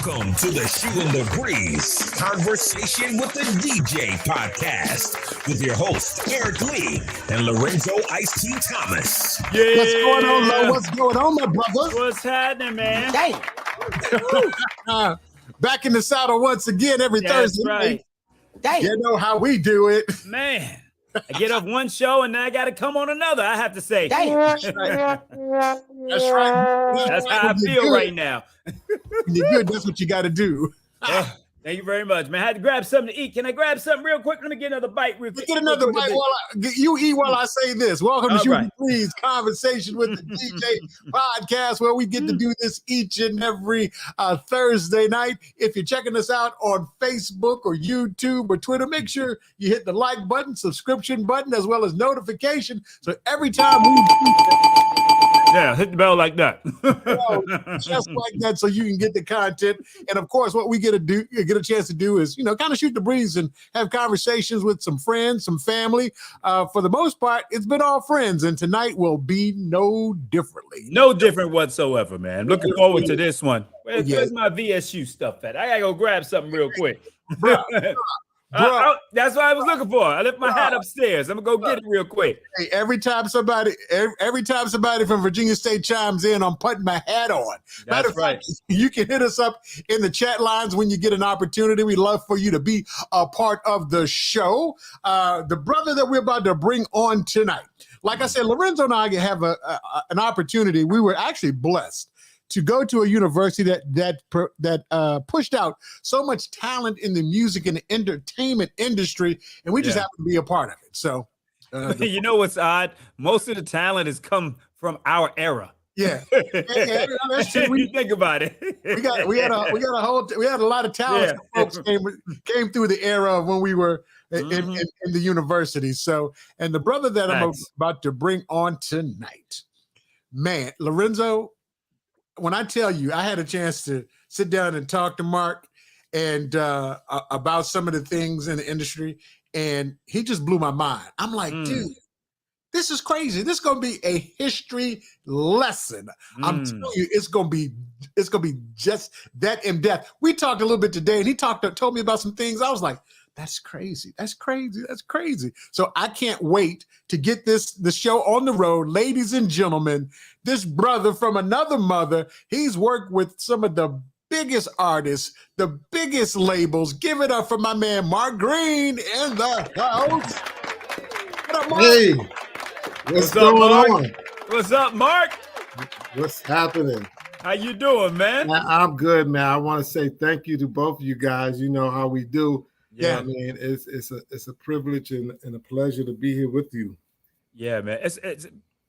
Welcome to the Shoe and the Breeze Conversation with the DJ podcast with your hosts, Eric Lee and Lorenzo Ice-T Thomas. Yeah. What's going on, Lo? What's going on, my brother? What's happening, man? Damn. Back in the saddle once again every Thursday right. night. You know how we do it. Man, I get off one show and then I got to come on another, I have to say. Damn. That's right. That's how I feel right now. When you're good, that's what you got to do. Thank you very much, man. I had to grab something to eat. Can I grab something real quick? Let me get another bite real quick. Get another bite while you eat while I say this. Welcome to Shoot and Breeze Conversation with the DJ podcast, where we get to do this each and every Thursday night. If you're checking us out on Facebook or YouTube or Twitter, make sure you hit the like button, subscription button, as well as notification. So every time we hit the bell like that. Just like that, so you can get the content. And of course, what we get a chance to do is, kind of shoot the breeze and have conversations with some friends, some family. For the most part, it's been all friends, and tonight will be no differently. No different whatsoever, man. Looking forward to this one. Where's my VSU stuff at? I gotta go grab something real quick. That's what I was looking for. I left my hat upstairs. I'm gonna go get it real quick. Hey, every time somebody from Virginia State chimes in, I'm putting my hat on. That's right. You can hit us up in the chat lines when you get an opportunity. We'd love for you to be a part of the show. The brother that we're about to bring on tonight, like I said, Lorenzo and I have an opportunity. We were actually blessed to go to a university that pushed out so much talent in the music and the entertainment industry, and we just happen to be a part of it. So, you know what's odd? Most of the talent has come from our era. Yeah, that's true. You think about it. we had a lot of talent. Folks came through the era of when we were in the university. So, and the brother that I'm about to bring on tonight, man, Lorenzo. When I tell you, I had a chance to sit down and talk to Mark and about some of the things in the industry, and he just blew my mind. I'm like, dude, this is crazy. This is gonna be a history lesson. I'm telling you, it's gonna be just that in depth. We talked a little bit today, and he told me about some things. I was like, that's crazy. That's crazy. That's crazy. So I can't wait to get the show on the road. Ladies and gentlemen, this brother from another mother, he's worked with some of the biggest artists, the biggest labels. Give it up for my man, Mark Green, in the house. What up, Mark? Hey, what's going on? What's up, Mark? What's happening? How you doing, man? I'm good, man. I want to say thank you to both of you guys. You know how we do. Yeah, I mean, it's a privilege and a pleasure to be here with you. Yeah, man, it's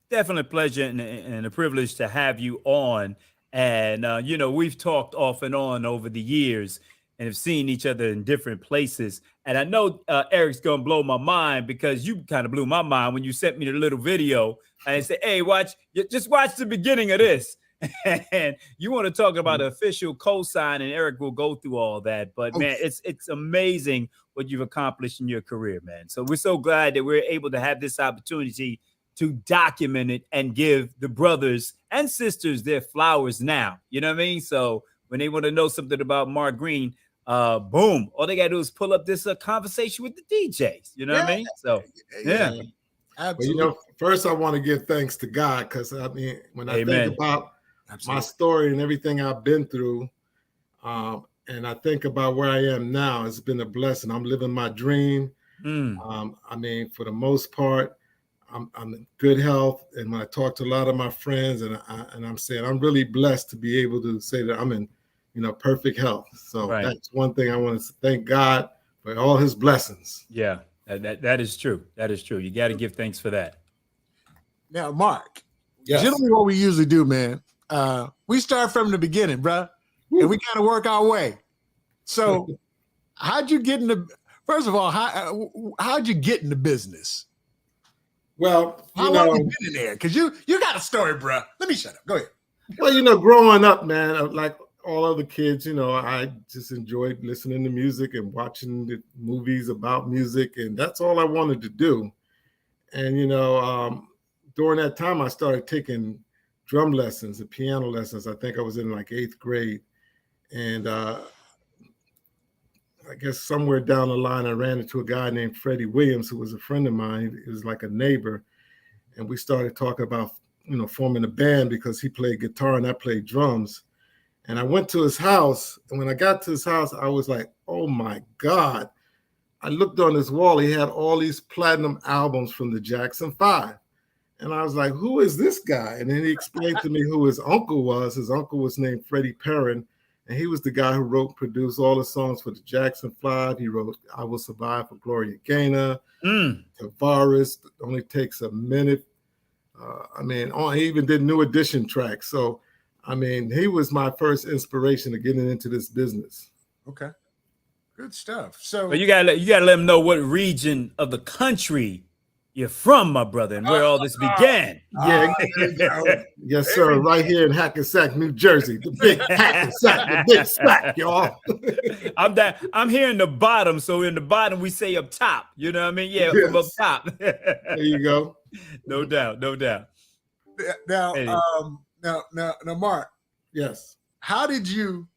definitely a pleasure and a privilege to have you on. And we've talked off and on over the years and have seen each other in different places. And I know Eric's gonna blow my mind because you kind of blew my mind when you sent me the little video and said, "Hey, just watch the beginning of this." And you want to talk about official cosign, and Eric will go through all that. But man, it's amazing what you've accomplished in your career, man. So we're so glad that we're able to have this opportunity to document it and give the brothers and sisters their flowers now. You know what I mean? So when they want to know something about Mark Green, boom, all they gotta do is pull up this conversation with the DJs. You know what I mean? So yeah. Absolutely. Well, first I want to give thanks to God, because I mean, when I think about my story and everything I've been through, and I think about where I am now, it's been a blessing. I'm living my dream. I mean, for the most part, I'm in good health. And when I talk to a lot of my friends, and I'm saying I'm really blessed to be able to say that I'm in, perfect health. So that's one thing I want to thank God for all his blessings. Yeah, that is true. That is true. You got to give thanks for that. Now, Mark, generally what we usually do, man, we start from the beginning, bro, and we kind of work our way. So how'd you get first of all, how'd you get in the business? Well, how long you been in there? Because you got a story, bro. Let me shut up. Go ahead. Well, growing up, man, like all other kids, I just enjoyed listening to music and watching the movies about music, and that's all I wanted to do. And, during that time, I started taking drum lessons and piano lessons. I think I was in like 8th grade. And I guess somewhere down the line, I ran into a guy named Freddie Williams, who was a friend of mine. He was like a neighbor. And we started talking about, forming a band because he played guitar and I played drums. And I went to his house. And when I got to his house, I was like, oh my God. I looked on his wall. He had all these platinum albums from the Jackson 5. And I was like, who is this guy? And then he explained to me who his uncle was. His uncle was named Freddie Perrin. And he was the guy who produced all the songs for the Jackson 5. He wrote I Will Survive for Gloria Gaynor, Tavares, Only Takes a Minute. He even did New Edition tracks. So, he was my first inspiration to getting into this business. Okay. Good stuff. So you gotta let them know what region of the country you're from, my brother, and where all this began. Yes, sir. Right here in Hackensack, New Jersey, the big Hackensack, the big stack, y'all. I'm here in the bottom, so in the bottom we say up top. You know what I mean? Yeah, yes. From up top. There you go. No doubt. Now, Mark. Yes. How did you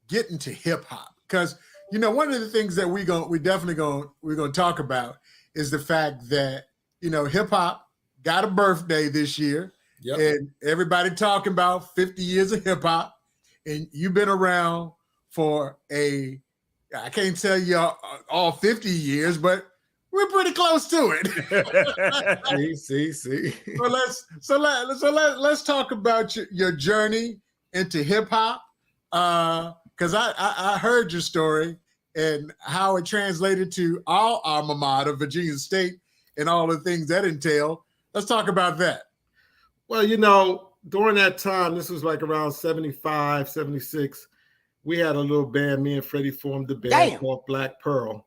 get into hip hop? Because one of the things that we're gonna talk about is the fact that hip hop got a birthday this year, and everybody talking about 50 years of hip hop, and you've been around for I can't tell you all 50 years, but we're pretty close to it. See. So let's talk about your journey into hip hop, because I heard your story and how it translated to our alma mater, Virginia State, and all the things that entail. Let's talk about that. Well, during that time, this was like around 75, 76, we had a little band. Me and Freddie formed a band called Black Pearl.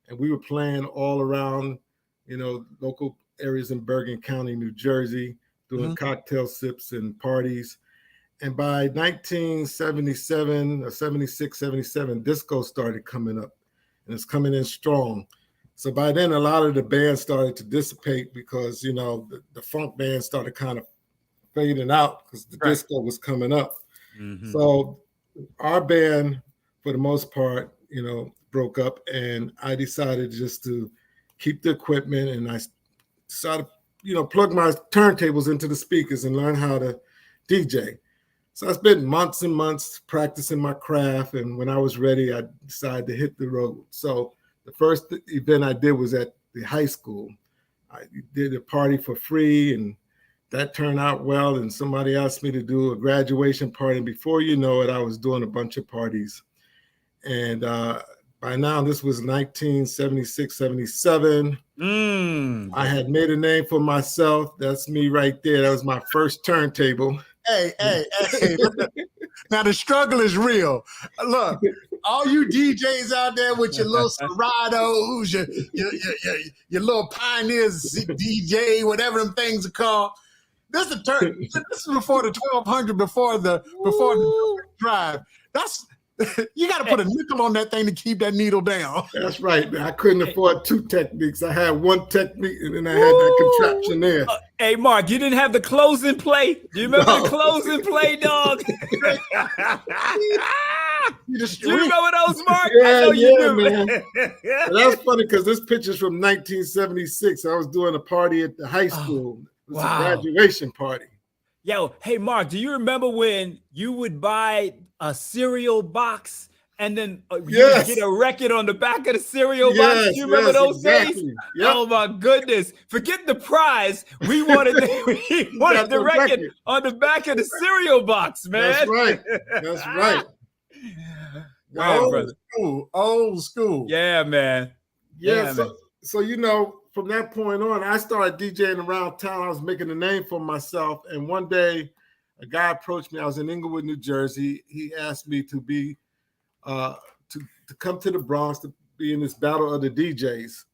And we were playing all around, local areas in Bergen County, New Jersey, doing cocktail sips and parties. And by 1977 or 76, 77, disco started coming up, and it's coming in strong. So by then, a lot of the bands started to dissipate because, the funk band started kind of fading out because the disco was coming up. Mm-hmm. So our band, for the most part, broke up, and I decided just to keep the equipment, and I started, plug my turntables into the speakers and learn how to DJ. So I spent months and months practicing my craft, and when I was ready, I decided to hit the road. So the first event I did was at the high school. I did a party for free, and that turned out well, and somebody asked me to do a graduation party, and before you know it, I was doing a bunch of parties. And by now, this was 1976, 77. I had made a name for myself. That's me right there. That was my first turntable. Hey. Now, the struggle is real. Look, all you DJs out there with your little Seratos, your little Pioneers DJ, whatever them things are called. This is before the 1200, before the drive. You got to put a nickel on that thing to keep that needle down. That's right. I couldn't afford two techniques. I had one technique, and then I had that contraption there. Hey, Mark, you didn't have the closing play? Do you remember the closing play, dog? Do you remember those, Mark? Yeah, I know you do, man. That's funny because this picture's from 1976. I was doing a party at the high school. It was a graduation party. Yo, hey, Mark, do you remember when you would buy a cereal box and then you would get a record on the back of the cereal box? Do you remember those days? Yep. Oh, my goodness. Forget the prize. We wanted the record on the back of the cereal box, man. That's right. That's right. Wow, old school. Yeah, man. Yeah, so from that point on, I started DJing around town. I was making a name for myself. And one day, a guy approached me. I was in Inglewood, New Jersey. He asked me to be, to come to the Bronx to be in this battle of the DJs.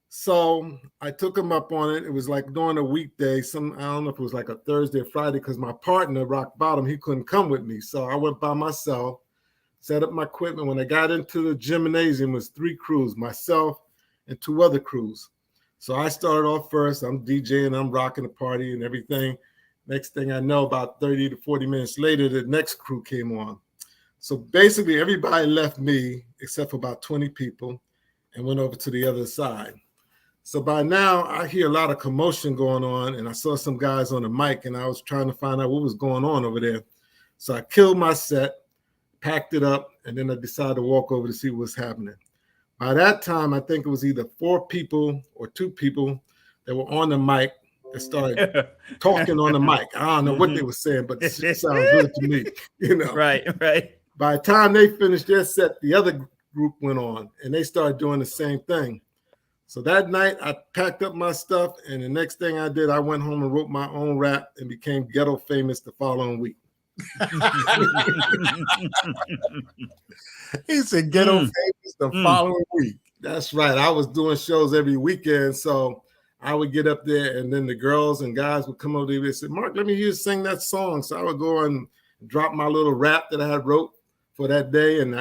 So I took him up on it. It was like during a weekday. I don't know if it was like a Thursday or Friday, because my partner, Rock Bottom, he couldn't come with me. So I went by myself, set up my equipment. When I got into the gymnasium, it was 3 crews, myself and 2 other crews. So I started off first. I'm DJing, I'm rocking the party and everything. Next thing I know, about 30 to 40 minutes later, the next crew came on. So basically, everybody left me except for about 20 people and went over to the other side. So by now, I hear a lot of commotion going on, and I saw some guys on the mic, and I was trying to find out what was going on over there. So I killed my set, packed it up, and then I decided to walk over to see what's happening. By that time, I think it was either 4 people or 2 people that were on the mic that started talking on the mic. I don't know what they were saying, but it sounded good to me, you know. Right. By the time they finished their set, the other group went on, and they started doing the same thing. So that night, I packed up my stuff, and the next thing I did, I went home and wrote my own rap and became ghetto famous the following week. He said ghetto famous the following week. That's right. I was doing shows every weekend, so I would get up there, and then the girls and guys would come over there and say, Mark, let me hear you sing that song. So I would go and drop my little rap that I had wrote for that day, and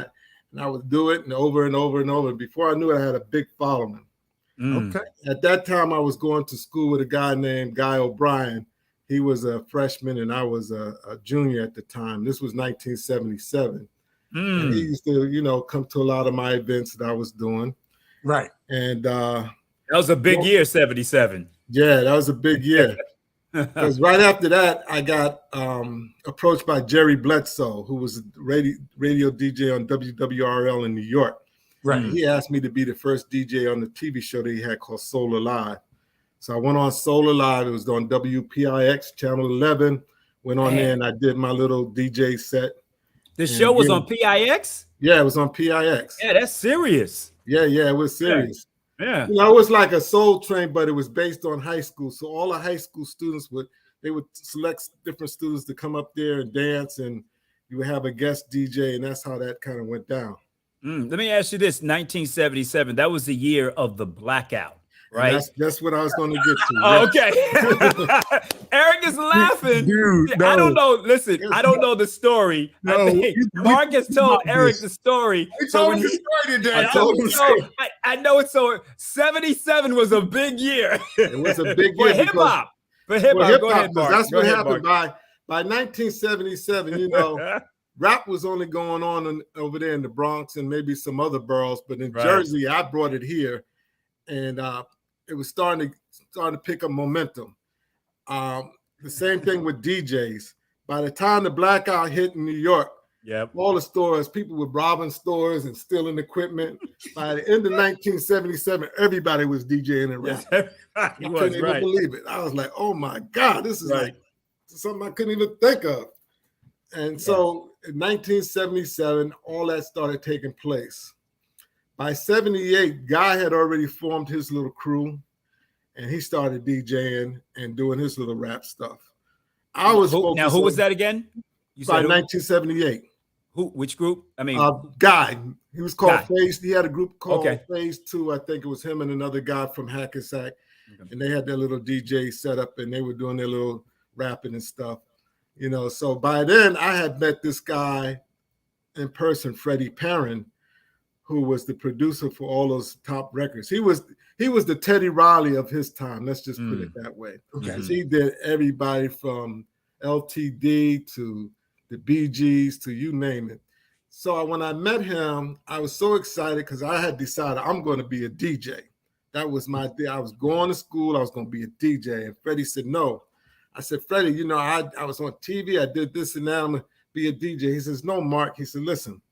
I would do it and over and over and over. Before I knew it, I had a big following. Okay. At that time, I was going to school with a guy named Guy O'Brien. He was a freshman, and I was a junior at the time. This was 1977. And he used to, you know, come to a lot of my events that I was doing. Right. And that was a big year, 77. Yeah, that was a big year. Because right after that, I got approached by Jerry Bledsoe, who was a radio DJ on WWRL in New York. Right. He asked me to be the first DJ on the TV show that he had called Soul Alive. So I went on Soul Alive. It was on WPIX, Channel 11. Went on there and I did my little DJ set. The show was on PIX? Yeah, it was on PIX. Yeah, that's serious. Yeah, it was serious. Yeah. You know, it was like a Soul Train, but it was based on high school. So all the high school students would select different students to come up there and dance, and you would have a guest DJ, and that's how that kind of went down. Let me ask you this: 1977. That was the year of the blackout, right? That's what I was going to get to. Oh, okay. Eric is laughing. Dude, no. I don't know. Listen, I don't know the story. No, I think Mark has told Eric the story. He told me the story today. I know it's so. 77 was a big year. It was a big year for hip hop. For hip hop, go ahead, Mark. That's what happened by 1977. You know, rap was only going on over there in the Bronx and maybe some other boroughs, but in Jersey, I brought it here, and it was starting to pick up momentum. The same thing with DJs. By the time the blackout hit in New York, all the stores, people were robbing stores and stealing equipment. By the end of 1977, everybody was DJing and rapping. I couldn't even believe it. I was like, oh my God, this is like something I couldn't even think of. And so in 1977, all that started taking place. By 78, Guy had already formed his little crew, and he started DJing and doing his little rap stuff. I was who was that again? You said 1978. Which group? I mean, Guy. He was called Phase. He had a group called Phase 2. I think it was him and another guy from Hackensack, and they had their little DJ set up, and they were doing their little rapping and stuff. You know, so by then I had met this guy in person, Freddie Perrin, who was the producer for all those top records. He was the Teddy Riley of his time. Let's just put it that way. Okay. He did everybody from LTD to the Bee Gees to you name it. So when I met him, I was so excited because I had decided I'm going to be a DJ. That was my day. I was going to school. I was going to be a DJ. And Freddie said, no. I said, Freddie, you know, I was on TV. I did this and that. I'm going to be a DJ. He says, no, Mark. He said, listen,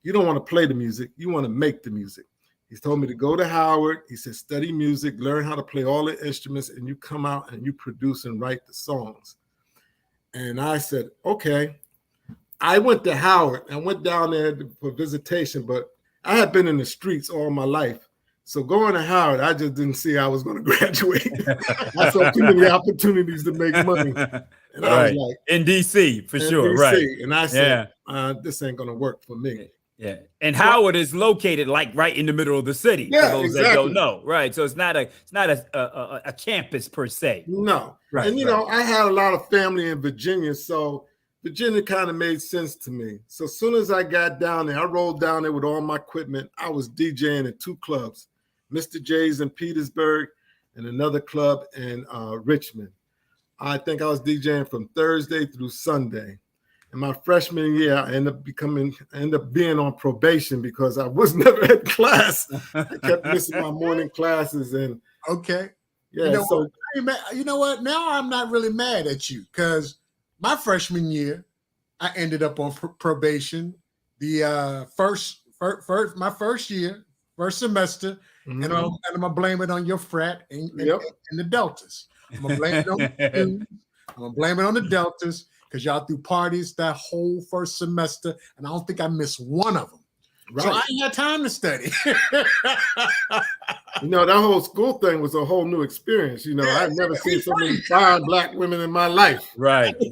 you don't want to play the music. You want to make the music. He told me to go to Howard. He said, study music, learn how to play all the instruments, and you come out and you produce and write the songs. And I said, okay. I went to Howard. I went down there for visitation, but I had been in the streets all my life. So going to Howard, I just didn't see I was going to graduate. I saw too many opportunities to make money. And I was like, in DC, for sure. DC. Right. And I said, this ain't going to work for me. Yeah. And Howard is located like right in the middle of the city. Yeah, for those that don't know. Right. So it's not a campus per se. No. Right. And you know, I had a lot of family in Virginia, so Virginia kind of made sense to me. So as soon as I got down there, I rolled down there with all my equipment. I was DJing at 2 clubs, Mr. J's in Petersburg and another club in Richmond. I think I was DJing from Thursday through Sunday. In my freshman year, I ended up being on probation because I was never at class. I kept missing my morning classes. And okay. Yeah, you know what? Now I'm not really mad at you because my freshman year, I ended up on probation. The my first year, first semester, and I'm gonna blame it on your frat and the Deltas. I'm gonna blame it on the students. I'm gonna blame it on the Deltas because y'all threw parties that whole first semester, and I don't think I missed one of them. Right. So I ain't had time to study. That whole school thing was a whole new experience. I'd never seen so many fine Black women in my life. Right. I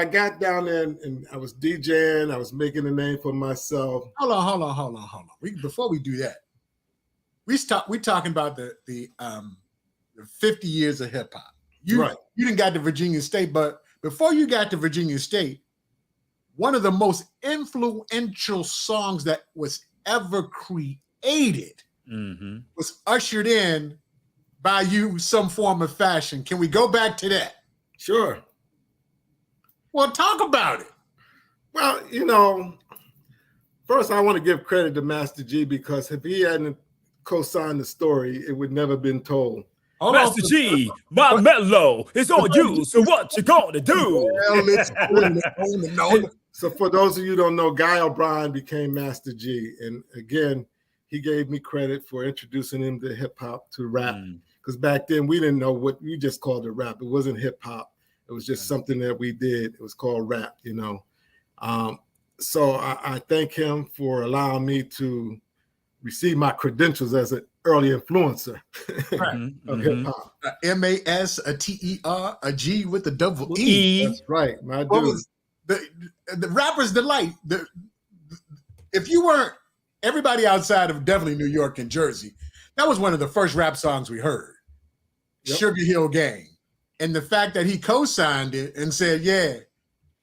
got down there and I was DJing. I was making a name for myself. Hold on. Before we do that, we talking about the 50 years of hip hop. You didn't got to Virginia State, but before you got to Virginia State, one of the most influential songs that was ever created was ushered in by you some form of fashion. Can we go back to that? Sure. Well, talk about it. Well, first I want to give credit to Master G because if he hadn't co-signed the story, it would never have been told. Master G, my mellow is on you. So what you gonna do? So for those of you who don't know, Guy O'Brien became Master G. And again, he gave me credit for introducing him to hip hop, to rap. Because back then we didn't know what we just called it rap. It wasn't hip hop. It was just something that we did. It was called rap, So I thank him for allowing me to receive my credentials as an early influencer of hip hop. M.A.S, a T-E-R, a G with a double E. That's right, my dude. The rapper's delight. If you weren't, everybody outside of definitely New York and Jersey, that was one of the first rap songs we heard. Sugar Hill Gang. And the fact that he co-signed it and said, yeah,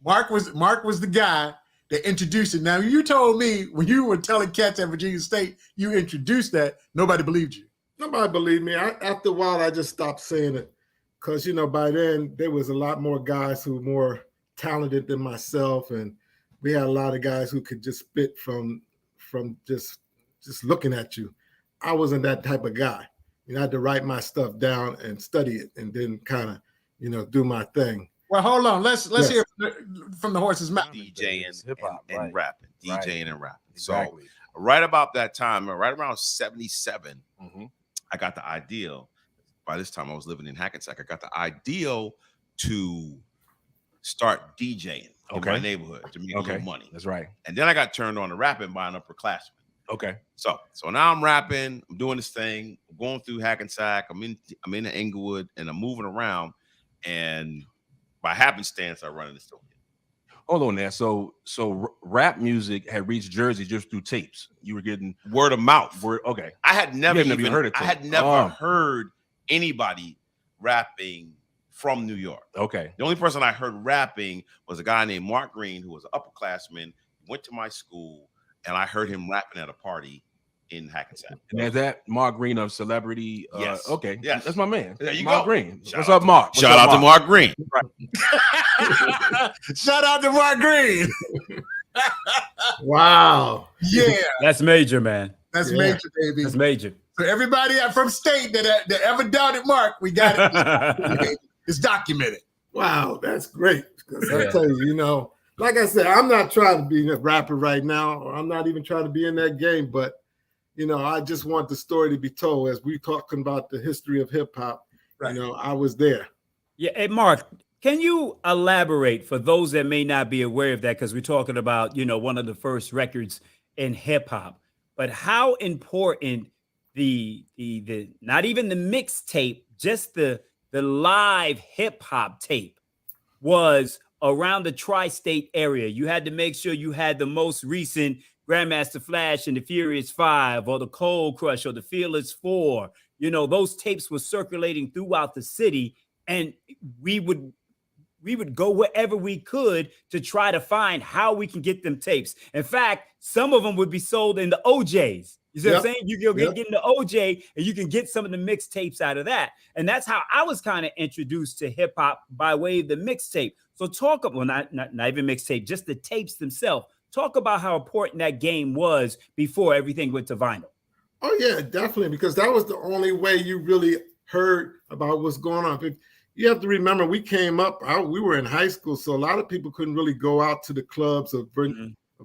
Mark was the guy that introduced it. Now, you told me when you were telling cats at Virginia State, you introduced that, nobody believed you. Nobody believed me. After a while, I just stopped saying it because, by then there was a lot more guys who were more talented than myself. And we had a lot of guys who could just spit from just looking at you. I wasn't that type of guy. I had to write my stuff down and study it and then kind of, do my thing. Well, hold on. Let's hear from the horse's mouth. DJing hip hop and rapping, DJing and rapping. Exactly. So right about that time, right around 77, I got the ideal. By this time, I was living in Hackensack. I got the ideal to start DJing in my neighborhood to make a little money. That's right. And then I got turned on to rapping by an upperclassman. Okay. So now I'm rapping. I'm doing this thing. I'm going through Hackensack. I'm in Englewood, and I'm moving around. And by happenstance, I run into the store. Hold on there. So rap music had reached Jersey just through tapes. You were getting word of mouth. Okay. I had never even heard it. I had never heard anybody rapping from New York. Okay. The only person I heard rapping was a guy named Mark Green, who was an upperclassman, went to my school, and I heard him rapping at a party in Hackensack. And is that Mark Green of Celebrity? Yes. Okay. Yes. That's my man. There you Mark go. Green. What's up, Mark? Shout out to Mark Green. Shout out to Mark Green. Wow. Yeah. That's major, man. That's major, baby. That's major. So everybody from state that ever doubted Mark, we got it. It's documented. Wow, that's great. Because I tell you, like I said, I'm not trying to be a rapper right now, or I'm not even trying to be in that game, but I just want the story to be told as we're talking about the history of hip hop. Right. I was there. Yeah. Hey, Mark, can you elaborate for those that may not be aware of that? Because we're talking about, one of the first records in hip hop, but how important the not even the mixtape, just the live hip hop tape was around the tri-state area. You had to make sure you had the most recent Grandmaster Flash and the Furious 5 or the Cold Crush or the Fearless 4. Those tapes were circulating throughout the city, and we would go wherever we could to try to find how we can get them tapes. In fact, some of them would be sold in the OJs. You see what I'm saying? You can get into OJ and you can get some of the mixtapes out of that. And that's how I was kind of introduced to hip hop by way of the mixtape. So talk about, well, not even mixtape, just the tapes themselves. Talk about how important that game was before everything went to vinyl. Oh yeah, definitely, because that was the only way you really heard about what's going on. You have to remember, we came up, we were in high school, so a lot of people couldn't really go out to the clubs or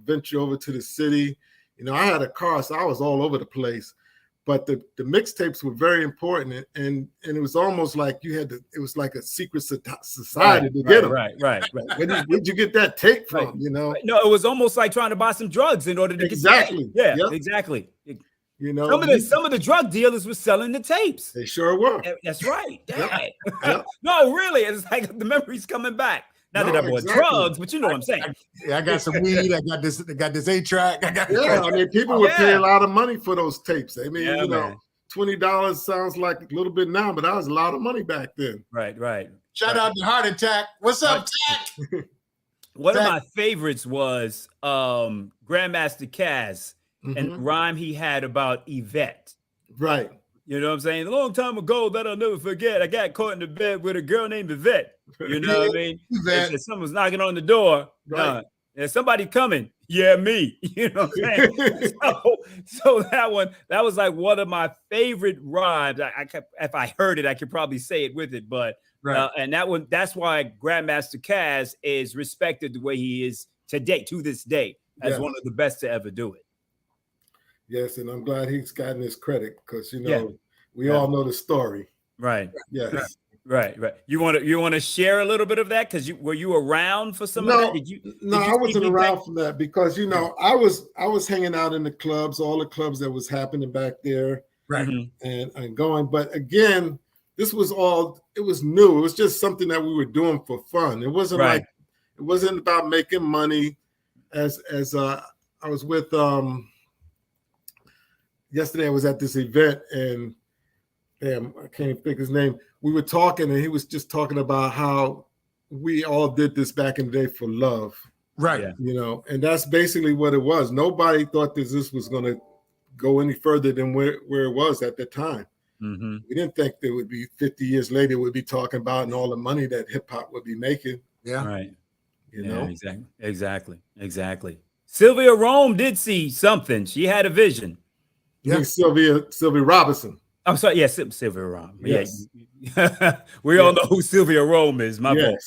venture over to the city. You know, I had a car, so I was all over the place. But the mixtapes were very important, and it was almost like it was like a secret society to get them. Right. Where'd you get that tape from? You know, no, it was almost like trying to buy some drugs in order to get the tape. Yeah, exactly. You know, some of the drug dealers were selling the tapes. They sure were. That's right. No, really, it's like the memory's coming back. Not that I bought drugs, but you know what I'm saying. I got some weed. I got this 8-track. I mean, people would pay a lot of money for those tapes. I mean, you know, $20 sounds like a little bit now, but that was a lot of money back then. Right. Shout out to Heart Attack. What's up, Tack? One of my favorites was Grandmaster Caz and the rhyme he had about Yvette. Right. You know what I'm saying? A long time ago that I'll never forget, I got caught in the bed with a girl named Yvette. You know what I mean? And someone's knocking on the door. Right. And somebody coming. Yeah, me. You know what I'm saying? so that was like one of my favorite rhymes. If I heard it, I could probably say it with it. But and that's why Grandmaster Caz is respected the way he is today, to this day, as one of the best to ever do it. Yes, and I'm glad he's gotten his credit because we all know the story. Right. Yes. Right. You want to share a little bit of that because were you around for some of that? I wasn't around for that because I was hanging out in the clubs, all the clubs that was happening back there, right, and going. But again, it was new. It was just something that we were doing for fun. It wasn't it wasn't about making money. As I was with yesterday, I was at this event and I can't even think his name. We were talking and he was just talking about how we all did this back in the day for love. Right. You know, and that's basically what it was. Nobody thought that this was going to go any further than where it was at the time. Mm-hmm. We didn't think there would be 50 years later we'd be talking about and all the money that hip hop would be making. Yeah. Right. You know? Exactly. Sylvia Rome did see something. She had a vision. Yeah. Sylvia Robinson. I'm sorry. Yeah, Sylvia Rome. Yes. Yeah. We all know who Sylvia Rome is. My fault.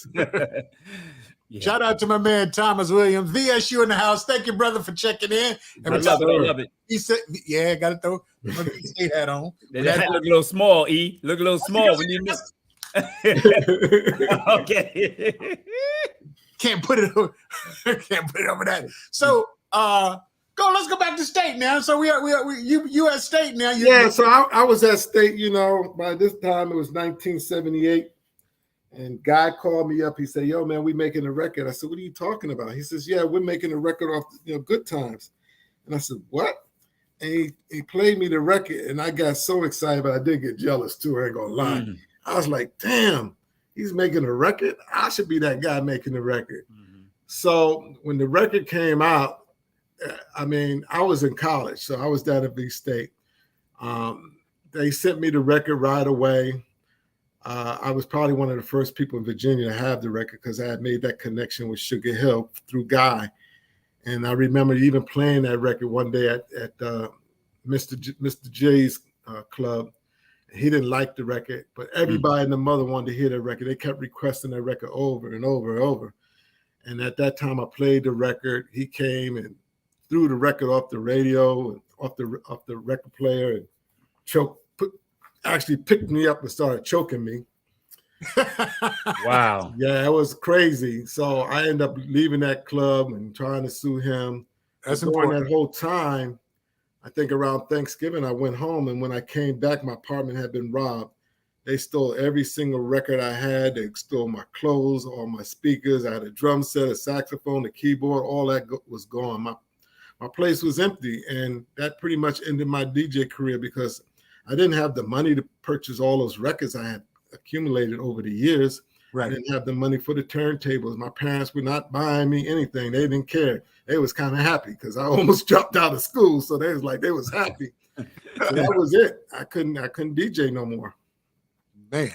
Shout out to my man Thomas Williams, VSU in the house. Thank you, brother, for checking in. I love it. He said, "Yeah, got to throw the state hat on." That look a little small. Look a little small when you miss. Okay. Can't put it over that. So, let's go back to state now. So you at state now. So I was at state. You know, by this time it was 1978. And guy called me up. He said, "Yo, man, we making a record." I said, "What are you talking about?" He says, "Yeah, we're making a record off, Good Times." And I said, "What?" And he played me the record, and I got so excited, but I did get jealous too. I ain't gonna lie. Mm-hmm. I was like, "Damn, he's making a record. I should be that guy making the record." Mm-hmm. So when the record came out, I mean, I was in college, so I was down at B State. They sent me the record right away. I was probably one of the first people in Virginia to have the record because I had made that connection with Sugar Hill through Guy. And I remember even playing that record one day at Mr. J's club. He didn't like the record, but everybody and the mother wanted to hear that record. They kept requesting that record over and over and over. And at that time, I played the record. He came and threw the record off the radio, and off the record player, and actually picked me up and started choking me. Wow. Yeah, it was crazy. So I ended up leaving that club and trying to sue him. That's during important. that whole time, I think around Thanksgiving, I went home, and when I came back, my apartment had been robbed. They stole every single record I had. They stole my clothes, all my speakers. I had a drum set, a saxophone, a keyboard. All that was gone. My place was empty, and that pretty much ended my DJ career because I didn't have the money to purchase all those records I had accumulated over the years. Right. I didn't have the money for the turntables. My parents were not buying me anything. They didn't care. They was kind of happy because I almost dropped out of school. So they was happy. So that was it. I couldn't DJ no more. Man.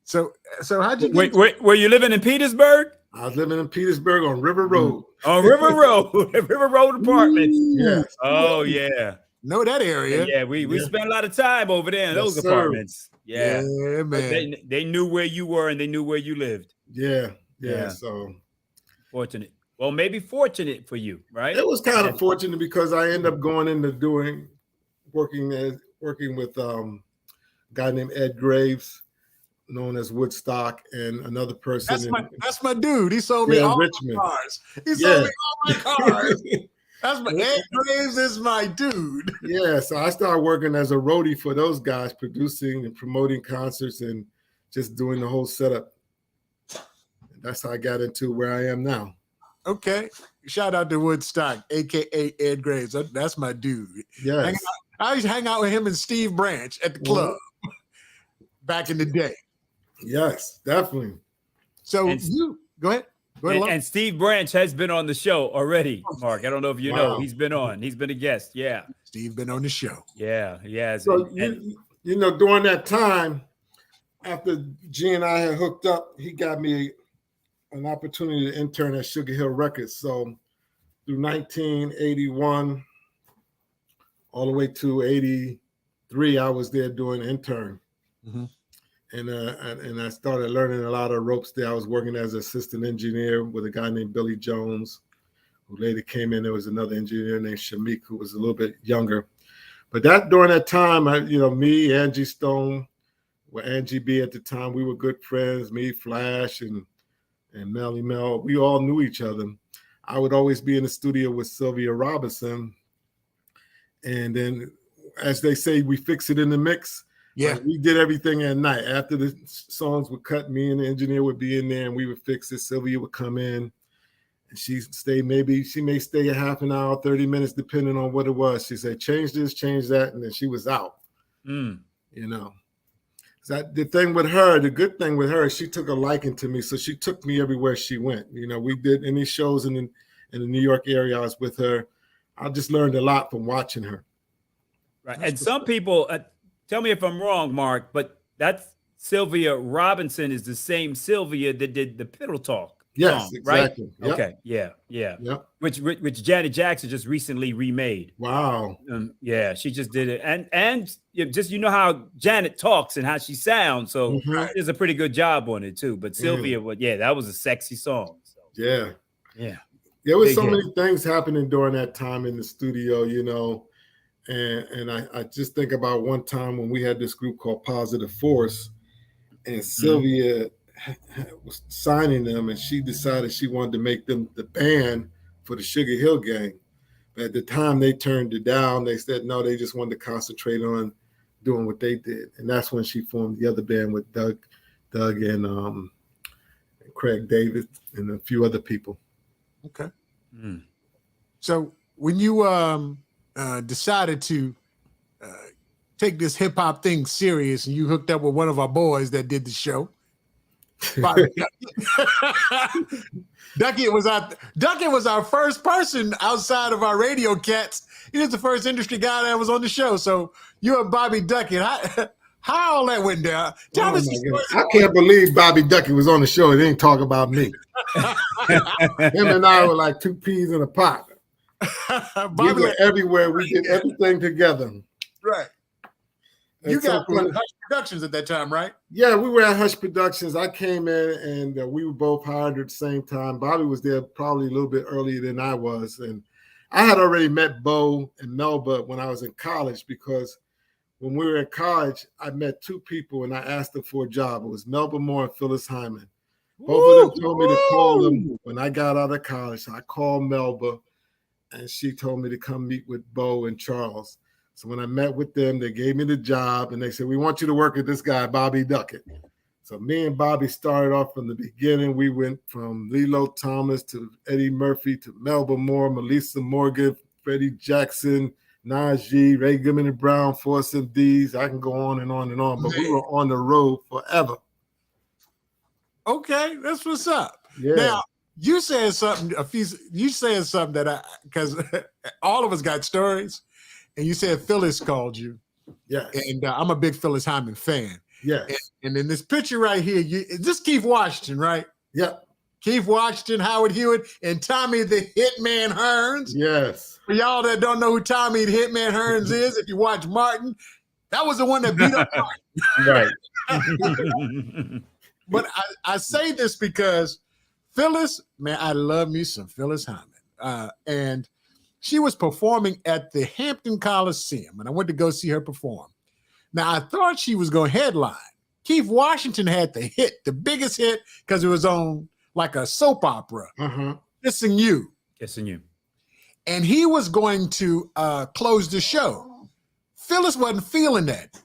So how'd you wait, were you living in Petersburg? I was living in Petersburg on River Road. On River Road, River Road Apartments. Yes. Oh yeah. Know that area. Yeah, we spent a lot of time over there in those apartments. Yeah, man. They knew where you were and they knew where you lived. Yeah. So fortunate. Well, maybe fortunate for you, right? It was kind of fortunate because I ended up going into working with a guy named Ed Graves, known as Woodstock, and another person. That's my dude. He sold me all Richmond. My cars. He sold me all my cars. That's my Ed Graves is my dude. Yeah, so I started working as a roadie for those guys, producing and promoting concerts and just doing the whole setup. And that's how I got into where I am now. Okay. Shout out to Woodstock, aka Ed Graves. That's my dude. Yes. I used to hang out with him and Steve Branch at the club back in the day. Yes, definitely. So you go ahead. And Steve Branch has been on the show already, Mark. I don't know if you know. He's been on. He's been a guest. Yeah. Steve been on the show. Yeah, he has. So, you know, during that time, after G and I had hooked up, he got me an opportunity to intern at Sugar Hill Records. So through 1981, all the way to 83, I was there doing intern. Mm-hmm. And I started learning a lot of ropes there. I was working as an assistant engineer with a guy named Billy Jones, who later came in. There was another engineer named Shamik, who was a little bit younger. But during that time, me, Angie Stone, Angie B at the time, we were good friends. Me, Flash, and Melly Mel, we all knew each other. I would always be in the studio with Sylvia Robinson. And then, as they say, we fix it in the mix. Yeah, we did everything at night. After the songs were cut, me and the engineer would be in there and we would fix it. Sylvia would come in and she may stay a half an hour, 30 minutes, depending on what it was. She said, change this, change that. And then she was out, You know, the good thing with her, she took a liking to me. So she took me everywhere she went. You know, we did any shows in the New York area. I was with her. I just learned a lot from watching her. Right. And some people, tell me if I'm wrong, Mark, but that's Sylvia Robinson is the same Sylvia that did the Piddle Talk. Yes, song, exactly. Right? Yep. Okay, yeah. Yep. Which Janet Jackson just recently remade. Wow. Yeah, she just did it, and just how Janet talks and how she sounds. So there's a pretty good job on it too. But Sylvia, that was a sexy song. So. Yeah. There was many things happening during that time in the studio, And I just think about one time when we had this group called Positive Force, and Sylvia was signing them, and she decided she wanted to make them the band for the Sugar Hill Gang. But at the time, they turned it down. They said no, they just wanted to concentrate on doing what they did, and that's when she formed the other band with Doug and Craig David and a few other people. Okay. So when you decided to take this hip hop thing serious, and you hooked up with one of our boys that did the show. Duckett was our first person outside of our radio cats. He was the first industry guy that was on the show. So you and Bobby Duckett, how all that went down? Tell us. I can't believe Bobby Duckett was on the show. He didn't talk about me. Him and I were like two peas in a pot. We were everywhere. We did everything together. Right. You got Hush Productions at that time, right? Yeah, we were at Hush Productions. I came in and we were both hired at the same time. Bobby was there probably a little bit earlier than I was. And I had already met Bo and Melba when I was in college, because when we were in college, I met two people and I asked them for a job. It was Melba Moore and Phyllis Hyman. Both of them told me to call them when I got out of college. So I called Melba and she told me to come meet with Bo and Charles. So when I met with them, they gave me the job and they said, we want you to work with this guy, Bobby Duckett. So me and Bobby started off from the beginning. We went from Lilo Thomas to Eddie Murphy to Melba Moore, Melissa Morgan, Freddie Jackson, Najee, Ray Goodman and Brown, Force MDs. I can go on and on and on, but we were on the road forever. Okay, that's what's up. Yeah. Now, you said something. You said something that because all of us got stories, and you said Phyllis called you. Yes. And I'm a big Phyllis Hyman fan. Yes. And in this picture right here, is this Keith Washington, right? Yep. Keith Washington, Howard Hewitt, and Tommy the Hitman Hearns. Yes. For y'all that don't know who Tommy the Hitman Hearns is, if you watch Martin, that was the one that beat up Martin. Right. But I say this because Phyllis, man, I love me some Phyllis Hyman. And she was performing at the Hampton Coliseum, and I went to go see her perform. Now, I thought she was going to headline. Keith Washington had the biggest hit, because it was on like a soap opera, Kissing You. Kissing You. And he was going to close the show. Phyllis wasn't feeling that.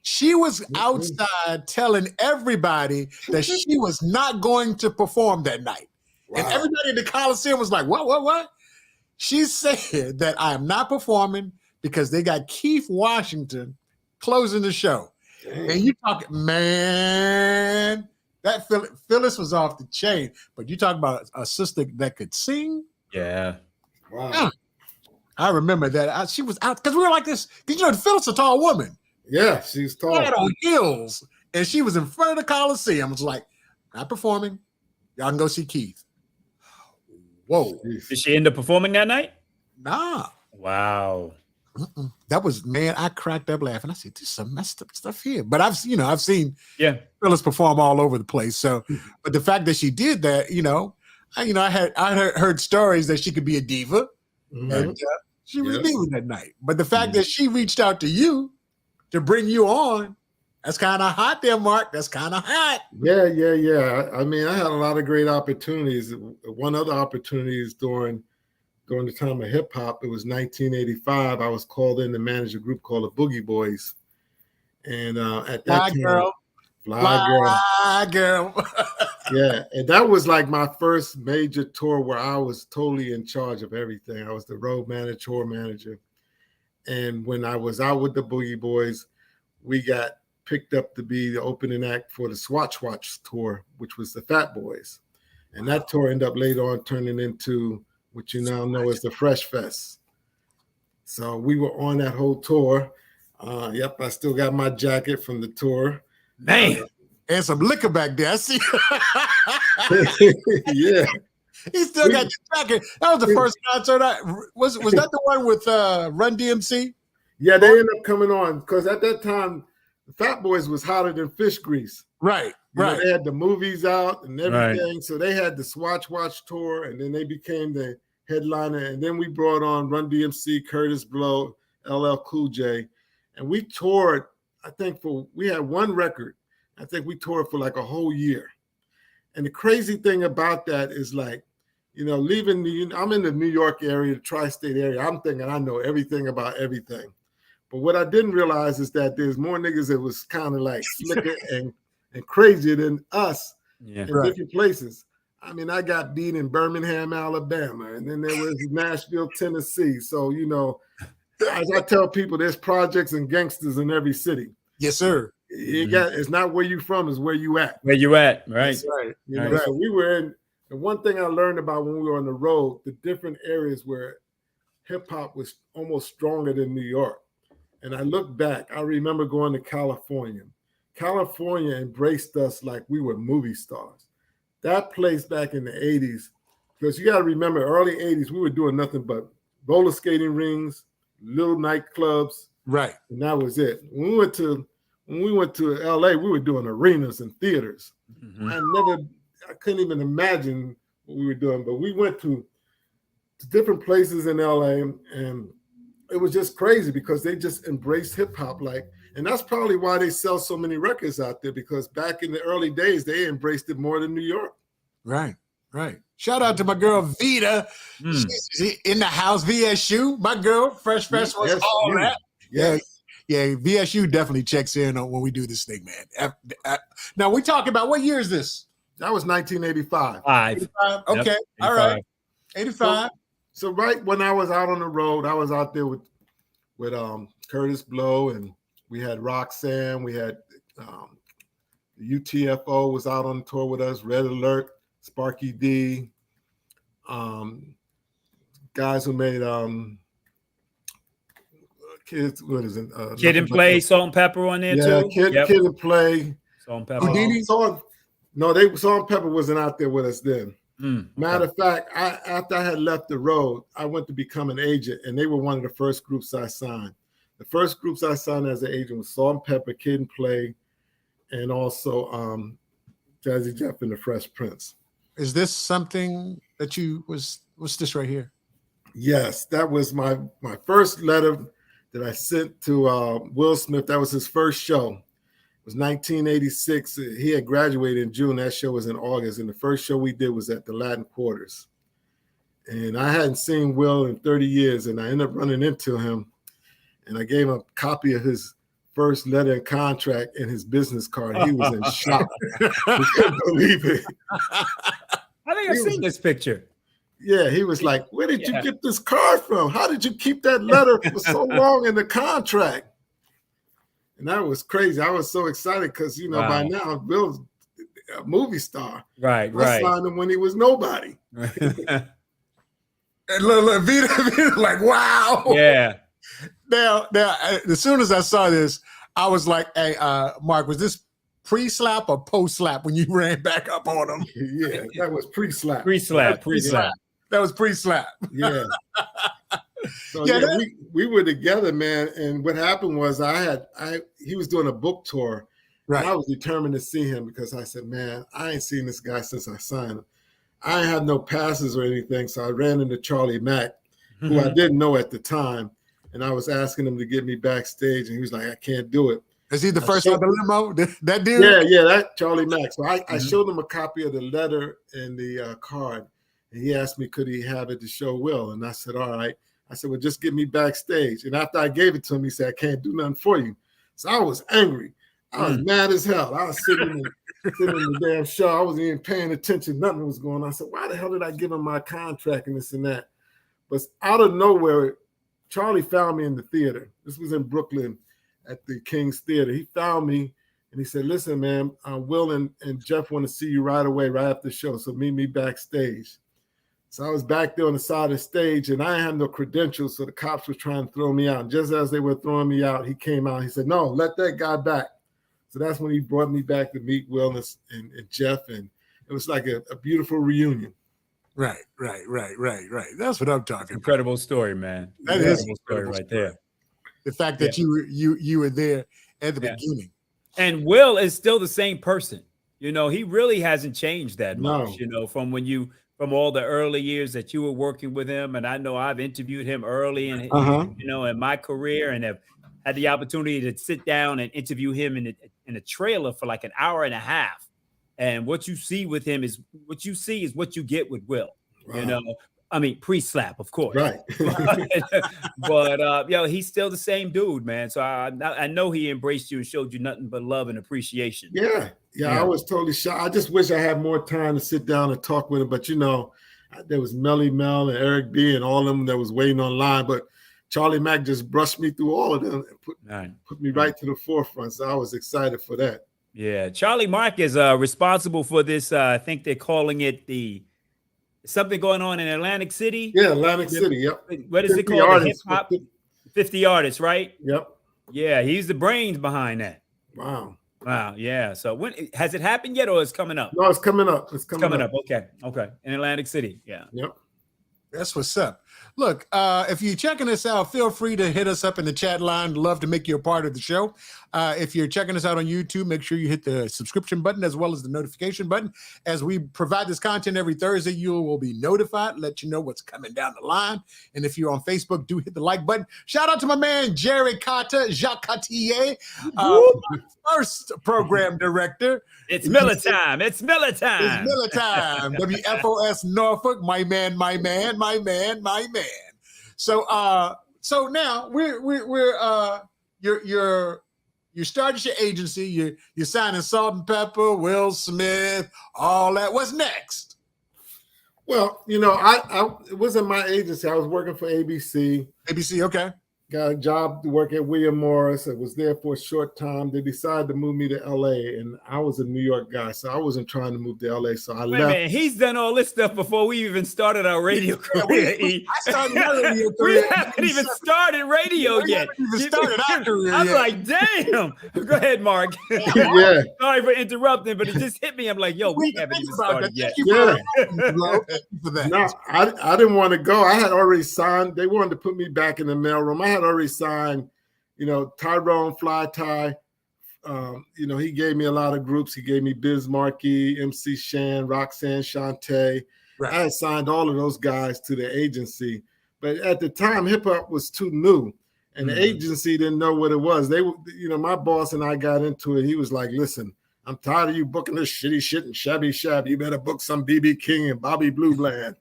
She was outside telling everybody that she was not going to perform that night. Wow. And everybody in the Coliseum was like, what? She said that I am not performing because they got Keith Washington closing the show. Dang. And you talk, man, that Phyllis was off the chain. But you talk about a sister that could sing. Yeah. Wow. I remember that. She was out because we were like this. Because you know, Phyllis is a tall woman. Yeah, she's tall. She had on heels, and she was in front of the Coliseum. It was like, not performing. Y'all can go see Keith. Whoa. Did she end up performing that night? Nah. Wow. That was, man, I cracked up laughing. I said, there's some messed up stuff here. But I've seen Phyllis perform all over the place. So, but the fact that she did that, I heard stories that she could be a diva. And she was a diva that night. But the fact that she reached out to you to bring you on, that's kind of hot there, Mark. That's kind of hot. Yeah. I mean, I had a lot of great opportunities. One other opportunity is during the time of hip hop. It was 1985. I was called in to manage a group called the Boogie Boys. And at that time, Fly Girl. Yeah. And that was like my first major tour where I was totally in charge of everything. I was the road manager, tour manager. And when I was out with the Boogie Boys, we got picked up to be the opening act for the Swatch tour, which was the Fat Boys. And that tour ended up later on turning into what you now know as the Fresh Fest. So we were on that whole tour. I still got my jacket from the tour. Man. And some liquor back there. I see. Yeah. He still got your jacket. That was the first concert. Was that the one with Run DMC? Yeah, they ended up coming on because at that time, the Fat Boys was hotter than fish grease. Right. You know, they had the movies out and everything. Right. So they had the Swatch tour, and then they became the headliner. And then we brought on Run DMC, Curtis Blow, LL Cool J. And we toured, I think we had one record. I think we toured for like a whole year. And the crazy thing about that is like, leaving I'm in the New York area, the tri-state area. I'm thinking I know everything about everything. But what I didn't realize is that there's more niggas that was kind of like slicker and crazier than us in different places. I mean, I got beat in Birmingham, Alabama, and then there was Nashville, Tennessee. So, as I tell people, there's projects and gangsters in every city. Yes, sir. It's not where you from, it's where you at. Where you at, right? That's right. So we were in, and one thing I learned about when we were on the road, the different areas where hip hop was almost stronger than New York. And I look back, I remember going to California. California embraced us like we were movie stars. That place back in the 80s, because you got to remember, early 80s, we were doing nothing but roller skating rings, little nightclubs. Right. And that was it. When we went to LA, we were doing arenas and theaters. I couldn't even imagine what we were doing, but we went to different places in LA, and it was just crazy because they just embraced hip hop. And that's probably why they sell so many records out there, because back in the early days, they embraced it more than New York. Right. Shout out to my girl Vita. She's in the house, VSU. My girl, Fresh Festival, all that. Yeah, VSU definitely checks in on when we do this thing, man. Now, we talking about, what year is this? That was 1985. 85. Okay, yep, all right. 85. So right when I was out on the road, I was out there with Curtis Blow, and we had Roxanne, we had The UTFO was out on tour with us. Red Alert, Sparky D, guys who made kids. What is it? Kid and Play, Salt and Pepper on there too. Kid and Play. Salt and Pepper. Salt and Pepper wasn't out there with us then. Matter of fact, after I had left the road, I went to become an agent, and they were one of the first groups I signed. The first groups I signed as an agent was Salt and Pepper, Kid and Play, and also Jazzy Jeff and the Fresh Prince. Is this something that what's this right here? Yes, that was my first letter that I sent to Will Smith. That was his first show. It was 1986. He had graduated in June. That show was in August. And the first show we did was at the Latin Quarters. And I hadn't seen Will in 30 years. And I ended up running into him. And I gave him a copy of his first letter and contract and his business card. He was in shock. He couldn't believe it. I think I've seen this picture. Yeah, he was like, where did you get this card from? How did you keep that letter for so long in the contract? And that was crazy. I was so excited because, by now, Bill's a movie star. Right. I signed him when he was nobody. And look, Vita, like, wow. Yeah. Now, as soon as I saw this, I was like, hey, Mark, was this pre-slap or post-slap when you ran back up on him? Yeah, that was pre-slap. Pre-slap. That was pre-slap. Yeah. So we were together, man. And what happened was he was doing a book tour. Right. And I was determined to see him because I said, man, I ain't seen this guy since I signed him. I ain't had no passes or anything. So I ran into Charlie Mack, who I didn't know at the time. And I was asking him to get me backstage. And he was like, I can't do it. Is he the first on the limo? That dude? Yeah, that Charlie Mack. So I showed him a copy of the letter and the card. And he asked me, could he have it to show Will? And I said, all right. I said, well, just get me backstage. And after I gave it to him, he said, I can't do nothing for you. So I was angry. I was mad as hell. I was sitting in the damn show. I wasn't even paying attention. Nothing was going on. I said, why the hell did I give him my contract and this and that? But out of nowhere, Charlie found me in the theater. This was in Brooklyn at the King's Theater. He found me and he said, listen, man, Will and Jeff want to see you right away, right after the show. So meet me backstage. So I was back there on the side of the stage and I had no credentials. So the cops were trying to throw me out. And just as they were throwing me out, he came out. He said, no, let that guy back. So that's when he brought me back to meet Will and Jeff. And it was like a beautiful reunion. Right. That's what I'm talking about. Incredible story, man. That is incredible story right there. The fact that you were there at the beginning. And Will is still the same person. He really hasn't changed that much, from all the early years that you were working with him. And I know I've interviewed him early in my career and have had the opportunity to sit down and interview him in a trailer for like an hour and a half. And what you see with him is what you get with Will, Wow. I mean, pre-slap, of course. Right. But he's still the same dude, man. So I know he embraced you and showed you nothing but love and appreciation. Yeah, I was totally shocked. I just wish I had more time to sit down and talk with him. But there was Melly Mel and Eric B and all of them that was waiting online. But Charlie Mack just brushed me through all of them and put me right to the forefront. So I was excited for that. Yeah, Charlie Mack is responsible for this. I think they're calling it something going on in Atlantic City. Yeah, Atlantic City. Yep. What is it called? Hip hop. 50 artists, right? Yep. Yeah, he's the brains behind that. Wow. Yeah. So when has it happened yet, or is it coming up? No, it's coming up. It's coming up. Okay. In Atlantic City. Yeah. Yep. That's what's up. Look, if you're checking us out, feel free to hit us up in the chat line. Love to make you a part of the show. If you're checking us out on YouTube, make sure you hit the subscription button as well as the notification button. As we provide this content every Thursday, you will be notified, let you know what's coming down the line. And if you're on Facebook, do hit the like button. Shout out to my man, Jerry Carter, Jacques Cartier, my first program director. It's Miller time. It's Miller time. WFOS Norfolk, my man. So now you started your agency. You're signing Salt and Pepper, Will Smith, all that. What's next? Well, it wasn't my agency. I was working for ABC. ABC, okay. got a job to work at William Morris. I was there for a short time. They decided to move me to LA, and I was a New York guy, so I wasn't trying to move to LA. So I left. Man, he's done all this stuff before we even started our radio career. I started my radio career. We haven't even started radio yet. I'm like, damn. Go ahead, Mark. Yeah. Sorry for interrupting, but it just hit me. I'm like, yo, we haven't even started yet. Yeah. No, I didn't want to go. I had already signed. They wanted to put me back in the mailroom. I had already signed, Tyrone, Fly Ty. He gave me a lot of groups. He gave me Biz Markie, MC Shan, Roxanne Shante. Right. I had signed all of those guys to the agency. But at the time, hip hop was too new. And the agency didn't know what it was. They, my boss and I got into it. He was like, listen, I'm tired of you booking this shitty shit and shabby shab. You better book some BB King and Bobby Blue Bland.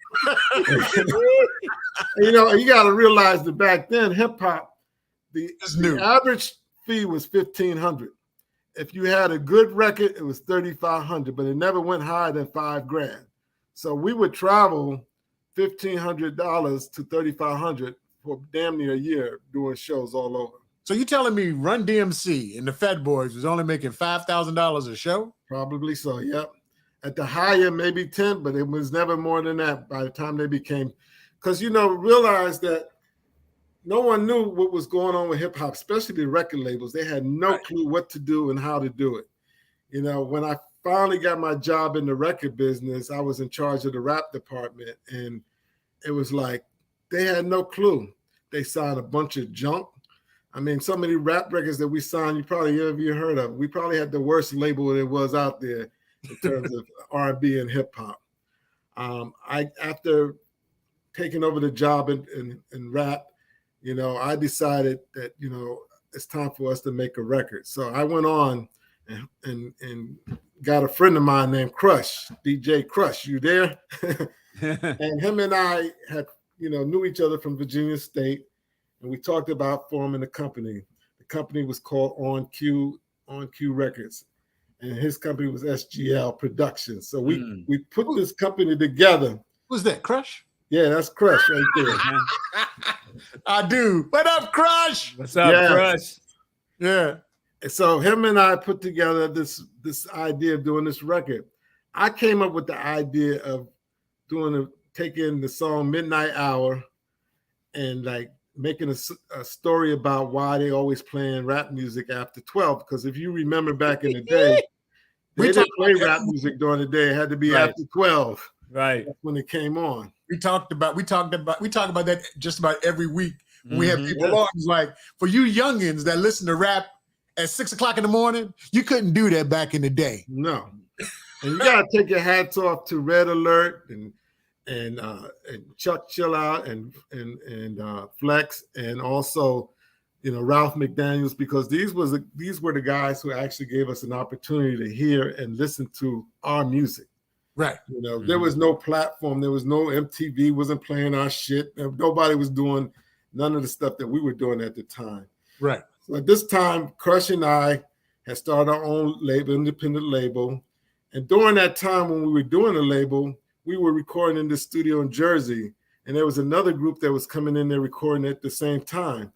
You got to realize that back then, hip hop, the average fee was $1,500. If you had a good record, it was $3,500, but it never went higher than $5,000. So we would travel $1,500 to $3,500 for damn near a year doing shows all over. So you telling me Run DMC and the Fat Boys was only making $5,000 a show? Probably so, yep. At the high end, maybe 10, but it was never more than that by the time they became, because, realize that no one knew what was going on with hip hop, especially the record labels. They had no clue what to do and how to do it. When I finally got my job in the record business, I was in charge of the rap department, and it was like they had no clue. They signed a bunch of junk. I mean, so many rap records that we signed, you probably have heard of. We probably had the worst label there was out there in terms of R&B and hip hop. After taking over the job in rap, I decided that it's time for us to make a record. So I went on and got a friend of mine named Crush, DJ Crush. You there? And him and I had knew each other from Virginia State. And we talked about forming a company. The company was called On Cue Records, and his company was SGL Productions. So we put this company together. Who's that, Crush? Yeah, that's Crush right there. I do. What up, Crush? What's up, Crush? Yeah. And so him and I put together this idea of doing this record. I came up with the idea of taking the song Midnight Hour and making a story about why they always playing rap music after 12. Because if you remember back in the day, they didn't play rap music during the day. It had to be after 12. Right. That's when it came on. We talk about that just about every week when we have people on. It's like, for you youngins that listen to rap at 6 o'clock in the morning, you couldn't do that back in the day. No. And you gotta take your hats off to Red Alert and Chuck Chill Out and Flex, and also Ralph McDaniels, because these were the guys who actually gave us an opportunity to hear and listen to our music. Right. There was no platform, there was no MTV wasn't playing our shit. Nobody was doing none of the stuff that we were doing at the time. Right. So at this time, Crush and I had started our own label, independent label, and during that time when we were doing the label, we were recording in the studio in Jersey, and there was another group that was coming in there recording at the same time.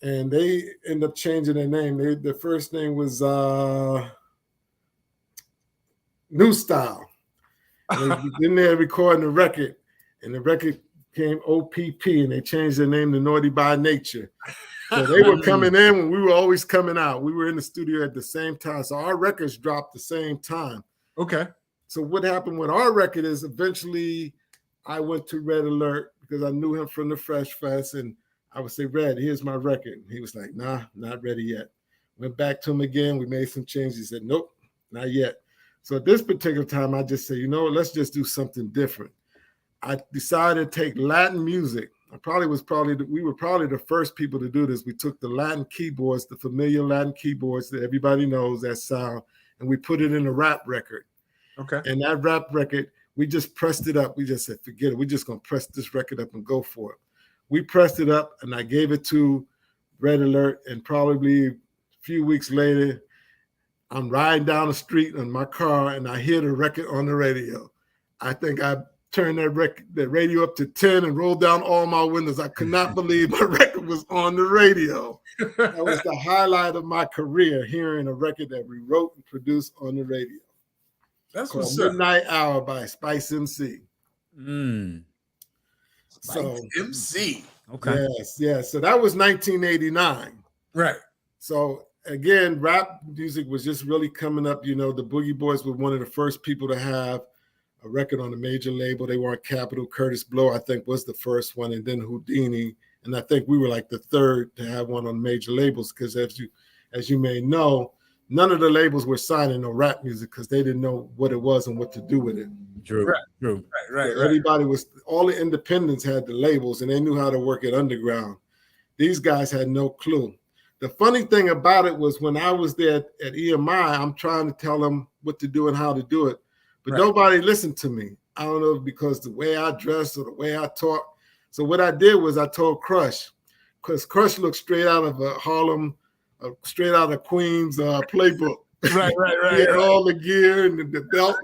And they ended up changing their name. Their first name was New Style. And then they were recording the record, and the record came OPP, and they changed their name to Naughty by Nature. So they were coming in when we were always coming out. We were in the studio at the same time. So our records dropped the same time. Okay. So what happened with our record is eventually I went to Red Alert because I knew him from the Fresh Fest, and I would say, Red, here's my record. And he was like, nah, not ready yet. Went back to him again. We made some changes. He said, nope, not yet. So at this particular time, I just said, let's just do something different. I decided to take Latin music. We were probably the first people to do this. We took the Latin keyboards, the familiar Latin keyboards that everybody knows that sound, and we put it in a rap record. Okay. And that rap record, we just pressed it up. We just said, forget it. We're just going to press this record up and go for it. We pressed it up, and I gave it to Red Alert, and probably a few weeks later, I'm riding down the street in my car, and I hear the record on the radio. I think I turned that radio up to 10 and rolled down all my windows. I could not believe my record was on the radio. That was the highlight of my career, hearing a record that we wrote and produced on the radio. That's called what's Midnight Hour by Spice MC. Spice MC. Okay. Yes. So that was 1989. Right. So again, rap music was just really coming up. You know, the Boogie Boys were one of the first people to have a record on a major label. They weren't Capitol. Curtis Blow, I think, was the first one, and then Houdini. And I think we were like the third to have one on major labels, because as you may know, none of the labels were signing no rap music because they didn't know what it was and what to do with it. True. Right. Everybody all the independents had the labels and they knew how to work it underground. These guys had no clue. The funny thing about it was when I was there at EMI, I'm trying to tell them what to do and how to do it, but nobody listened to me. I don't know, because the way I dressed or the way I talk. So what I did was I told Crush, because Crush looked straight out of a Harlem, straight out of Queens playbook. Right. He had all the gear and the belt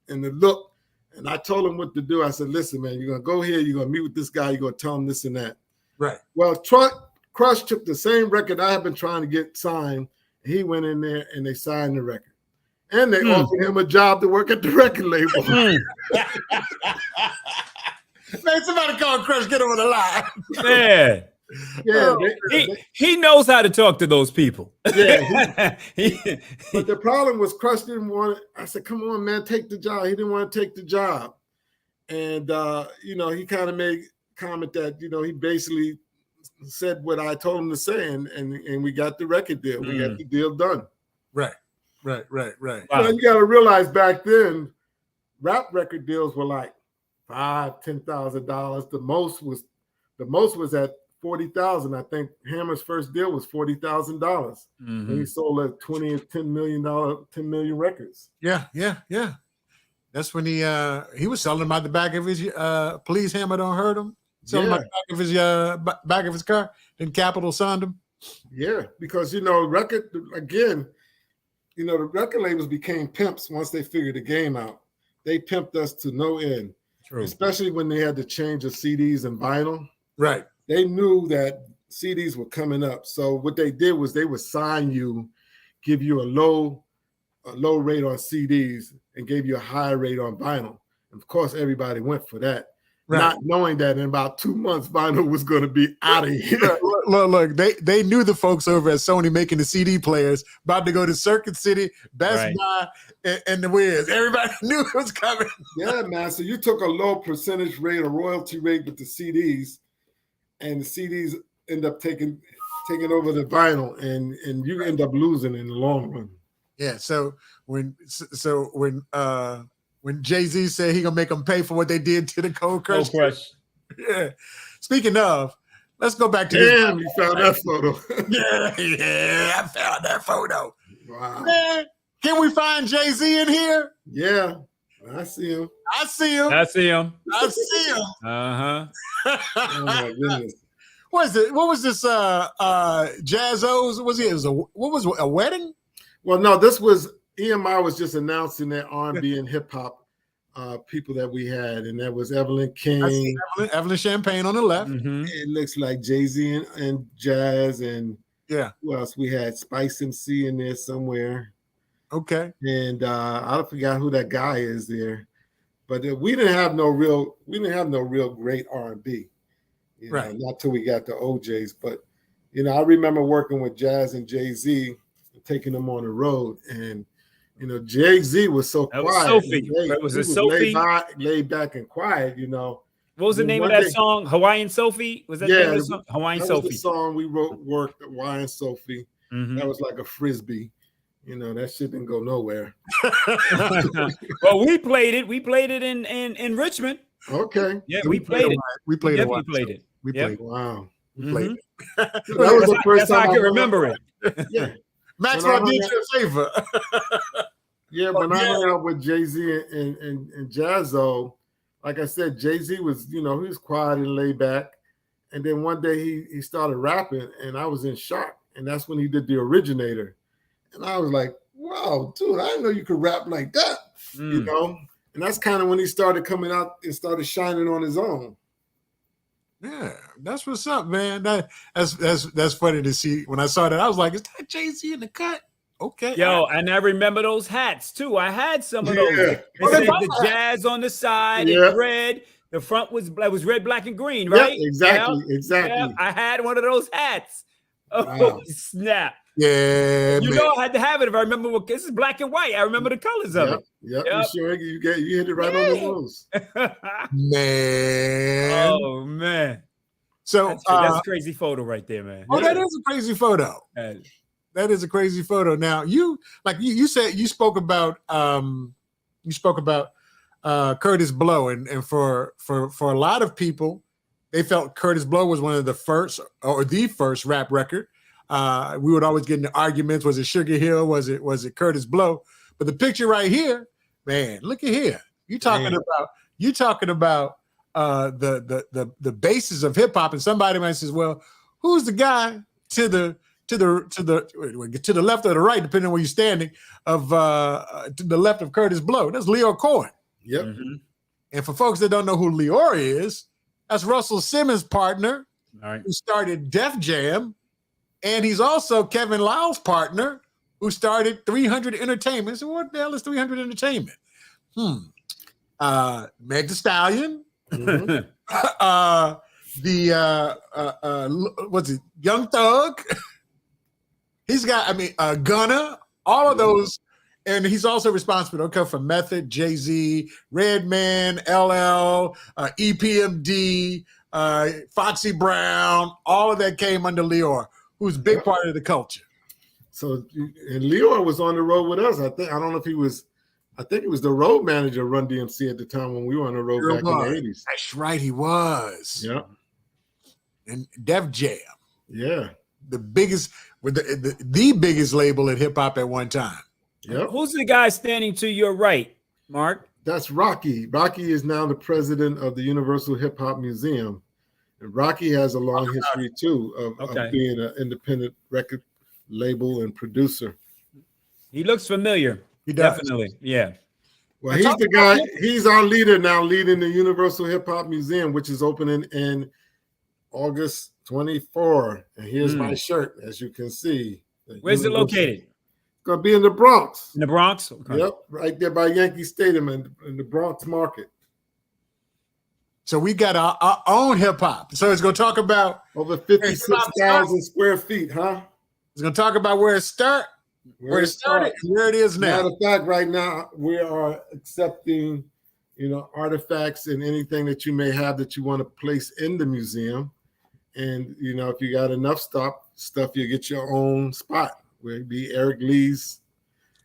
and the look. And I told him what to do. I said, listen, man, you're going to go here. You're going to meet with this guy. You're going to tell him this and that. Right. Well, Crush took the same record I had been trying to get signed. He went in there and they signed the record. And they offered him a job to work at the record label. Man, somebody call Crush, get him on the line. Yeah. He knows how to talk to those people. Yeah. But the problem was Crush didn't want it. I said, come on, man, take the job. He didn't want to take the job. And, he kind of made comment that, he basically said what I told him to say, and we got the record deal. We got the deal done. Right. Wow. Well, you got to realize back then, rap record deals were like $5,000-$10,000. The most was at $40,000. I think Hammer's first deal was $40,000. And he sold at $10 million records. Yeah. That's when he was selling them out the back of his Please Hammer Don't Hurt Him. Selling them out the back of his car. Then Capitol signed him. Yeah, because the record labels became pimps once they figured the game out. They pimped us to no end. True. Especially when they had to change the CDs and vinyl. Right. They knew that CDs were coming up. So what they did was they would sign you, give you a low rate on CDs and gave you a high rate on vinyl. And of course, everybody went for that. Right. Not knowing that in about 2 months, vinyl was going to be out of here. Look, they knew the folks over at Sony making the CD players about to go to Circuit City, Best Buy, and the Wiz. Everybody knew it was coming. Yeah, man. So you took a low percentage rate, a royalty rate with the CDs, and the CDs end up taking over the vinyl, and you end up losing in the long run. Yeah. So when Jay-Z said he gonna make them pay for what they did to the Cold Crush. Yeah. Speaking of, let's go back to this. You found that photo. Yeah, I found that photo. Wow. Man, can we find Jay-Z in here? Yeah, I see him. Uh-huh. Oh my goodness. What was this? Jazzo's? What was a wedding? Well, no, this was EMI was just announcing their R&B and hip hop people that we had, and that was Evelyn King, Evelyn Champagne on the left. It looks like Jay-Z and Jazz, and who else we had? Spice MC in there somewhere. Okay, and I forgot who that guy is there, but we didn't have no real great R&B, right? Not till we got the OJs, but I remember working with Jazz and Jay-Z, taking them on the road, and Jay-Z was so quiet. Sophie. Was it Sophie? Laid back and quiet, What was the name of that song? Hawaiian Sophie? Was that the name of the song? Hawaiian Sophie. That was the song we worked Hawaiian Sophie. That was like a frisbee. That shit didn't go nowhere. Well, we played it. We played it in Richmond. Okay. Yeah, we played it. We played it. We played it. We played it. Wow. We played it. That was the first time I can remember it. Yeah. Maxwell did you a favor. Yeah, when I hung out with Jay-Z and Jazzo, like I said, Jay-Z was, he was quiet and laid back. And then one day he started rapping, and I was in shock. And that's when he did The Originator. And I was like, wow, dude, I didn't know you could rap like that, And And that's kind of when he started coming out and started shining on his own. Yeah, that's what's up, man. That's funny to see. When I saw that, I was like, "Is that Jay-Z in the cut?" Okay. Yo, and I remember those hats too. I had some of those. It said the Jazz on the side in red. The front was red, black, and green, right? Yeah, exactly. Yeah, I had one of those hats. Oh, snap. Yeah, you know I had to have it if I remember what this is black and white. I remember the colors of it. Yep. You sure you hit it right on the nose. Man. Oh man. So that's a crazy photo right there, man. Oh, that is a crazy photo. That is a crazy photo. Now you said you spoke about Curtis Blow, and for a lot of people, they felt Curtis Blow was one of the first or the first rap record. We would always get into arguments. Was it Sugar Hill? Was it Curtis Blow? But the picture right here, man, look at here. You talking about the basis of hip hop, and somebody might say, well, who's the guy to the left or the right, depending on where you're standing, of to the left of Curtis Blow? That's Leo Cohen. Yep. Mm-hmm. And for folks that don't know who Leo is, that's Russell Simmons' partner, who started Def Jam. And he's also Kevin Lyle's partner, who started 300 Entertainment. So what the hell is 300 Entertainment? Meg Thee Stallion. Mm-hmm. What's it? Young Thug. He's got, Gunna, all of those. And he's also responsible for Method, Jay-Z, Redman, LL, EPMD, Foxy Brown. All of that came under Leo, who's a big part of the culture. So, and Leo was on the road with us. I think it was the road manager of Run DMC at the time when we were on the road back in the 80s. That's right, he was. Yeah. And Def Jam. Yeah. The biggest, with the biggest label at hip hop at one time. Yep. Who's the guy standing to your right, Mark? That's Rocky. Rocky is now the president of the Universal Hip Hop Museum. And Rocky has a long history too of being an independent record label and producer. He looks familiar. He does. Definitely. Yeah. Well, he's the guy. He's our leader now, leading the Universal Hip Hop Museum, which is opening in August 24. And here's my shirt, as you can see. Where's it located? It's going to be in the Bronx. In the Bronx? Okay. Yep, right there by Yankee Stadium in the Bronx market. So we got our own hip hop. So it's going to talk about over 56,000 square feet, huh? It's going to talk about where it started, where it is now. Matter of fact, right now we are accepting, artifacts and anything that you may have that you want to place in the museum. And if you got enough stuff, you get your own spot. Where it be Eric Lee's.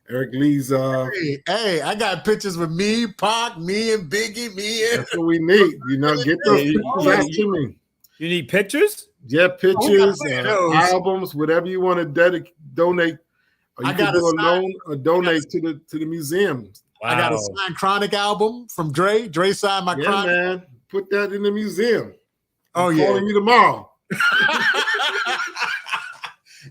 Hey, I got pictures with me, Pac, me, and Biggie, That's what we need. Get those pictures to me. You need pictures? Yeah, pictures and albums, whatever you want to donate. Or you can do a loan or donate to the museum. Wow. I got a signed Chronic album from Dre. Dre signed my Chronic. Man. Put that in the museum. I'm yeah. calling you tomorrow.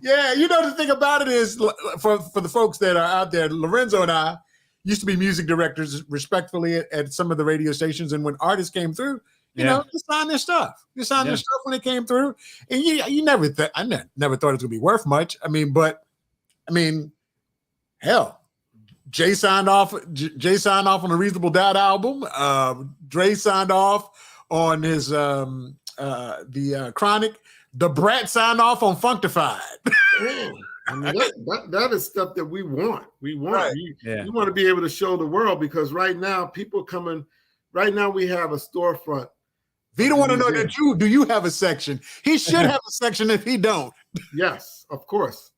Yeah, the thing about it is, for the folks that are out there, Lorenzo and I used to be music directors, respectfully, at some of the radio stations. And when artists came through, you signed their stuff. You signed their stuff when it came through, and you never thought it was going to be worth much. Hell, Jay signed off on the Reasonable Doubt album. Dre signed off on his the Chronic. The Brat signed off on Functified. That is stuff that we want. We want. Right. You want to be able to show the world, because right now people coming. Right now we have a storefront. Vito want to know that do you have a section? He should have a section if he don't. Yes, of course.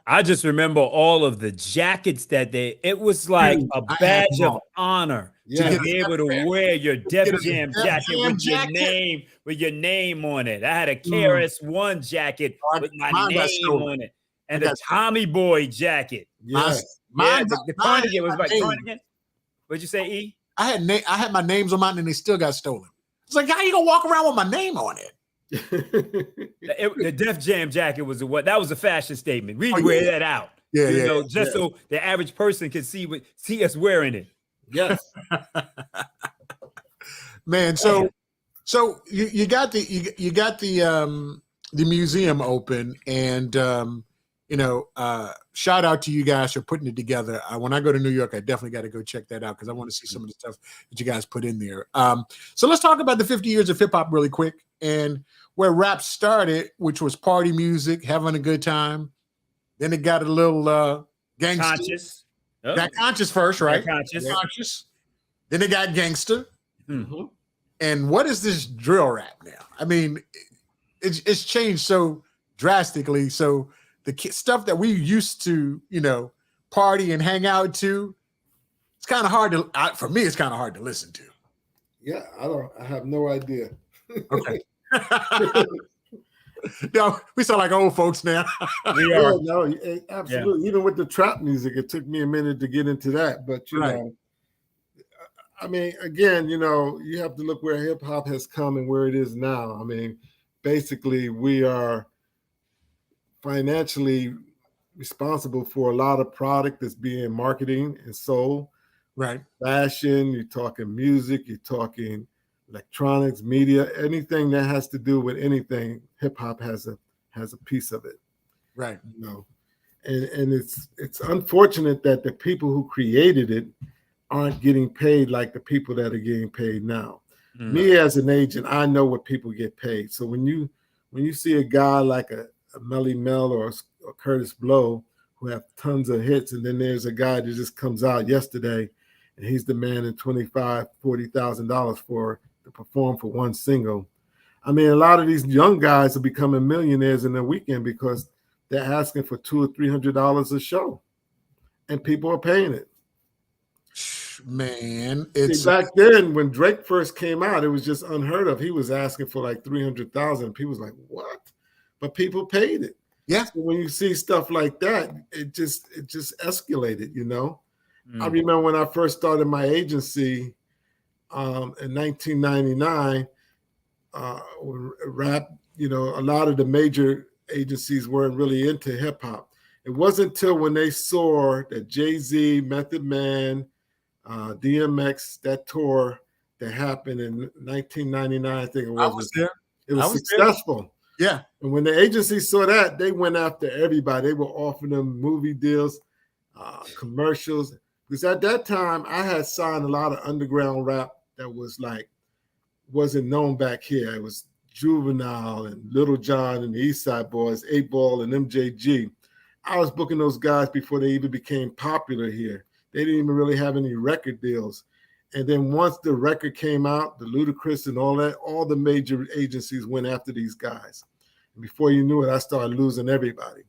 I just remember all of the jackets it was like a badge of honor to be able to wear your Def Jam jacket with your name on it. I had a KRS-One jacket with my name on it, and a Tommy Boy jacket. Yes. The cardigan was like cardigan. What'd you say, E? I had my names on mine, and they still got stolen. It's like, how you gonna walk around with my name on it? The Def Jam jacket was that was a fashion statement. We'd wear that out. Yeah, just so the average person can see us wearing it. Yes. Man, so you got the museum open, and shout out to you guys for putting it together. When I go to New York, I definitely got to go check that out because I want to see some of the stuff that you guys put in there. So let's talk about the 50 years of hip hop really quick, and where rap started, which was party music, having a good time. Then it got a little gangster. Conscious. Got conscious first, right? Conscious. Then it got gangster. Mm-hmm. And what is this drill rap now? I mean, it's changed so drastically. So the stuff that we used to, party and hang out to, it's kind of hard to, for me, it's kind of hard to listen to. Yeah, I have no idea. Okay. No, we sound like old folks now. We are. No, absolutely. Yeah. Even with the trap music, it took me a minute to get into that. But, you know, I mean, again, you have to look where hip hop has come and where it is now. I mean, basically, we are financially responsible for a lot of product that's being marketing and sold. Right. Fashion, you're talking music, you're talking electronics, media, anything that has to do with anything, hip hop has a piece of it. Right. And it's unfortunate that the people who created it aren't getting paid like the people that are getting paid now. Mm. Me as an agent, I know what people get paid. So when you see a guy like a Melly Mel or Curtis Blow who have tons of hits, and then there's a guy that just comes out yesterday and he's demanding $25,000-$40,000 to perform for one single. I mean, a lot of these young guys are becoming millionaires in a weekend because they're asking for $200 or $300 a show, and people are paying it. Man, it's back then when Drake first came out, it was just unheard of. He was asking for like $300,000. People was like, "What?" But people paid it. Yeah. So when you see stuff like that, it just escalated. I remember when I first started my agency in 1999. Rap, a lot of the major agencies weren't really into hip hop. It wasn't until when they saw that Jay-Z, Method Man, DMX, that tour that happened in 1999, I think it was. I was there. It was successful. There. Yeah. And when the agency saw that, they went after everybody. They were offering them movie deals, commercials. Because at that time, I had signed a lot of underground rap that wasn't known back here. It was Juvenile and Little John and the East Side Boys, 8 Ball and MJG. I was booking those guys before they even became popular here. They didn't even really have any record deals. And then once the record came out, the Ludacris and all that, all the major agencies went after these guys. And before you knew it, I started losing everybody.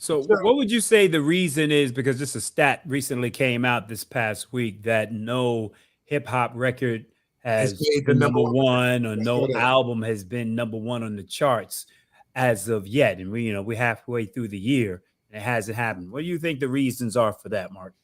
So what would you say the reason is? Because just a stat recently came out this past week that no hip hop record has been number one, or no album has been number one on the charts as of yet. And we're halfway through the year and it hasn't happened. What do you think the reasons are for that, Mark?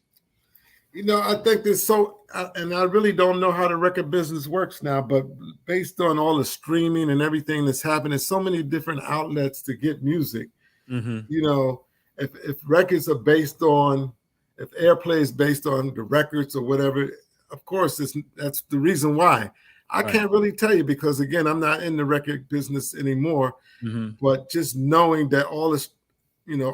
I think there's and I really don't know how the record business works now, but based on all the streaming and everything that's happening, so many different outlets to get music. Mm-hmm. If records are based on, if airplay is based on the records or whatever, of course, that's the reason why. I can't really tell you because, again, I'm not in the record business anymore. Mm-hmm. But just knowing that all this,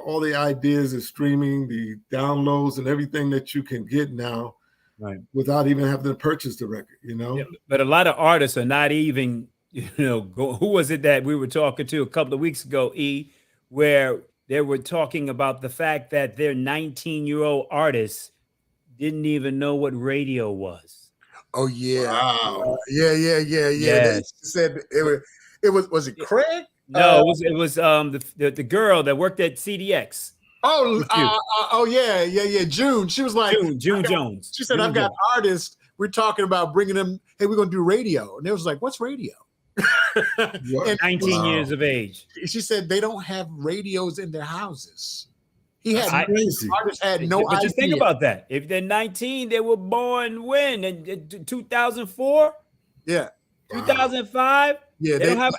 all the ideas of streaming, the downloads and everything that you can get now without even having to purchase the record, Yeah, but a lot of artists are not even, who was it that we were talking to a couple of weeks ago, where they were talking about the fact that their 19-year-old artists didn't even know what radio was. Oh yeah. Wow. Yeah. Yes. They said was it Craig? No, it was the girl that worked at CDX. Yeah. June. She was like June Jones. She said, "I've got artists. We're talking about bringing them. Hey, we're gonna do radio." And they was like, "What's radio?" 19 years of age. She said they don't have radios in their houses. Crazy. Artists had no idea. But just think about that. If they're 19, they were born when? In 2004? Yeah. 2005? Yeah. They don't have.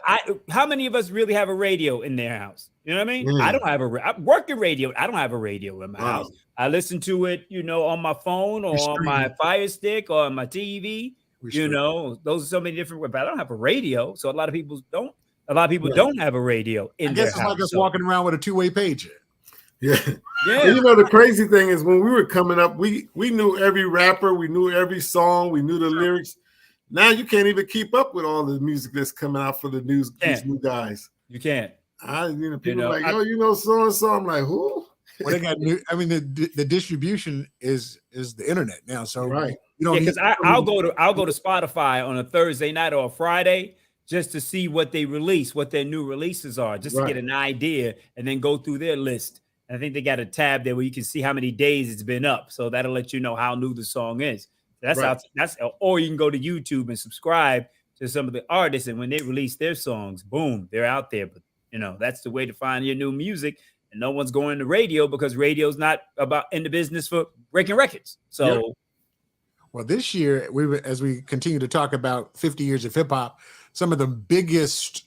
How many of us really have a radio in their house? You know what I mean? I don't have I work in radio. I don't have a radio in my house. I listen to it, on my phone or on my Fire Stick or on my TV. Those are so many different ways. But I don't have a radio, so a lot of people don't. A lot of people don't have a radio in their house. I guess it's like us walking around with a two-way pager. Yeah. And the crazy thing is when we were coming up, we knew every rapper, we knew every song, we knew the lyrics. Now you can't even keep up with all the music that's coming out for these new guys. You can't. People are like, so and so. I'm like, who? Well, they got new. I mean, the distribution is the internet now. So right. Because I'll go to Spotify on a Thursday night or a Friday just to see what they release, what their new releases are, just to get an idea, and then go through their list. And I think they got a tab there where you can see how many days it's been up, so that'll let you know how new the song is. Or you can go to YouTube and subscribe to some of the artists, and when they release their songs, boom, they're out there. But that's the way to find your new music. And no one's going to radio because radio's not in the business for breaking records. So, well, this year as we continue to talk about 50 years of hip hop, some of the biggest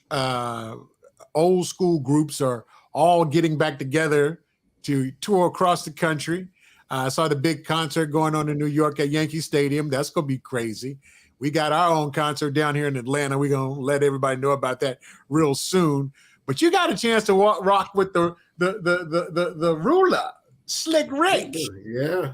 old school groups are all getting back together to tour across the country. I saw the big concert going on in New York at Yankee Stadium. That's going to be crazy. We got our own concert down here in Atlanta. We're going to let everybody know about that real soon. But you got a chance to rock with the ruler, Slick Rick. Yeah.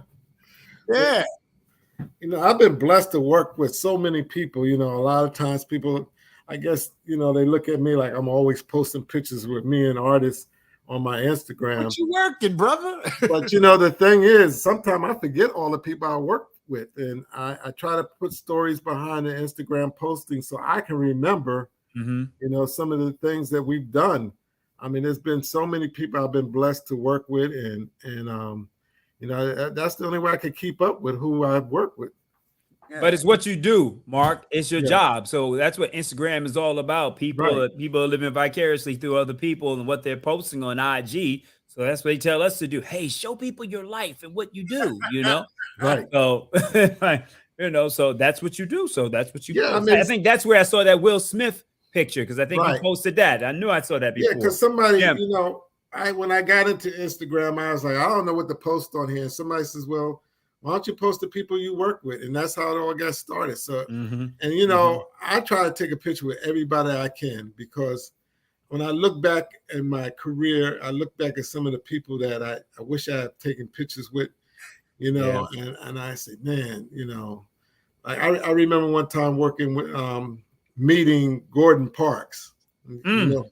I've been blessed to work with so many people. A lot of times people, I guess, they look at me like I'm always posting pictures with me and artists on my Instagram. What you working, brother? But the thing is, sometimes I forget all the people I work with, and I try to put stories behind the Instagram posting so I can remember, some of the things that we've done. I mean, there's been so many people I've been blessed to work with, and that's the only way I can keep up with who I've worked with. But it's what you do, Mark. It's your job. So that's what Instagram is all about. People are living vicariously through other people and what they're posting on IG. So that's what they tell us to do. Hey, show people your life and what you do, Right. So, so that's what you do. So that's what you do. I think that's where I saw that Will Smith picture, because I think you posted that. I knew I saw that before. Yeah, because somebody, when I got into Instagram, I was like, I don't know what to post on here. And somebody says, well, why don't you post the people you work with? And that's how it all got started. So, I try to take a picture with everybody I can, because when I look back at my career, I look back at some of the people that I wish I had taken pictures with, and I say, man, like I remember one time working with, meeting Gordon Parks, and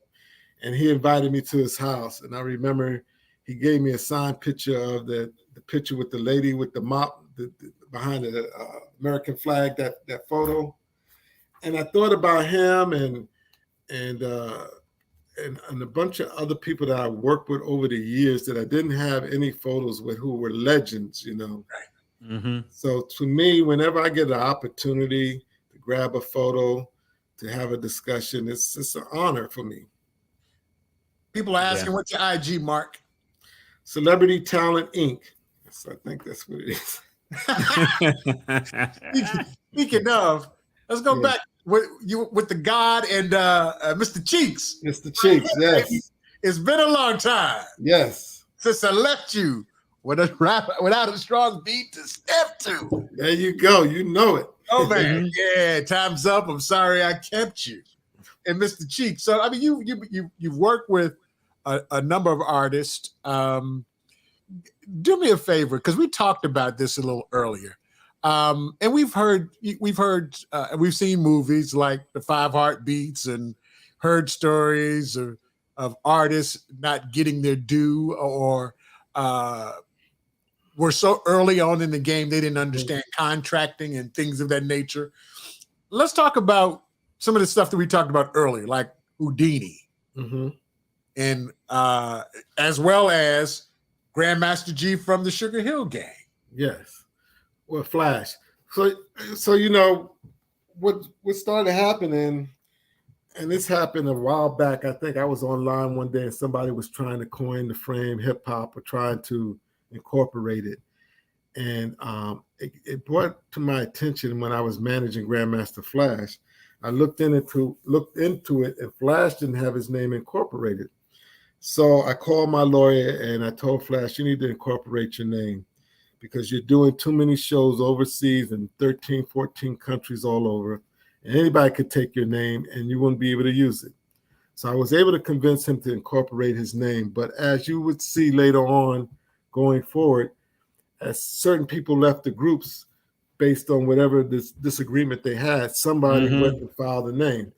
he invited me to his house. And I remember he gave me a signed picture of the picture with the lady with the mop behind the American flag, that photo. And I thought about him and a bunch of other people that I worked with over the years that I didn't have any photos with, who were legends, So to me, whenever I get an opportunity to grab a photo, to have a discussion, it's an honor for me. People are asking, what's your IG, Mark? Celebrity Talent Inc. So I think that's what it is. Speaking of, let's go back with the God and Mr. Cheeks. Mr. Cheeks, yes. It's been a long time. Yes. Since I left you without a strong beat to step to. There you go. You know it. Oh man, yeah. Time's up. I'm sorry I kept you. And Mr. Cheeks. So I mean, you've worked with a number of artists. Do me a favor, because we talked about this a little earlier, and we've seen movies like The Five Heartbeats and heard stories of artists not getting their due, or were so early on in the game they didn't understand contracting and things of that nature. Let's talk about some of the stuff that we talked about earlier, like Houdini, and as well as Grandmaster G from the Sugar Hill Gang. Yes. Well, Flash. So what started happening, and this happened a while back. I think I was online one day and somebody was trying to coin the frame hip hop, or trying to incorporate it. And it brought to my attention when I was managing Grandmaster Flash. I looked into it, and Flash didn't have his name incorporated. So I called my lawyer and I told Flash, you need to incorporate your name because you're doing too many shows overseas in 13, 14 countries all over. And anybody could take your name and you wouldn't be able to use it. So I was able to convince him to incorporate his name. But as you would see later on going forward, as certain people left the groups based on whatever this disagreement they had, somebody went and filed a name.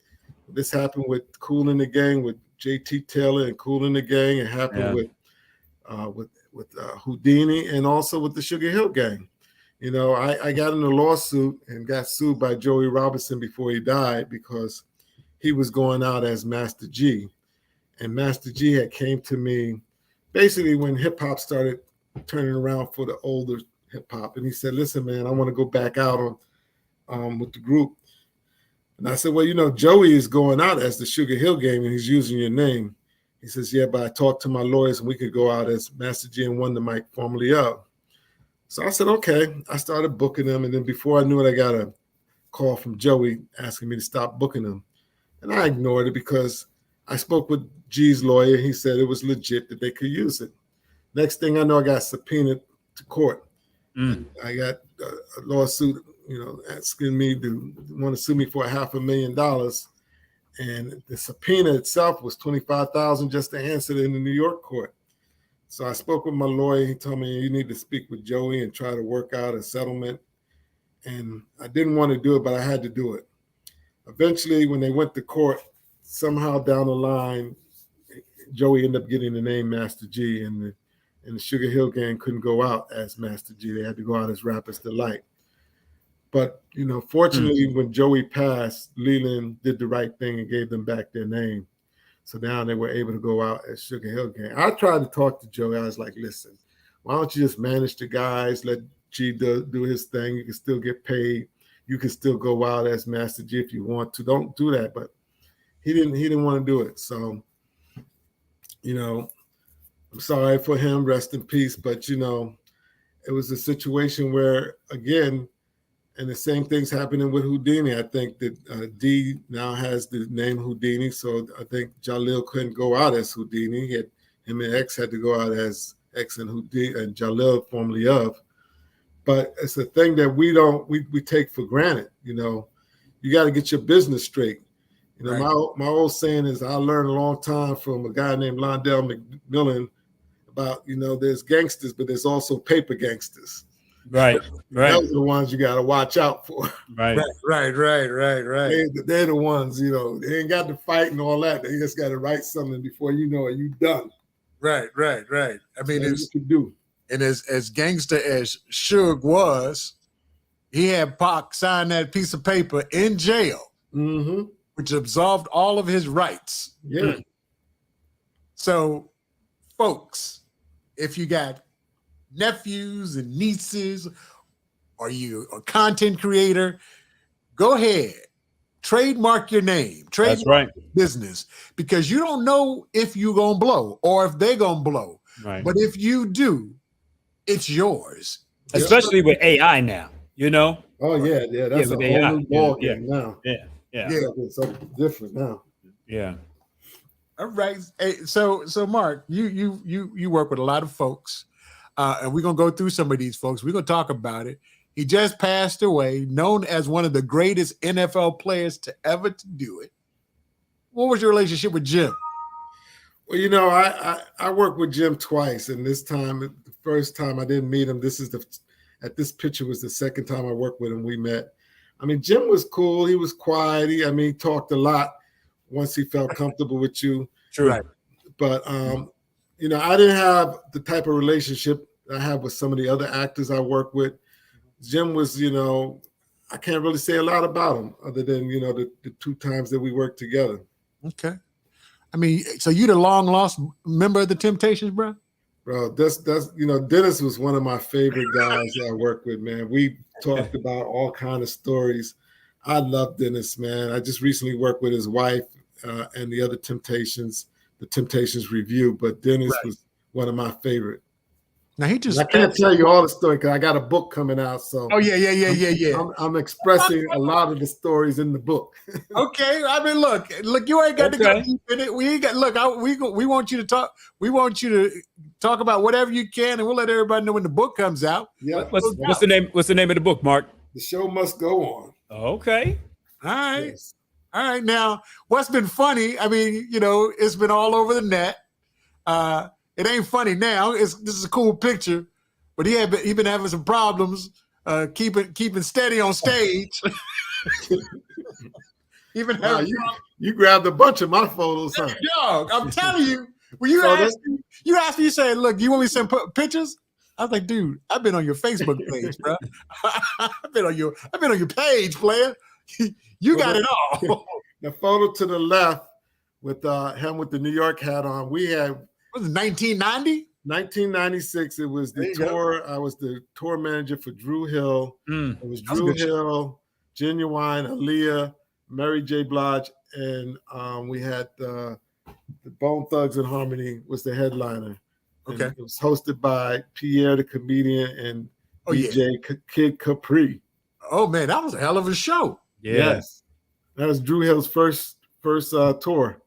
This happened with Kool and the Gang, with JT Taylor and Kool and the Gang. It happened with Houdini and also with the Sugar Hill Gang. You know, I got in a lawsuit and got sued by Joey Robinson before he died because he was going out as Master G. And Master G had came to me basically when hip hop started turning around for the older hip hop. And he said, listen, man, I want to go back out on with the group. And I said, well, you know, Joey is going out as the Sugar Hill Gang and he's using your name. He says, yeah, but I talked to my lawyers and we could go out as Master G and Wonder Mike, formerly of. So I said, okay. I started booking them. And then before I knew it, I got a call from Joey asking me to stop booking them. And I ignored it because I spoke with G's lawyer. He said it was legit that they could use it. Next thing I know, I got subpoenaed to court. I got a lawsuit, you know, asking me to want to sue me for $500,000. And the subpoena itself was $25,000 just to answer it in the New York court. So I spoke with my lawyer. He told me you need to speak with Joey and try to work out a settlement. And I didn't want to do it, but I had to do it. Eventually, when they went to court, somehow down the line, Joey ended up getting the name Master G, and the Sugar Hill Gang couldn't go out as Master G. They had to go out as Rapper's Delight. But, you know, fortunately, when Joey passed, Leland did the right thing and gave them back their name. So now they were able to go out as Sugar Hill Gang. I tried to talk to Joey. I was like, listen, why don't you just manage the guys, let G do his thing. You can still get paid. You can still go out as Master G if you want to. Don't do that. But he didn't want to do it. So, you know, I'm sorry for him. Rest in peace. But, you know, it was a situation where, again, and the same thing's happening with Houdini. I think that D now has the name Houdini. So I think Jalil couldn't go out as Houdini. Him and X had to go out as X and Houdini and Jalil, formerly of. But it's a thing that we take for granted. You know, you got to get your business straight. You know, right. my old saying is I learned a long time from a guy named Londell McMillan about, you know, there's gangsters, but there's also paper gangsters. Right. Those are the ones you got to watch out for. Right. They're the ones, you know, they ain't got to fight and all that. They just got to write something before you know it, you done. Right. I mean, it's you do. And as gangster as Suge was, he had Pac sign that piece of paper in jail, which absolved all of his rights. Yeah. So, folks, if you got nephews and nieces, or you a content creator, go ahead, trademark your name, trademark business, because you don't know if you're gonna blow or if they're gonna blow. Right. But if you do, it's yours. Especially with AI now, you know. Oh yeah, that's a whole new ball game now. Yeah, it's something different now. Yeah. All right. Hey, so Mark, you work with a lot of folks, and we're gonna go through some of these folks. We're gonna talk about it. He just passed away, known as one of the greatest NFL players to ever to do it. What was your relationship with Jim? Well, you know, I worked with Jim twice, and this time, the first time I didn't meet him. This picture was the second time I worked with him. We met. I mean, Jim was cool. He was quiet. He talked a lot once he felt comfortable with you. True. Right. But you know, I didn't have the type of relationship I have with some of the other actors I work with. Jim was, you know, I can't really say a lot about him other than, you know, the 2 times that we worked together. Okay. I mean, so you the long lost member of the Temptations, bro? Bro, that's you know, Dennis was one of my favorite guys that I worked with, man. We talked about all kind of stories. I love Dennis, man. I just recently worked with his wife and the other Temptations, the Temptations review, but Dennis was one of my favorite. Now he just. I can't tell you all the story because I got a book coming out. So. Oh yeah. I'm expressing a lot of the stories in the book. Okay, I mean, look, you ain't got to go deep in it. We ain't got. Look, we want you to talk. We want you to talk about whatever you can, and we'll let everybody know when the book comes out. Yeah. What's the name? What's the name of the book, Mark? The Show Must Go On. Okay. All right. Yes. All right. Now, what's been funny? I mean, it's been all over the net. It ain't funny now. This is a cool picture, but he been having some problems keeping steady on stage. Even you grabbed a bunch of my photos, huh? Dog, I'm telling you. When you asked me, you said, "Look, you want me to send pictures?" I was like, "Dude, I've been on your Facebook page, bro. I've been on your page, player. You got it all." The photo to the left with him with the New York hat on. We had. Was it 1990? 1996. It was the tour. I was the tour manager for Drew Hill. It was Drew Hill, Genuine, Aaliyah, Mary J. Blige, and we had the Bone Thugs and Harmony was the headliner. Okay. And it was hosted by Pierre the Comedian and DJ Kid Capri. Oh man, that was a hell of a show. Yeah. Yes. That was Drew Hill's first tour.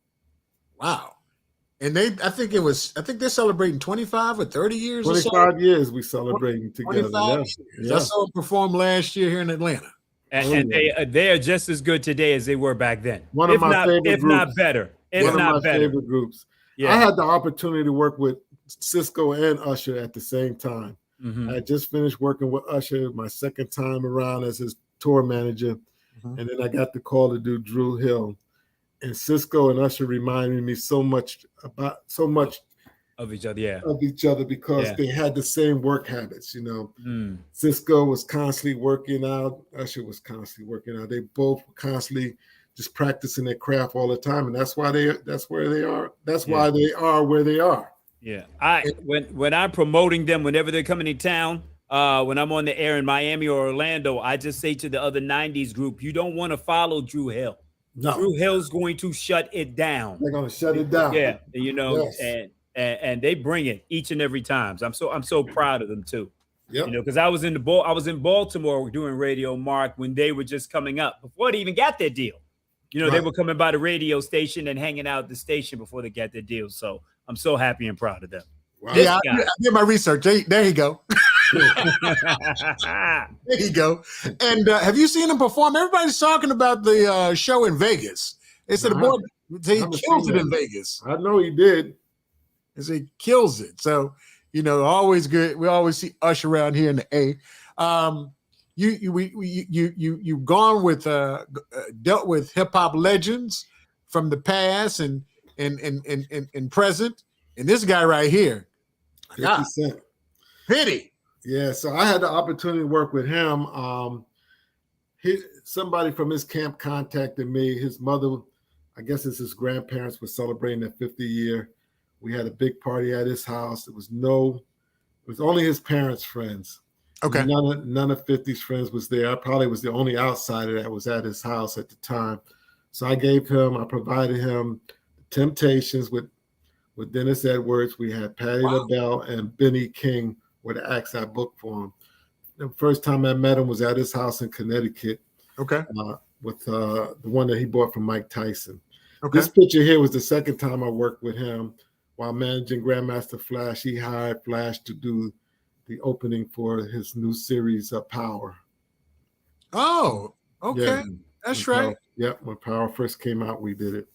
Wow. And I think they're celebrating 25 or 30 years. 25 years we celebrating together. Yeah. I saw them perform last year here in Atlanta. And they are just as good today as they were back then. One of my favorite groups. If not better. One of my favorite groups. Yeah. I had the opportunity to work with Cisco and Usher at the same time. Mm-hmm. I just finished working with Usher my second time around as his tour manager. Mm-hmm. And then I got the call to do Drew Hill. And Cisco and Usher reminded me so much of each other, because they had the same work habits. Cisco was constantly working out. Usher was constantly working out. They both were constantly just practicing their craft all the time, and that's why where they are. That's why they are where they are. Yeah, when I'm promoting them, whenever they're coming in town, when I'm on the air in Miami or Orlando, I just say to the other '90s group, you don't want to follow Drew Hill. No. Drew Hill's going to shut it down. They're going to shut it down. Yeah, yes. and they bring it each and every time. So I'm so proud of them too. Yep. Because I was in Baltimore doing radio, Mark, when they were just coming up before they even got their deal. Right. They were coming by the radio station and hanging out at the station before they got their deal. So I'm so happy and proud of them. Wow. Yeah, I did my research. There you go. There you go. And have you seen him perform? Everybody's talking about the show in Vegas. They said he kills it in Vegas. I know he did. They say he kills it. So, always good. We always see Usher around here in the A. You've gone with dealt with hip hop legends from the past and present, and this guy right here, 50 Cent. Pity. Yeah, so I had the opportunity to work with him. Somebody from his camp contacted me. His mother, I guess his grandparents were celebrating their 50th year. We had a big party at his house. It was only his parents' friends. Okay. None of 50's friends was there. I probably was the only outsider that was at his house at the time. So I provided him Temptations with Dennis Edwards. We had Patti LaBelle and Benny King were the acts I booked for him. The first time I met him was at his house in Connecticut. Okay. With the one that he bought from Mike Tyson. Okay. This picture here was the second time I worked with him while managing Grandmaster Flash. He hired Flash to do the opening for his new series, Power. Oh, okay. Yeah. That's right. When Power first came out, we did it.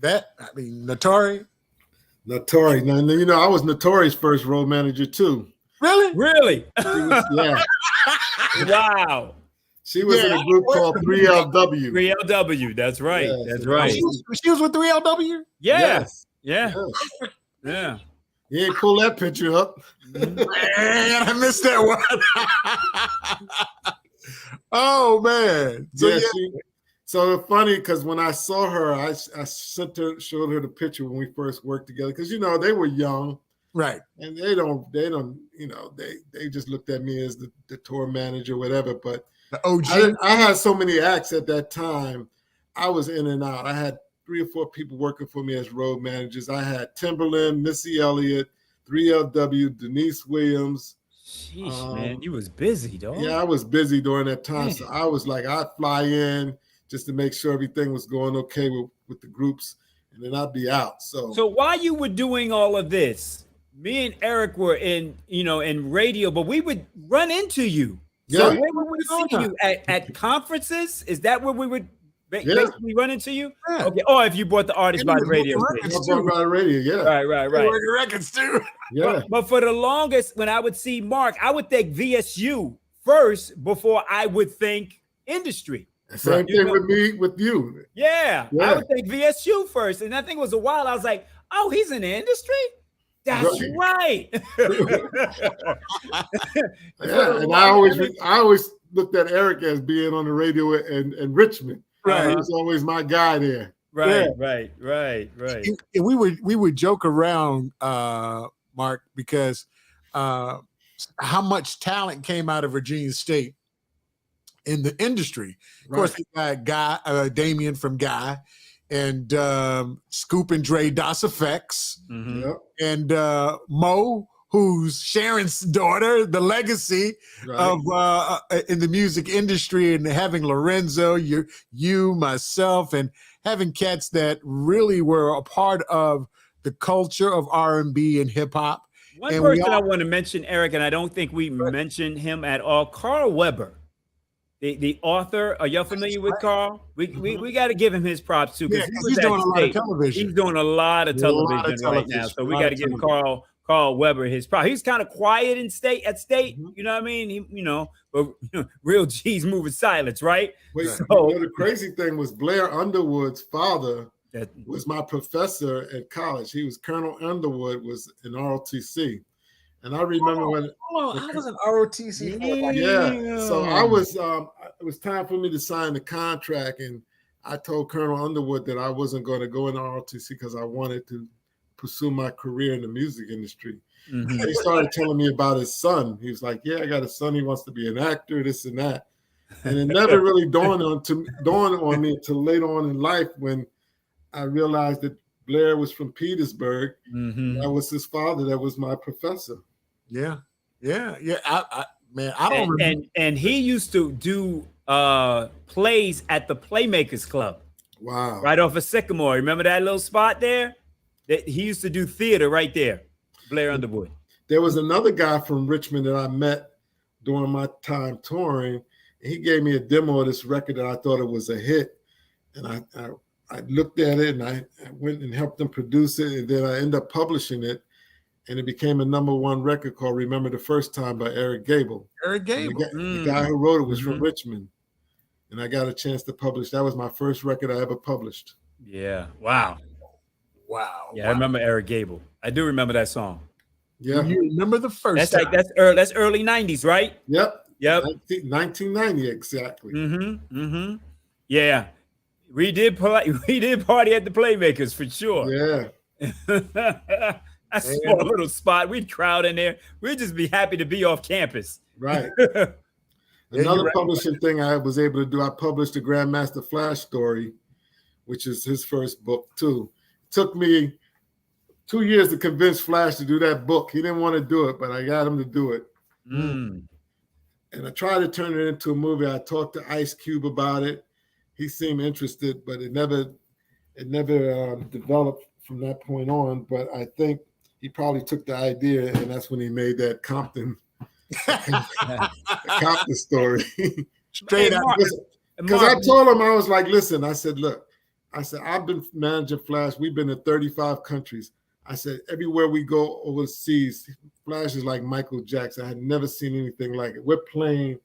Notori. Now, I was Notori's first road manager too. Really? Yeah. Wow. She was in a group called 3LW. 3LW, that's right. Yes. That's right. She was with 3LW? Yeah. Yes. Yeah. Yes. Yeah. You ain't pull that picture up. Man, I missed that one. Oh, man. So funny, because when I saw her, I showed her the picture when we first worked together. Because, they were young. Right. And they just looked at me as the tour manager, whatever. But the OG. I had so many acts at that time. I was in and out. I had 3 or 4 people working for me as road managers. I had Timberland, Missy Elliott, 3LW, Denise Williams. Sheesh, man, you was busy, dog. Yeah, I was busy during that time. Man. So I was like, I'd fly in just to make sure everything was going okay with the groups, and then I'd be out. So while you were doing all of this, me and Eric were in radio, but we would run into you. So where would we see you? At conferences? Is that where we would basically run into you? Yeah. Okay. Or if you bought the artist by the radio. Bought by the radio, yeah. Right. Working records too. Yeah. But for the longest, when I would see Mark, I would think VSU first before I would think industry. Same thing with me, with you. Yeah, I would think VSU first. And I think it was a while, I was like, oh, he's in the industry? That's right. Yeah, and I always looked at Eric as being on the radio in Richmond. Right. He was always my guy there. Right. And we would joke around, Mark, because how much talent came out of Virginia State in the industry. Of course, we had Damien from Guy, and Scoop and Dre Das Effects, and Mo, who's Sharon's daughter, the legacy of in the music industry, and having Lorenzo, you, myself, and having cats that really were a part of the culture of R&B and hip hop. One person I want to mention, Eric, and I don't think we mentioned him at all, Carl Weber. The author, are y'all familiar with Carl? We got to give him his props too, because he's doing a lot of television. He's doing a lot of television right now, so we got to give Carl Weber his props. He's kind of quiet at state, you know what I mean? But real G's moving silence, right? Wait, the crazy thing was Blair Underwood's father was my professor at college. He was Colonel Underwood, was in ROTC. And I remember when I was in ROTC. So I was. It was time for me to sign the contract, and I told Colonel Underwood that I wasn't going to go in ROTC because I wanted to pursue my career in the music industry. And he started telling me about his son. He was like, "Yeah, I got a son. He wants to be an actor, this and that." And it never really dawned on me until later on in life when I realized that Blair was from Petersburg. That was his father. That was my professor. Yeah. I don't remember. And he used to do plays at the Playmakers Club. Wow. Right off of Sycamore. Remember that little spot there? He used to do theater right there. Blair Underwood. There was another guy from Richmond that I met during my time touring. And he gave me a demo of this record that I thought it was a hit. And I looked at it, and I went and helped them produce it. And then I ended up publishing it. And it became a #1 record called Remember the First Time by Eric Gable. The guy who wrote it was from Richmond. And I got a chance to publish. That was my first record I ever published. Yeah. Wow. Yeah, I remember Eric Gable. I do remember that song. Yeah. You remember the first time. That's early 90s, right? Yep. 1990 exactly. Yeah. We did party at the Playmakers for sure. Yeah. A small little spot. We'd crowd in there. We'd just be happy to be off campus. Right. Another publishing thing I was able to do, I published the Grandmaster Flash story, which is his first book too. It took me 2 years to convince Flash to do that book. He didn't want to do it, but I got him to do it. And I tried to turn it into a movie. I talked to Ice Cube about it. He seemed interested, but it never developed from that point on. But I think he probably took the idea, and that's when he made that Compton story. Straight up. Because I told him, I was like, listen, I said, look, I've been managing Flash. We've been to 35 countries. I said, everywhere we go overseas, Flash is like Michael Jackson. I had never seen anything like it. We're playing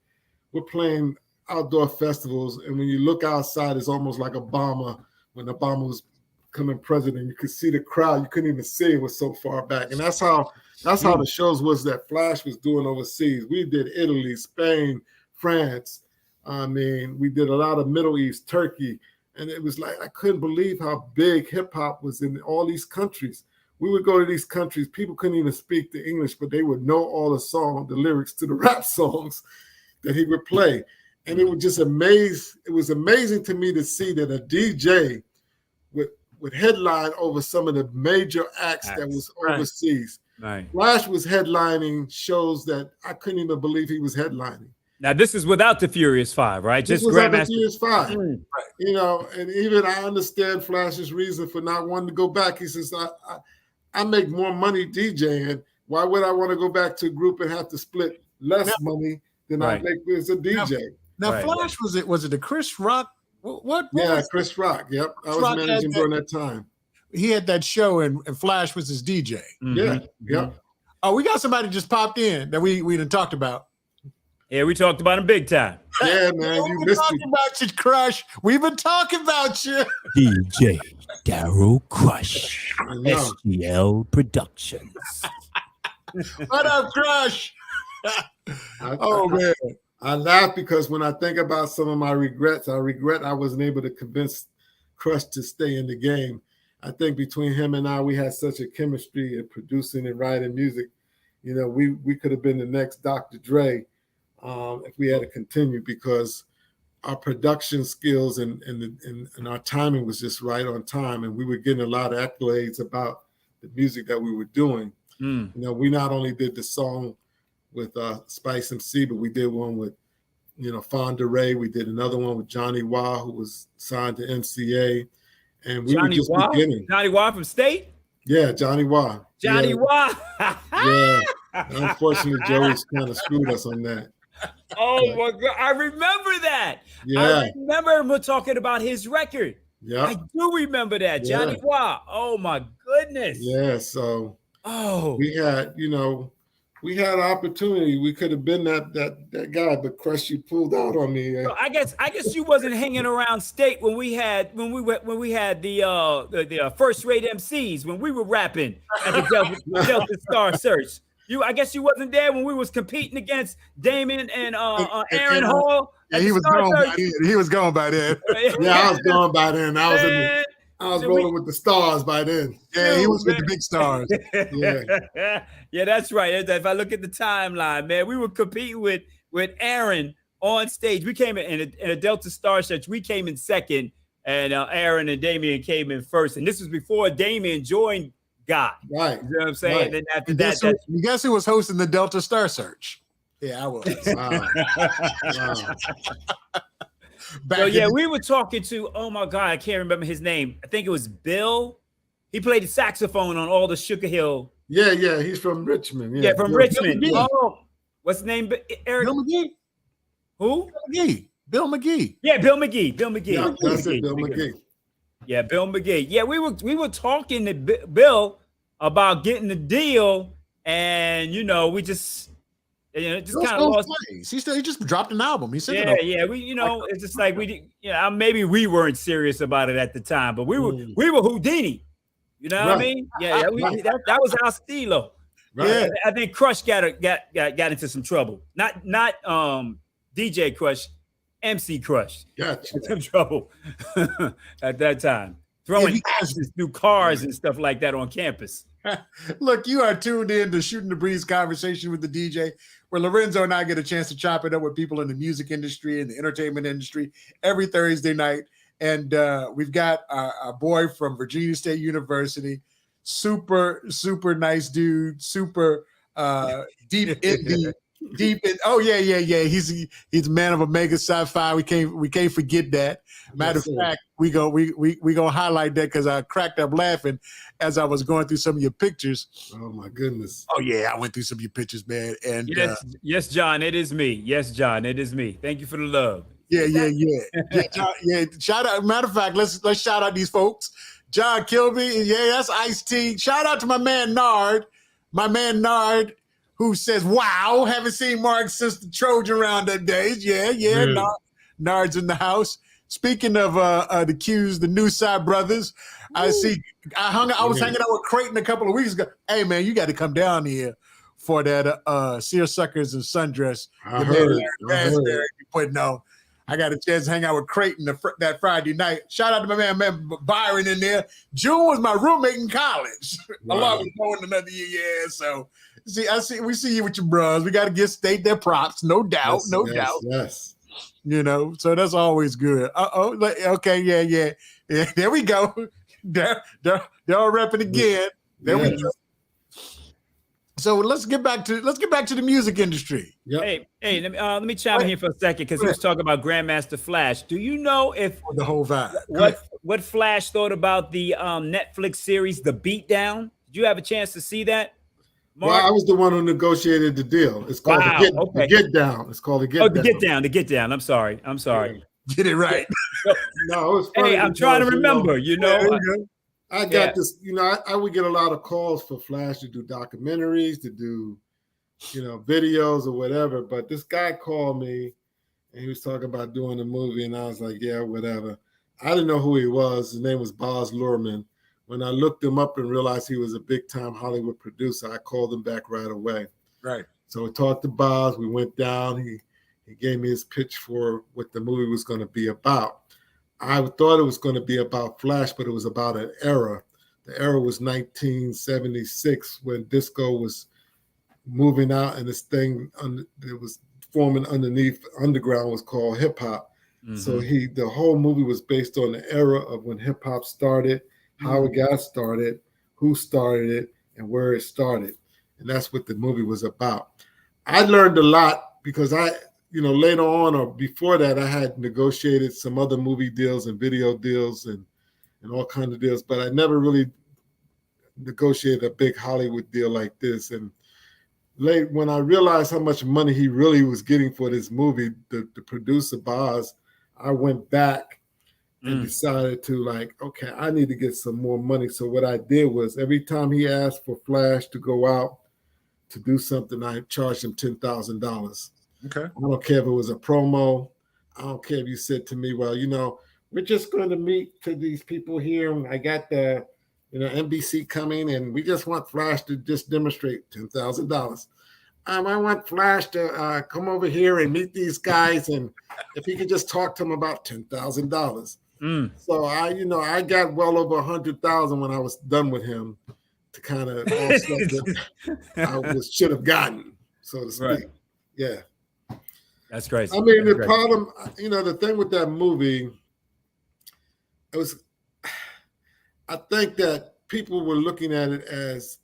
outdoor festivals, and when you look outside, it's almost like Obama. When Obama was becoming president, you could see the crowd. You couldn't even see it was so far back. And that's how the shows was that Flash was doing overseas. We did Italy, Spain, France. I mean, we did a lot of Middle East, Turkey. And it was like, I couldn't believe how big hip hop was in all these countries. We would go to these countries, people couldn't even speak the English, but they would know all the lyrics to the rap songs that he would play. And it was amazing to me to see that a DJ would headline over some of the major acts that was overseas. Right. Flash was headlining shows that I couldn't even believe he was headlining. Now this is without the Furious 5, right? This Just was at the Grandmaster. Furious 5. You know, and even I understand Flash's reason for not wanting to go back. He says, I make more money DJing. Why would I want to go back to a group and have to split less money than I make as a DJ? Now Flash, was it the Chris Rock? What Chris Rock. Yep. I was managing during that time. He had that show and Flash was his DJ. Yeah. Yep. Oh, we got somebody just popped in that we done talked about. Yeah, we talked about him big time. Yeah, man. We've been talking about you, Crush. We've been talking about you. DJ Daryl Crush. SGL Productions. What up, Crush? Man. I laugh because when I think about some of my regrets, I regret I wasn't able to convince Crush to stay in the game. I think between him and I, we had such a chemistry in producing and writing music. You know, we could have been the next Dr. Dre if we had to continue, because our production skills and our timing was just right on time, and we were getting a lot of accolades about the music that we were doing. You know, we not only did the song with Spice MC, but we did one with, you know, Fonda Ray. We did another one with Johnny Wah, who was signed to MCA, and we were just beginning. Johnny Wah from State? Yeah, Johnny Wah. Johnny Wah. Yeah. Unfortunately, Joey's kind of screwed us on that. Oh my God, I remember that. Yeah. I remember him talking about his record. Yeah, I do remember that. Johnny Wah. Oh my goodness. Yeah, so we had, you know, we had an opportunity. We could have been that guy, but Crush, you pulled out on me. So I guess you wasn't hanging around State when we had the first rate MCs, when we were rapping at the Delta Star Search. I guess you wasn't there when we was competing against Damon and Aaron Hall. Yeah, he was gone by then. He was gone by then. Yeah, I was gone by then. I was rolling with the stars by then. Yeah, he was with the big stars. Yeah, that's right. If I look at the timeline, man, we were competing with Aaron on stage. We came in a Delta Star Search. We came in second, and Aaron and Damien came in first. And this was before Damien joined God. Right. You know what I'm saying? Right. And after you guess who was hosting the Delta Star Search? Yeah, I was. Wow. So yeah, we were talking to, oh my God, I can't remember his name. I think it was Bill. He played the saxophone on all the Sugar Hill. Yeah, he's from Richmond. Yeah, from Richmond. Oh, what's his name? Eric? Bill McGee. Who? Bill McGee. Yeah, Bill McGee. Yeah, that's it, Bill McGee. Yeah, Bill McGee. Yeah, we were talking to Bill about getting the deal, and you know, we just kind of lost. He just dropped an album. He said, "Yeah, we, you know, it's just like maybe we weren't serious about it at the time, but we were Houdini. You know what I mean? Yeah, that was our stilo. Right. Yeah, I think Crush got into some trouble. Not DJ Crush, MC Crush. Gotcha. Some trouble at that time. Throwing ashes through cars and stuff like that on campus. Look, you are tuned in to Shooting the Breeze Conversation with the DJ, where Lorenzo and I get a chance to chop it up with people in the music industry and the entertainment industry every Thursday night. And we've got our boy from Virginia State University, super, super nice dude, super deep in the deep in. Oh yeah. He's a man of Omega Sci-Fi. We can't forget that. Matter of fact, we gonna highlight that because I cracked up laughing as I was going through some of your pictures. Oh my goodness. Oh yeah, I went through some of your pictures, man. And yes, John, it is me. Yes, John, it is me. Thank you for the love. Yeah. Shout out. Matter of fact, let's shout out these folks. John Kilby. Yeah, that's Ice-T. Shout out to my man Nard. Who says, wow, haven't seen Mark since the Trojan Roundup days. Yeah. Nard's in the house. Speaking of the Q's, the New Side Brothers, I was hanging out with Creighton a couple of weeks ago. Hey, man, you got to come down here for that Seersuckers and Sundress. I heard. You putting on. I got a chance to hang out with Creighton that Friday night. Shout out to my man Byron in there. June was my roommate in college. Wow. Along with going another year. Yeah, so we see you with your bros. We got to give State their props, no doubt, doubt. Yes. You know, so that's always good. Okay, yeah. There we go. They're all repping again. There we go. So let's get back to the music industry. Yep. Hey, let me chime in here for a second because he was talking about Grandmaster Flash. Do you know if the whole vibe what Flash thought about the Netflix series The Beatdown? Did you have a chance to see that? Mark? Well, I was the one who negotiated the deal. It's called the Get Down. It's called the Get Down. The Get Down. I'm sorry. Yeah. Get it right. No, it was funny. Hey, I'm trying to remember. I got this. I would get a lot of calls for Flash to do documentaries, to do, videos or whatever. But this guy called me, and he was talking about doing a movie, and I was like, yeah, whatever. I didn't know who he was. His name was Boz Luhrmann. When I looked him up and realized he was a big-time Hollywood producer, I called him back right away. Right. So we talked to Boz. We went down. He gave me his pitch for what the movie was going to be about. I thought it was going to be about Flash, but it was about an era. The era was 1976 when disco was moving out, and this thing it was forming underneath underground was called hip hop. Mm-hmm. So the whole movie was based on the era of when hip hop started, how it got started, who started it, and where it started. And that's what the movie was about. I learned a lot because later on or before that, I had negotiated some other movie deals and video deals and all kinds of deals, but I never really negotiated a big Hollywood deal like this. And when I realized how much money he really was getting for this movie, the producer Boz, I went back and decided to okay, I need to get some more money. So what I did was every time he asked for Flash to go out to do something, I charged him $10,000. Okay. I don't care if it was a promo. I don't care if you said to me, well, we're just going to meet to these people here. And I got the, NBC coming and we just want Flash to just demonstrate $10,000. I want Flash to come over here and meet these guys. And if he could just talk to them about $10,000. So I got well over 100,000 when I was done with him to kind of offset what I should have gotten, so to speak. Right. Yeah. That's crazy. I mean, the problem, the thing with that movie, I think that people were looking at it as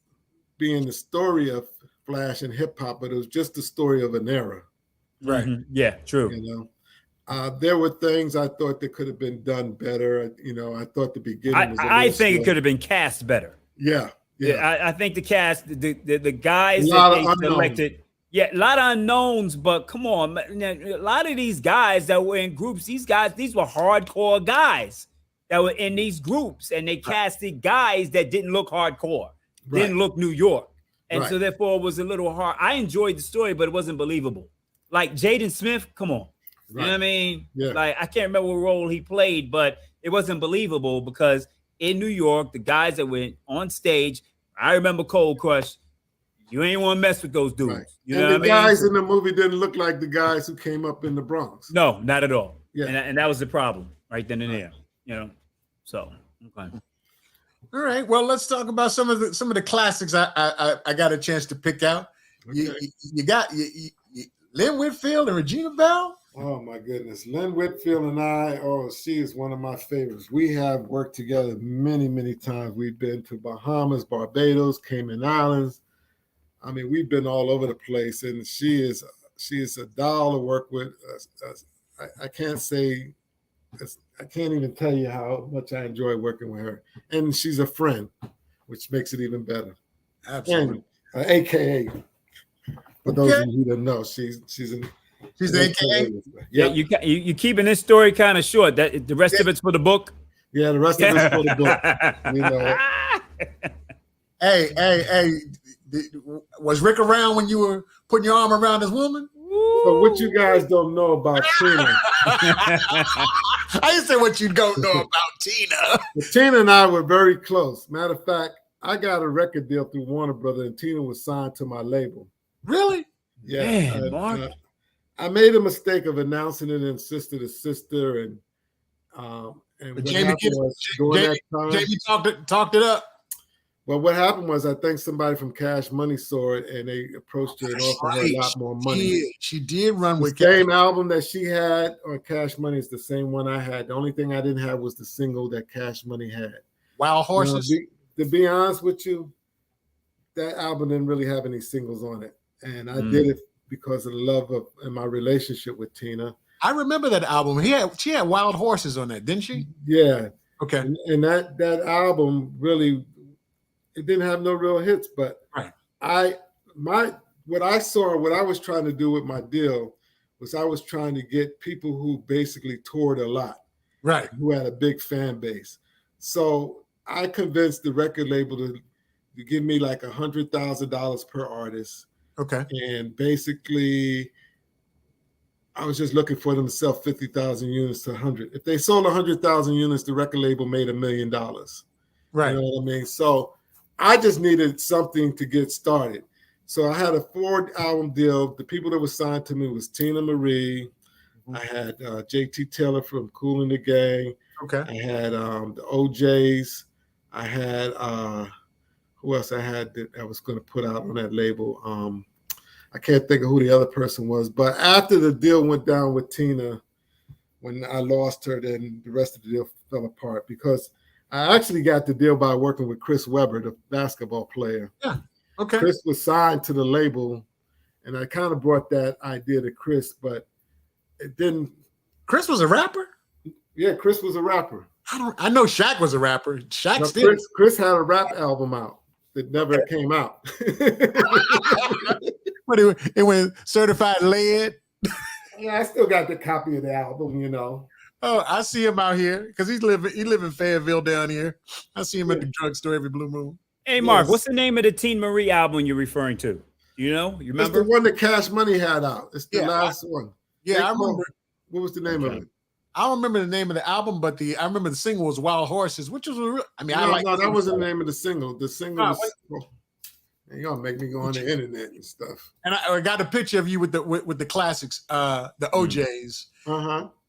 being the story of Flash and hip hop, but it was just the story of an era. Right. Mm-hmm. Yeah, true. There were things I thought that could have been done better. I thought the beginning was I think slow. It could have been cast better. Yeah. I think the cast, the guys that they selected. Yeah, a lot of unknowns, but come on, a lot of these guys that were in groups, these were hardcore guys that were in these groups, and they casted guys that didn't look hardcore, didn't look New York. And so therefore it was a little hard. I enjoyed the story, but it wasn't believable. Like Jaden Smith, come on. You know what I mean? Yeah. Like, I can't remember what role he played, but it wasn't believable because in New York, the guys that went on stage, I remember Cold Crush, you ain't want to mess with those dudes. Right. You know what I mean? The guys in the movie didn't look like the guys who came up in the Bronx. No, not at all. Yeah. And that was the problem right then and there. So, okay. All right. Well, let's talk about some of the classics I got a chance to pick out. Okay. You got Lynn Whitfield and Regina Bell. Oh my goodness, Lynn Whitfield and I. Oh, she is one of my favorites. We have worked together many, many times. We've been to Bahamas, Barbados, Cayman Islands. I mean, we've been all over the place, and she is a doll to work with. I can't even tell you how much I enjoy working with her. And she's a friend, which makes it even better. Absolutely. And AKA, for those of you who don't know, she's an AKA. Yeah, you keeping this story kind of short. That the rest of it's for the book. Yeah, the rest of it's for the book. Hey, was Rick around when you were putting your arm around this woman? So what you guys don't know about Tina? I didn't say what you don't know about Tina. Tina and I were very close. Matter of fact, I got a record deal through Warner Brothers, and Tina was signed to my label. Really? Yeah. Man, Mark. I made a mistake of announcing it in Sister to Sister, and Jamie talked it up. Well, what happened was I think somebody from Cash Money saw it and they approached her and offered her a lot more money. She did run with the same album that she had on Cash Money is the same one I had. The only thing I didn't have was the single that Cash Money had. Wild Horses. To be honest with you, that album didn't really have any singles on it, and I did it because of the love of and my relationship with Tina. I remember that album. She had Wild Horses on that, didn't she? Yeah. Okay. And that album really, it didn't have no real hits, but what I was trying to do with my deal was I was trying to get people who basically toured a lot, right, who had a big fan base. So I convinced the record label to give me like $100,000 per artist. Okay. And basically, I was just looking for them to sell 50,000 units to 100. If they sold 100,000 units, the record label made $1 million. Right. You know what I mean? So I just needed something to get started. So I had a 4-album deal. The people that were signed to me was Tina Marie. I had JT Taylor from Kool and the Gang. Okay. I had the OJs. I had who else I had that I was going to put out on that label. I can't think of who the other person was. But after the deal went down with Tina, when I lost her, then the rest of the deal fell apart because I actually got the deal by working with Chris Webber, the basketball player. Yeah. Okay. Chris was signed to the label, and I kind of brought that idea to Chris, but it didn't. Chris was a rapper? Yeah, Chris was a rapper. I know Shaq was a rapper. Shaq Chris had a rap album out that never came out. But it went certified lead. Yeah, I still got the copy of the album, you know. Oh, I see him out here because he live in Fayetteville down here. I see him at the drugstore every blue moon. Hey, Mark, what's the name of the Tina Marie album you're referring to? You know, you remember? It's the one that Cash Money had out. It's the last one. Yeah, I remember. What was the name of it? I don't remember the name of the album, but I remember the single was "Wild Horses," which was no, that wasn't the name of the single. The single was. You're gonna make me go on the internet and stuff. And I got a picture of you with the classics, the OJs.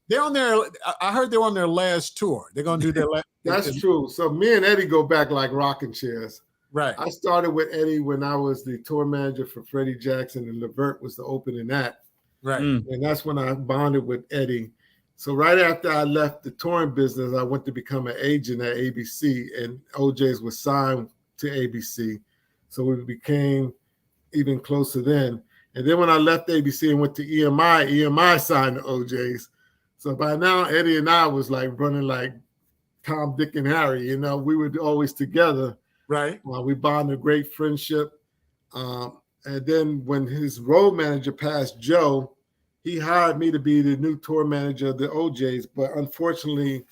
They're on their. I heard they're on their last tour. They're gonna do their last. That's true. So me and Eddie go back like rocking chairs. Right. I started with Eddie when I was the tour manager for Freddie Jackson, and Levert was the opening act. Right. And that's when I bonded with Eddie. So right after I left the touring business, I went to become an agent at ABC, and OJs was signed to ABC. So we became even closer then. And then when I left ABC and went to EMI signed the OJs. So by now, Eddie and I was like running like Tom, Dick, and Harry. You know, we were always together. Right. We bonded a great friendship. And then when his road manager passed, Joe, he hired me to be the new tour manager of the OJs. But unfortunately,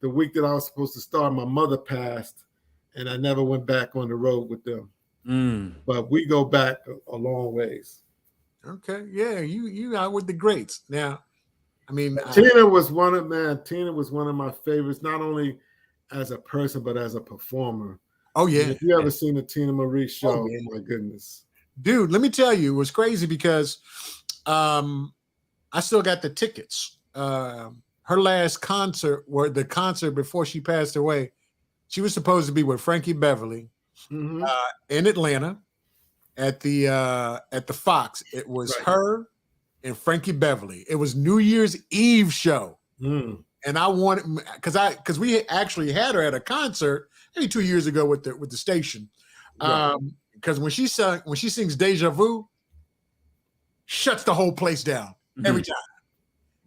the week that I was supposed to start, my mother passed, and I never went back on the road with them. But we go back a long ways. Okay. Yeah, you out with the greats. Now, I mean, Tina was one of my favorites, not only as a person, but as a performer. Oh, yeah. And if you ever seen the Tina Marie show, my goodness. Dude, let me tell you, it was crazy because I still got the tickets. Her last concert, or the concert before she passed away, she was supposed to be with Frankie Beverly in Atlanta at the Fox. It was her and Frankie Beverly. It was New Year's Eve show. And I wanted, because we actually had her at a concert maybe 2 years ago with the station. Because when she sings Deja Vu, shuts the whole place down every time.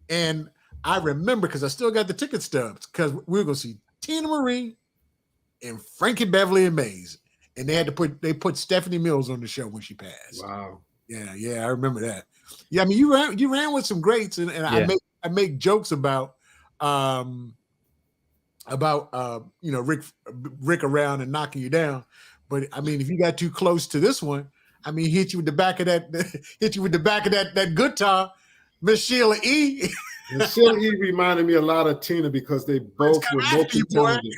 And I remember, because I still got the ticket stubs, because we were going to see Tina Marie and Frankie Beverly and Mays. And they put Stephanie Mills on the show when she passed. Wow. Yeah, I remember that. Yeah, I mean, you ran with some greats, and I make jokes about Rick around and knocking you down. But I mean, if you got too close to this one, I mean, hit you with the back of that guitar, Miss Sheila E. And Sheila E. reminded me a lot of Tina because they both were multi-talented.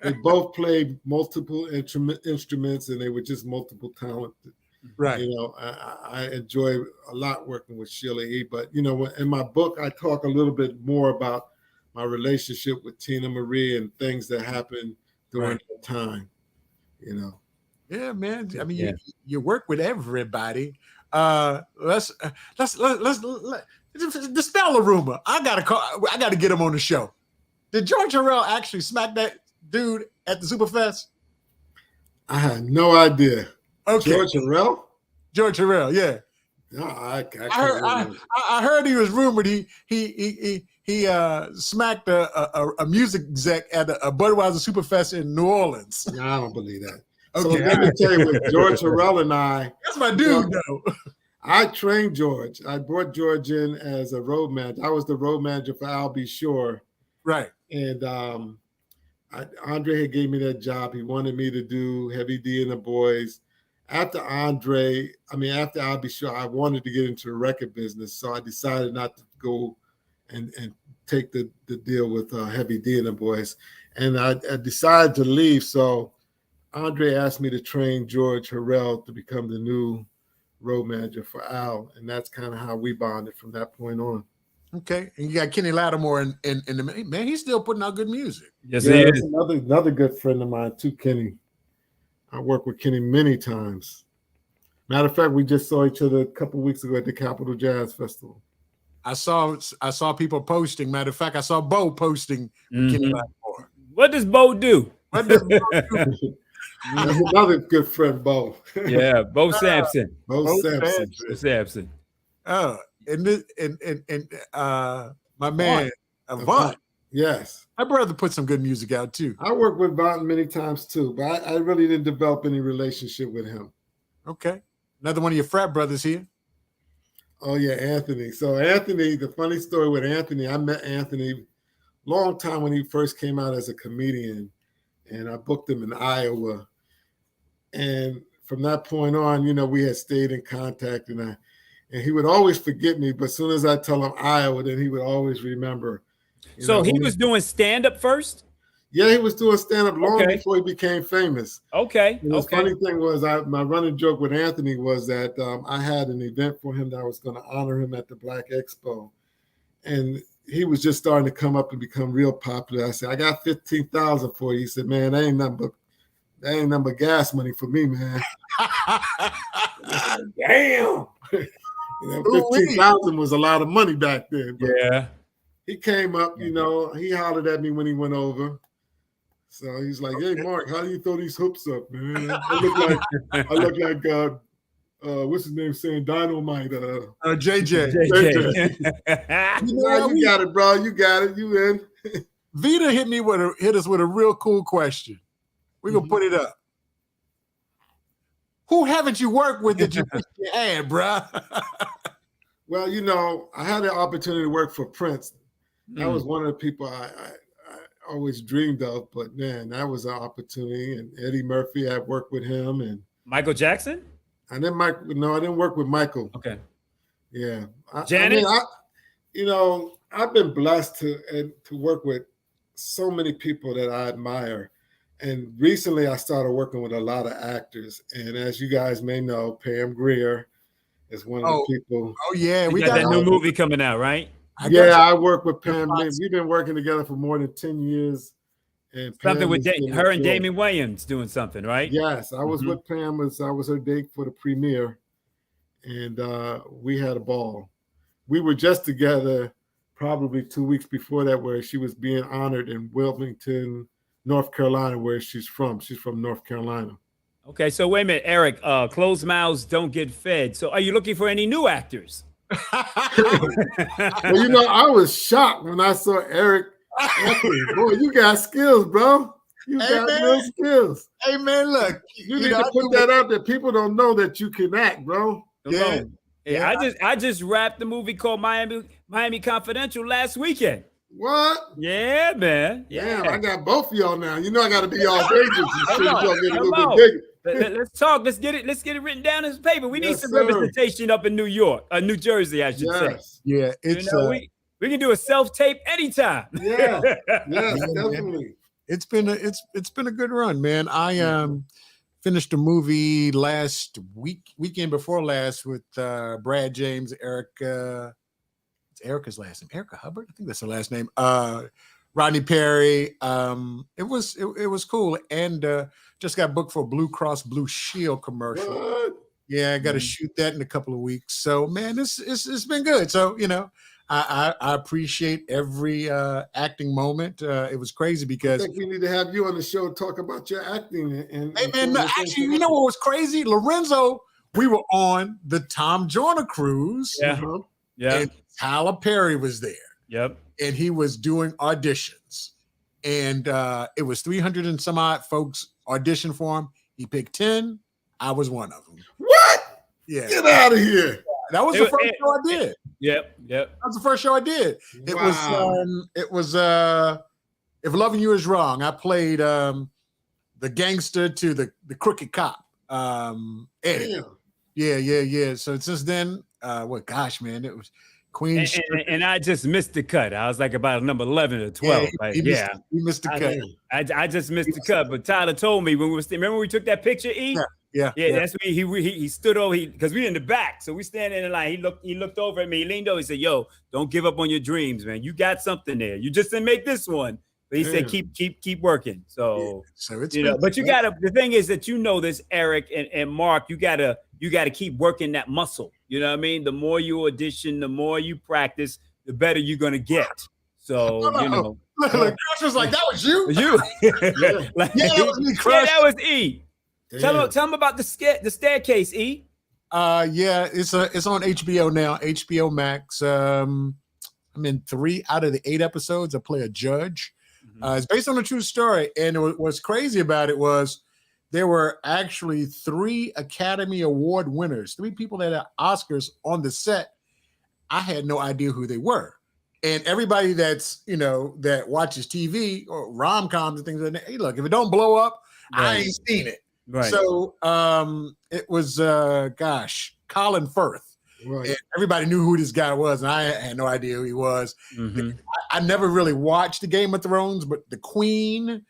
They both played multiple instruments, and they were just multiple talented. Right. You know, I enjoy a lot working with Sheila E. But you know, in my book, I talk a little bit more about my relationship with Tina Marie and things that happened during that time. You know. Yeah, man. I mean, you work with everybody. Let's dispel the rumor. I gotta get him on the show. Did George Harrell actually smack that dude at the Superfest? I had no idea. Okay. George Harrell? George Harrell, yeah. No, I heard he was rumored he smacked a music exec at a Budweiser Superfest in New Orleans. No, I don't believe that. Okay. So let me tell you, with George Harrell and I, that's my dude, though. I trained George. I brought George in as a road manager. I was the road manager for Al B. Shore. Right. And Andre had gave me that job. He wanted me to do Heavy D and the Boys. After Al B. Shore, I wanted to get into the record business. So I decided not to go and take the deal with Heavy D and the Boys. And I decided to leave. So Andre asked me to train George Harrell to become the new road manager for Al, and that's kind of how we bonded from that point on. Okay, and you got Kenny Lattimore in the man. He's still putting out good music. Yes, he is. Another good friend of mine too, Kenny. I worked with Kenny many times. Matter of fact, we just saw each other a couple weeks ago at the Capitol Jazz Festival. I saw people posting. Matter of fact, I saw Bo posting Kenny Lattimore. What does Bo do? What does Bo do? Another good friend, Bo. Yeah, Bo Sampson. Bo Sampson. Oh, and my man Avant. Yes, my brother put some good music out too. I worked with Avant many times too, but I really didn't develop any relationship with him. Okay, another one of your frat brothers here. Oh yeah, Anthony. So Anthony, the funny story with Anthony, I met Anthony long time when he first came out as a comedian. And I booked him in Iowa. And from that point on, we had stayed in contact, and he would always forget me. But as soon as I tell him Iowa, then he would always remember. So he was doing stand-up first? Yeah, he was doing stand-up long before he became famous. Okay. And the funny thing was, my running joke with Anthony was that I had an event for him that I was going to honor him at the Black Expo. And he was just starting to come up and become real popular. I said, I got 15,000 for you. He said, man, that ain't nothing but gas money for me, man. Said, damn. 15,000 was a lot of money back then. But yeah. He came up, he hollered at me when he went over. So he's like, hey, Mark, how do you throw these hoops up, man? I look like what's his name saying Dynamite? JJ. You got it, bro. You got it. You in. Vita hit us with a real cool question. We're gonna put it up. Who haven't you worked with that you wish you had, bro? Well, I had the opportunity to work for Prince. That was one of the people I always dreamed of, but man, that was an opportunity. And Eddie Murphy, I worked with him, and Michael Jackson. I didn't work with Michael. Okay. Yeah. Janet? I've been blessed to work with so many people that I admire. And recently I started working with a lot of actors. And as you guys may know, Pam Grier is one of the people. Oh, yeah. We got that new movie coming out, right? I work with Pam. We've been working together for more than 10 years. And something with her and Damien Wayans doing something, right? Yes, I was with Pam. I was her date for the premiere, and we had a ball. We were just together probably 2 weeks before that, where she was being honored in Wilmington, North Carolina, where she's from. She's from North Carolina. Okay, so wait a minute, Eric. Closed mouths don't get fed. So are you looking for any new actors? Well, I was shocked when I saw Eric. Boy, you got skills, bro. You got real skills. Hey, man, look. You need to put that out there. People don't know that you can act, bro. Yeah. I just wrapped the movie called Miami Confidential last weekend. What? Yeah, man. Yeah. Damn, I got both of y'all now. I got to be y'all agents and shit. Y'all get a little bit bigger. Let's talk. Let's get it written down in paper. We need some representation up in New Jersey, I should say. Yeah, it's we can do a self-tape anytime. Yeah, definitely. It's been a good run, man. I finished a movie last weekend before last with Brad James, Erica. It's Erica's last name, Erica Hubbard. I think that's her last name. Rodney Perry. It was cool, and just got booked for a Blue Cross Blue Shield commercial. What? Yeah, I got to shoot that in a couple of weeks. So, man, it's been good. So, I appreciate every acting moment. It was crazy because I think we need to have you on the show to talk about your acting. Hey, man, actually, you know what was crazy? Lorenzo, we were on the Tom Joyner cruise. Yeah. And Tyler Perry was there. Yep. And he was doing auditions. And it was 300 and some odd folks auditioned for him. He picked 10. I was one of them. What? Yeah. Get out of here. That was the first show I did. Yep. That was the first show I did. It was If Loving You Is Wrong. I played the gangster to the crooked cop. Eddie. Yeah. So since then, man, it was Queen. And I just missed the cut. I was like about number 11 or 12. He missed the cut. I just missed the cut. But Tyler told me when remember we took that picture, E? Yeah. That's when he stood over, because we in the back. So we standing in the line. He looked over at me, he leaned over, he said, "Yo, don't give up on your dreams, man. You got something there. You just didn't make this one." But he said, keep working. So it's but you gotta, the thing is that this, Eric and Mark, you gotta keep working that muscle. You know what I mean? The more you audition, the more you practice, the better you're gonna get. So Look, Crush was like, "That was you?" That was me, Crush. Yeah, that was E. Tell him about the staircase, E. It's on HBO now, HBO Max. I'm in 3 out of the 8 episodes. I play a judge. It's based on a true story, and what's crazy about it was there were actually 3 Academy Award winners, 3 people that had Oscars on the set. I had no idea who they were, and everybody that's that watches TV or rom-coms and things like that, hey, look, if it don't blow up, I ain't seen it. Right. So it was Colin Firth. Right. And everybody knew who this guy was, and I had no idea who he was. I never really watched the Game of Thrones, but the Queen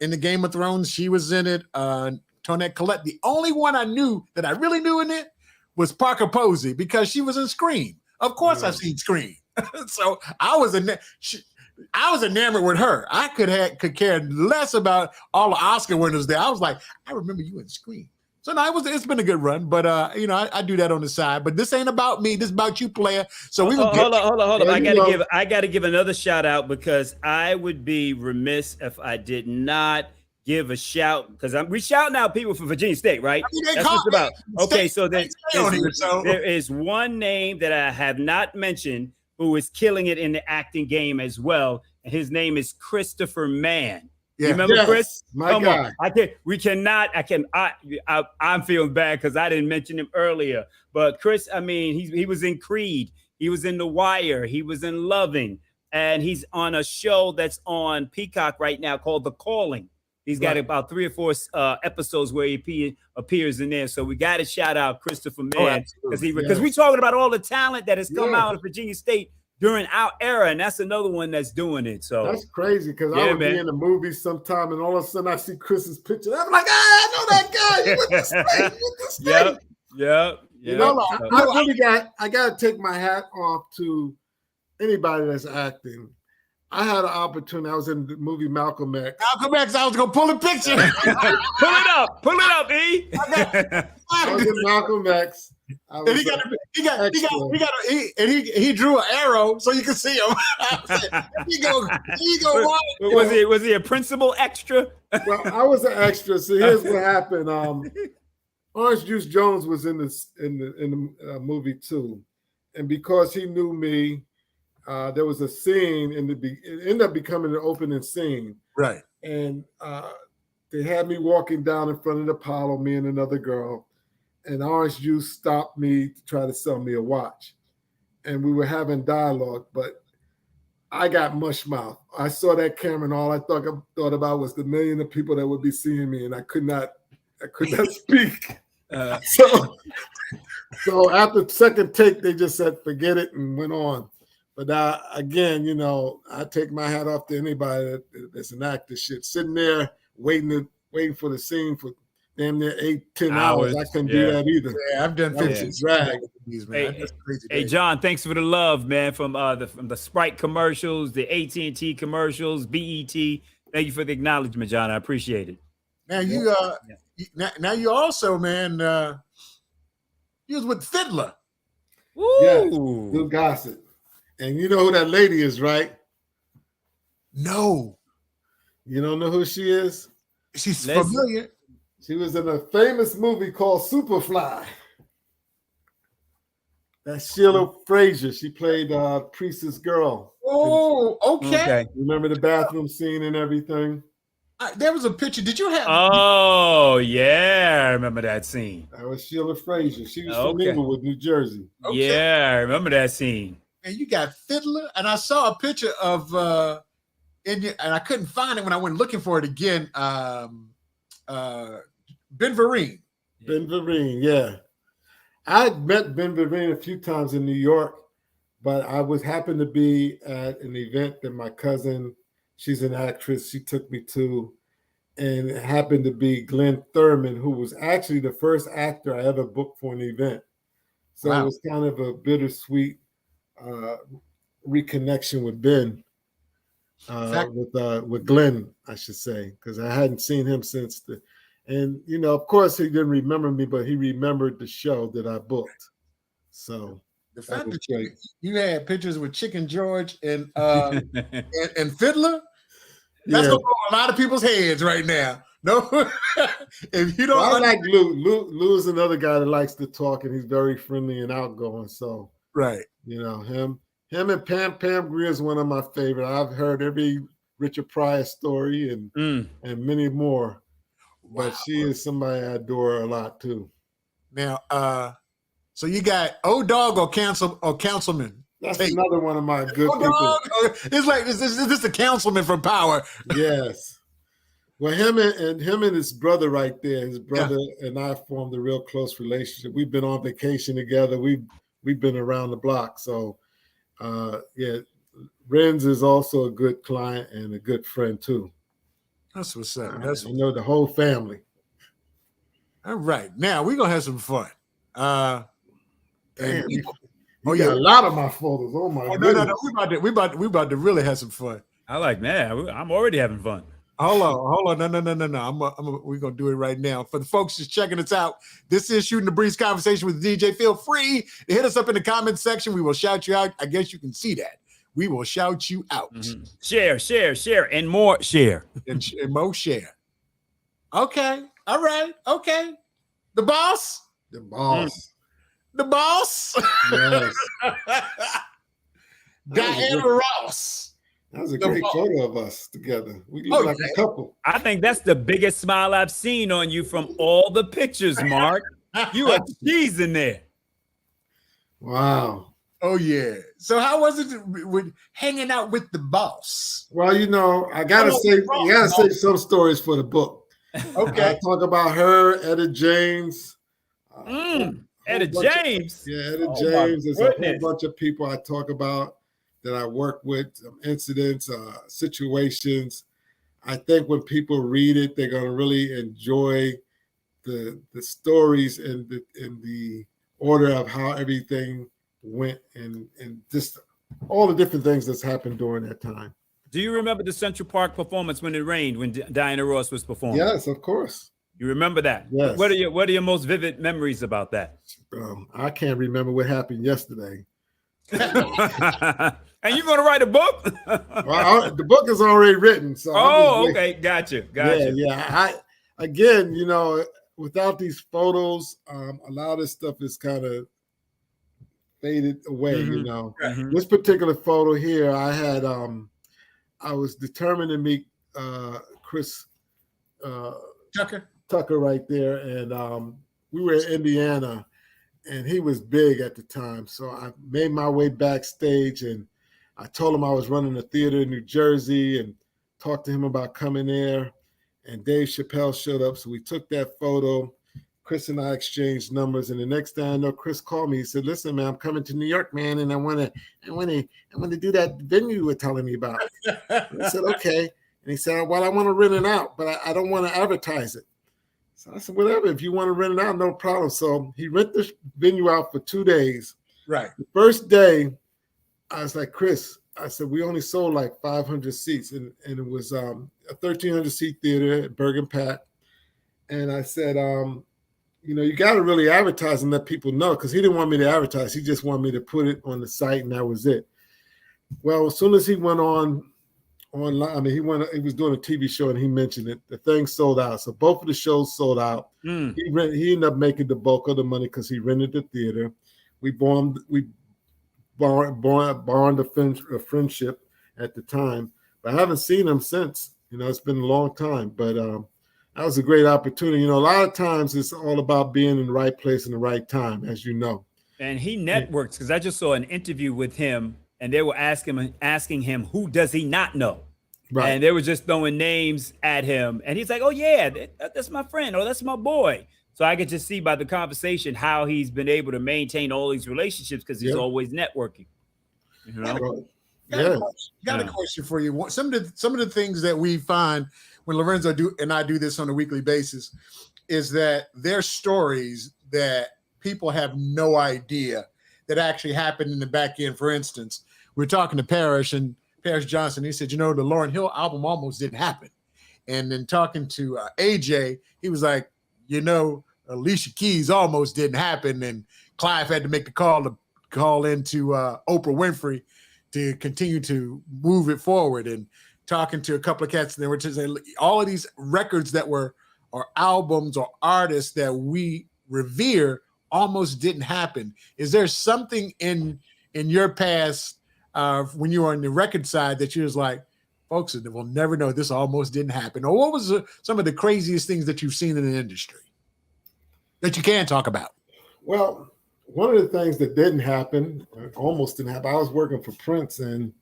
in the Game of Thrones, she was in it. Tonette Collette. The only one I knew that I really knew in it was Parker Posey, because she was in Scream. Of course, I've seen Scream. So I was enamored with her. I could care less about all the Oscar winners there. I was like, I remember you in Scream. So no, it's been a good run, but I do that on the side. But this ain't about me. This is about you, player. So we hold on. I gotta give another shout out, because I would be remiss if I did not give a shout, because we shouting out people from Virginia State, right? That's what it's about. Okay, so there is one name that I have not mentioned who is killing it in the acting game as well, and his name is Christopher Mann. Yeah. You remember Chris? My God. I'm feeling bad because I didn't mention him earlier. But Chris, I mean, he was in Creed. He was in The Wire. He was in Loving. And he's on a show that's on Peacock right now called The Calling. He's got about 3 or 4 episodes where he appears in there. So we got to shout out Christopher Mann, because we're talking about all the talent that has come out of Virginia State during our era, and that's another one that's doing it. So that's crazy, because I would be in the movie sometime, and all of a sudden I see Chris's picture. I'm like, I know that guy. You went to state. Yeah. I got to take my hat off to anybody that's acting. I had an opportunity. I was in the movie Malcolm X. Malcolm X, I was going to pull a picture. Pull it up, E. I was in Malcolm X. And he drew an arrow so you can see him. he go. Was he a principal extra? Well, I was an extra. So here's what happened. Orange Juice Jones was in the movie too, and because he knew me, there was a scene it ended up becoming an opening scene. Right. And they had me walking down in front of the Apollo, me and another girl. And Orange Juice stopped me to try to sell me a watch. And we were having dialogue, but I got mush mouth. I saw that camera, and all I thought about was the million of people that would be seeing me, and I could not speak. So after second take, they just said, forget it, and went on. But again, I take my hat off to anybody that's an actor. Shit, sitting there waiting for the scene for damn near 8-10 hours. I couldn't do that either. Yeah, I've done 50 drag. Hey, John, thanks for the love, man, from the Sprite commercials, the AT&T commercials, BET. Thank you for the acknowledgement, John. I appreciate it. Now you also, man, You was with Fiddler. Ooh. Yes, Lou Gossett. And you know who that lady is, right? No. You don't know who she is? She's familiar. She was in a famous movie called Superfly. That's Sheila Frazier. She played Priestess Girl. Oh, okay. Remember the bathroom scene and everything? There was a picture. Did you have? Oh, yeah. I remember that scene. That was Sheila Frazier. She was from Inglewood, New Jersey. Okay. Yeah, I remember that scene. And you got Fiddler. And I saw a picture of, and I couldn't find it when I went looking for it again. Ben Vereen. Ben Vereen, yeah. I met Ben Vereen a few times in New York, but I happened to be at an event that my cousin, she's an actress, she took me to, and it happened to be Glenn Thurman, who was actually the first actor I ever booked for an event. So It was kind of a bittersweet reconnection with Ben, with Glenn, I should say, because I hadn't seen him since and you know, of course, he didn't remember me, but he remembered the show that I booked. So the fact that you had pictures with Chicken George and and Fiddler, that's going on a lot of people's heads right now. No, if you don't, I like Lou. Lou is another guy that likes to talk, and he's very friendly and outgoing. So you know him and Pam Grier is one of my favorite. I've heard every Richard Pryor story and many more. Wow. But she is somebody I adore a lot too. Now, so you got O-Dog or Councilman? That's another one of my good people. It's like is this the councilman from Power? Yes. Well, him and his brother right there. His brother and I formed a real close relationship. We've been on vacation together. We've been around the block. So, Renz is also a good client and a good friend too. That's what's up. I know the whole family. All right, now we're gonna have some fun. You got a lot of my photos. Oh my goodness. No. We about to really have some fun. I like that. I'm already having fun. Hold on. No. We're gonna do it right now. For the folks just checking us out, this is Shooting the Breeze Conversation with the DJ. Feel free to hit us up in the comments section. We will shout you out. I guess you can see that. We will shout you out. Mm-hmm. Share, and more share. and more share. Okay. All right. Okay. The boss. Yes. Diana Ross. That was a great photo of us together. We look like a couple. I think that's the biggest smile I've seen on you from all the pictures, Mark. You are teasing there. Wow. Oh yeah. So how was it with hanging out with the boss? Well, you know, I gotta say some stories for the book. Okay. I talk about her, Etta James. Etta James. Etta James. There's a whole bunch of people I talk about that I work with, incidents, situations. I think when people read it, they're gonna really enjoy the stories and the order of how everything went and just all the different things that's happened during that time. Do you remember the Central Park performance when it rained, when Diana Ross was performing? Yes, of course. You remember that? Yes. What are your most vivid memories about that? I can't remember what happened yesterday. And you're going to write a book? Well, the book is already written. So okay. Gotcha. Yeah. Again, you know, without these photos, a lot of this stuff is kind of faded away, you know. Mm-hmm. This particular photo here, I had I was determined to meet Chris Tucker right there, and we were in Indiana, and he was big at the time. So I made my way backstage, and I told him I was running a theater in New Jersey, and talked to him about coming there. And Dave Chappelle showed up, so we took that photo. Chris and I exchanged numbers, and the next thing I know, Chris called me. He said, "Listen, man, I'm coming to New York, man, and I want to do that venue you were telling me about." I said, "Okay." And he said, "Well, I want to rent it out, but I don't want to advertise it." So I said, "Whatever. If you want to rent it out, no problem." So he rented the venue out for 2 days. Right. The first day, I was like, "Chris," I said, "we only sold like 500 seats, and it was a 1,300 seat theater at Bergen Pack." And I said, you got to really advertise and let people know, because he didn't want me to advertise. He just wanted me to put it on the site, and that was it. Well, as soon as he went online, I mean, he was doing a TV show and he mentioned it. The thing sold out. So both of the shows sold out. He ended up making the bulk of the money because he rented the theater. We borrowed a friendship at the time, but I haven't seen him since. It's been a long time, but that was a great opportunity. A lot of times it's all about being in the right place in the right time, as you know. And he networks, because I just saw an interview with him, and they were asking him, who does he not know? Right. And they were just throwing names at him. And he's like, oh, yeah, that's my friend, or that's my boy. So I could just see by the conversation how he's been able to maintain all these relationships, because he's always networking. Got a question for you. Some of the things that we find when Lorenzo and I do this on a weekly basis is that there's stories that people have no idea that actually happened in the back end. For instance, we're talking to Parrish Johnson. He said, the Lauryn Hill album almost didn't happen. And then talking to AJ, he was like, Alicia Keys almost didn't happen. And Clive had to make the call into Oprah Winfrey to continue to move it forward. And talking to a couple of cats, and they were to say all of these records that were, or albums or artists that we revere almost didn't happen. Is there something in your past when you were on the record side that you was like, folks that will never know this almost didn't happen? Or what was some of the craziest things that you've seen in the industry that you can talk about? Well, one of the things that didn't happen, almost didn't happen, I was working for Prince, and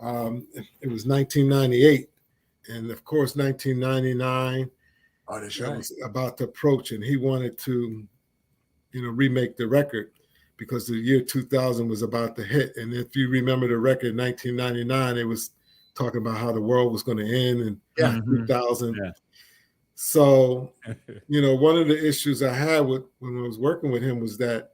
it was 1998. And of course, 1999 was about to approach, and he wanted to, remake the record because the year 2000 was about to hit. And if you remember the record, 1999, it was talking about how the world was going to end in 2000. Yeah. So, one of the issues I had when I was working with him was that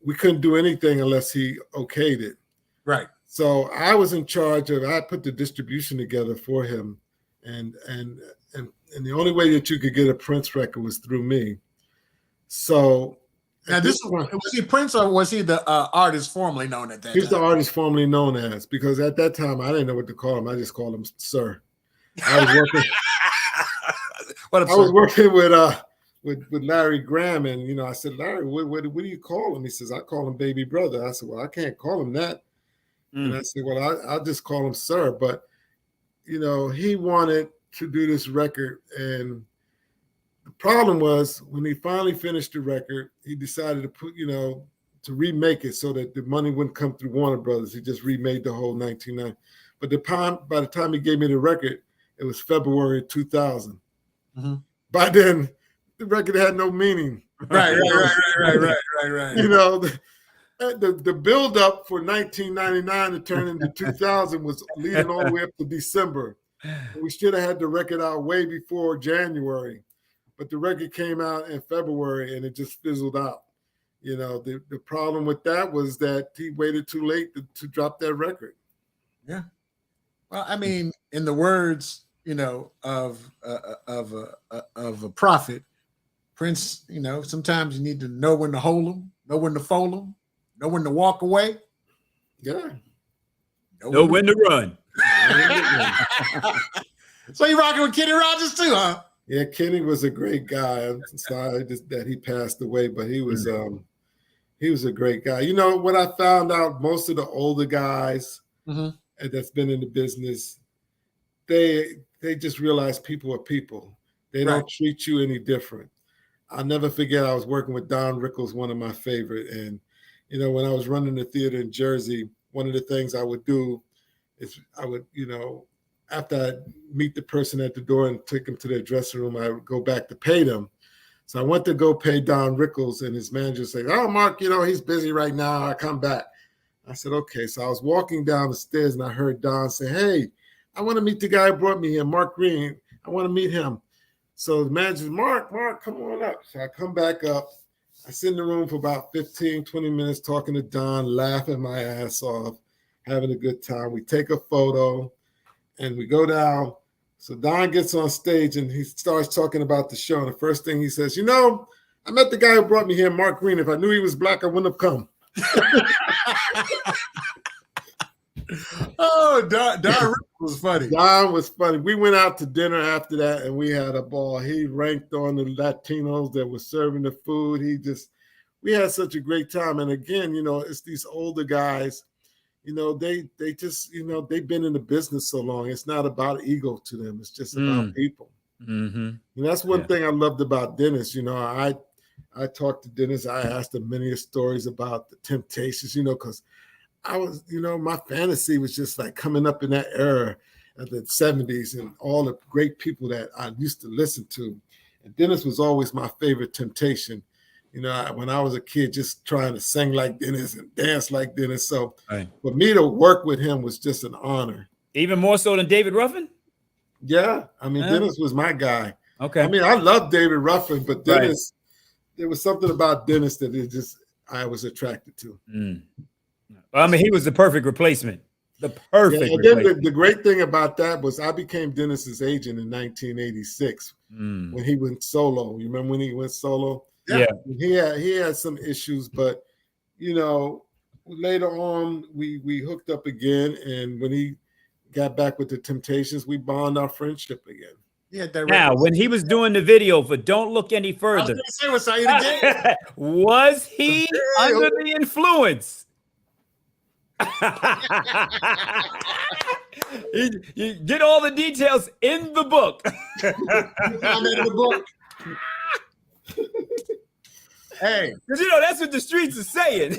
we couldn't do anything unless he okayed it. Right. So I was in charge I put the distribution together for him. And the only way that you could get a Prince record was through me. So now was he Prince, or was he the artist formerly known at that time? He's the artist formerly known as, because at that time I didn't know what to call him. I just called him Sir. I was working with Larry Graham, and I said, Larry, what do you call him? He says, I call him baby brother. I said, well, I can't call him that. And I said, well, I'll just call him Sir. But he wanted to do this record, and the problem was when he finally finished the record, he decided to put, to remake it so that the money wouldn't come through Warner Brothers. He just remade the whole 1990. But by the time he gave me the record, it was February 2000. Mm-hmm. By then, the record had no meaning. Right. The build-up for 1999 to turn into 2000 was leading all the way up to December. We should have had the record out way before January. But the record came out in February, and it just fizzled out. The problem with that was that he waited too late to drop that record. Yeah. Well, I mean, in the words, of a prophet, Prince, sometimes you need to know when to hold them, know when to fold them, know when to walk away. Yeah. Know when to run. So you rocking with Kenny Rogers too, huh? Yeah, Kenny was a great guy. I'm sorry that he passed away, but he was a great guy. What I found out, most of the older guys that's been in the business, they just realize people are people. They don't treat you any different. I'll never forget, I was working with Don Rickles, one of my favorite. And, when I was running the theater in Jersey, one of the things I would do is I would, after I meet the person at the door and take them to their dressing room, I would go back to pay them. So I went to go pay Don Rickles, and his manager said, oh, Mark, he's busy right now. I'll come back. I said, okay. So I was walking down the stairs, and I heard Don say, hey, I want to meet the guy who brought me here, Mark Green. I want to meet him. So the manager said, Mark, come on up. So I come back up. I sit in the room for about 15, 20 minutes talking to Don, laughing my ass off, having a good time. We take a photo, and we go down. So Don gets on stage, and he starts talking about the show. And the first thing he says, I met the guy who brought me here, Mark Green. If I knew he was black, I wouldn't have come. Oh, Don was funny. Don was funny. We went out to dinner after that, and we had a ball. He ranked on the Latinos that were serving the food. We had such a great time. And again, it's these older guys. They just, they've been in the business so long. It's not about ego to them. It's just about people. Mm-hmm. And that's one thing I loved about Dennis. I talked to Dennis. I asked him many stories about the Temptations, because I was, my fantasy was just like coming up in that era of the 70s and all the great people that I used to listen to. And Dennis was always my favorite temptation. When I was a kid, just trying to sing like Dennis and dance like Dennis. So for me to work with him was just an honor. Even more so than David Ruffin? Yeah. I mean, Dennis was my guy. Okay. I mean, I love David Ruffin, but Dennis, there was something about Dennis that I was attracted to. Mm. I mean, he was the perfect replacement. The perfect replacement. The great thing about that was I became Dennis's agent in 1986 when he went solo. You remember when he went solo? Yeah. He had some issues, but later on we hooked up again, and when he got back with the Temptations, we bond our friendship again. Yeah. Now, when he was doing the video for "Don't Look Any Further," was he under the influence? You get all the details in the book. Hey, because that's what the streets are saying.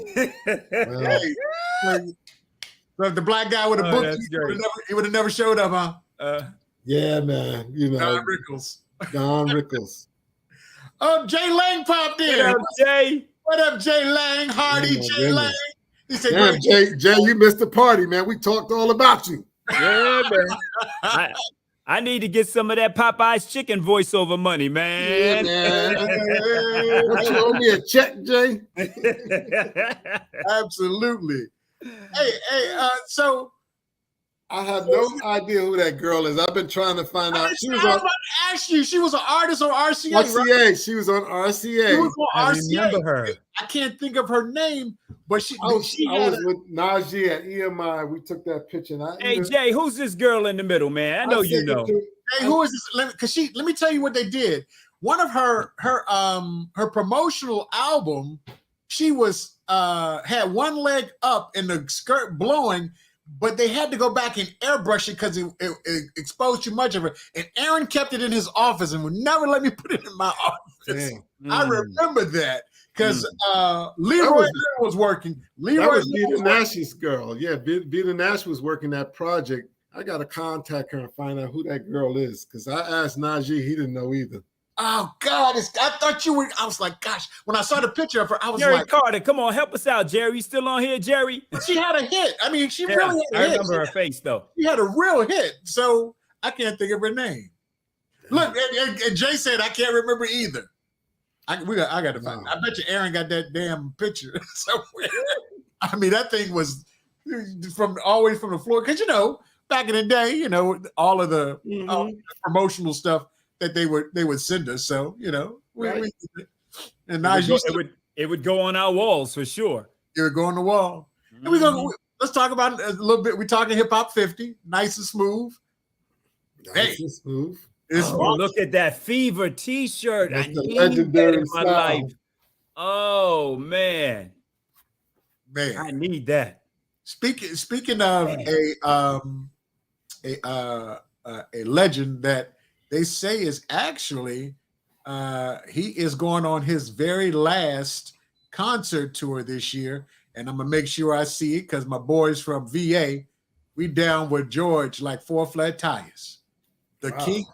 So the black guy with a book, he would have never showed up, huh? Yeah, man. Don Rickles. Oh, Jay Lang popped in. What up, Jay? What up, Jay Lang? Hardy, Jay Lang. He said, "Damn, Jay, you missed the party, man. We talked all about you." Yeah, man. I need to get some of that Popeye's chicken voiceover money, man. Yeah, man. Don't you owe me a check, Jay? Absolutely. Hey, so I have no idea who that girl is. I've been trying to find out. She was about to ask you. She was an artist on RCA. RCA. Right? She was on RCA. She was on RCA. Remember her. I can't think of her name, but I was with Najee at EMI. We took that picture. Hey, Jay, who's this girl in the middle, man? I know you know. Hey, who is this? Let me tell you what they did. One of her promotional album, she was had one leg up and the skirt blowing, but they had to go back and airbrush it because it exposed too much of it. And Aaron kept it in his office and would never let me put it in my office. I remember that because Leroy was working. That was Vita Nash's girl. Yeah, Vita Nash was working that project. I got to contact her and find out who that girl is because I asked Najee. He didn't know either. Oh, God. I thought you were. I was like, gosh, when I saw the picture of her, I was Jerry like, Carter, come on, help us out, Jerry. You still on here, Jerry? She had a hit. I mean, she really had a hit. I remember her face, though. She had a real hit. So I can't think of her name. Look, and Jay said, I can't remember either. I got to find. I bet you Aaron got that damn picture somewhere. I mean, that thing was always from the floor. Because, back in the day, all of the promotional stuff that they would send us. So, and now it would go on our walls for sure. It would go on the wall. And let's talk about it a little bit. We're talking hip hop 50, nice and smooth. Nice and smooth. Look at that Fever T-shirt. That's the legendary in my life. Oh man, I need that. Speaking of a legend that they say is actually he is going on his very last concert tour this year, and I'm gonna make sure I see it because my boys from VA, we down with George like 4 flat tires, the king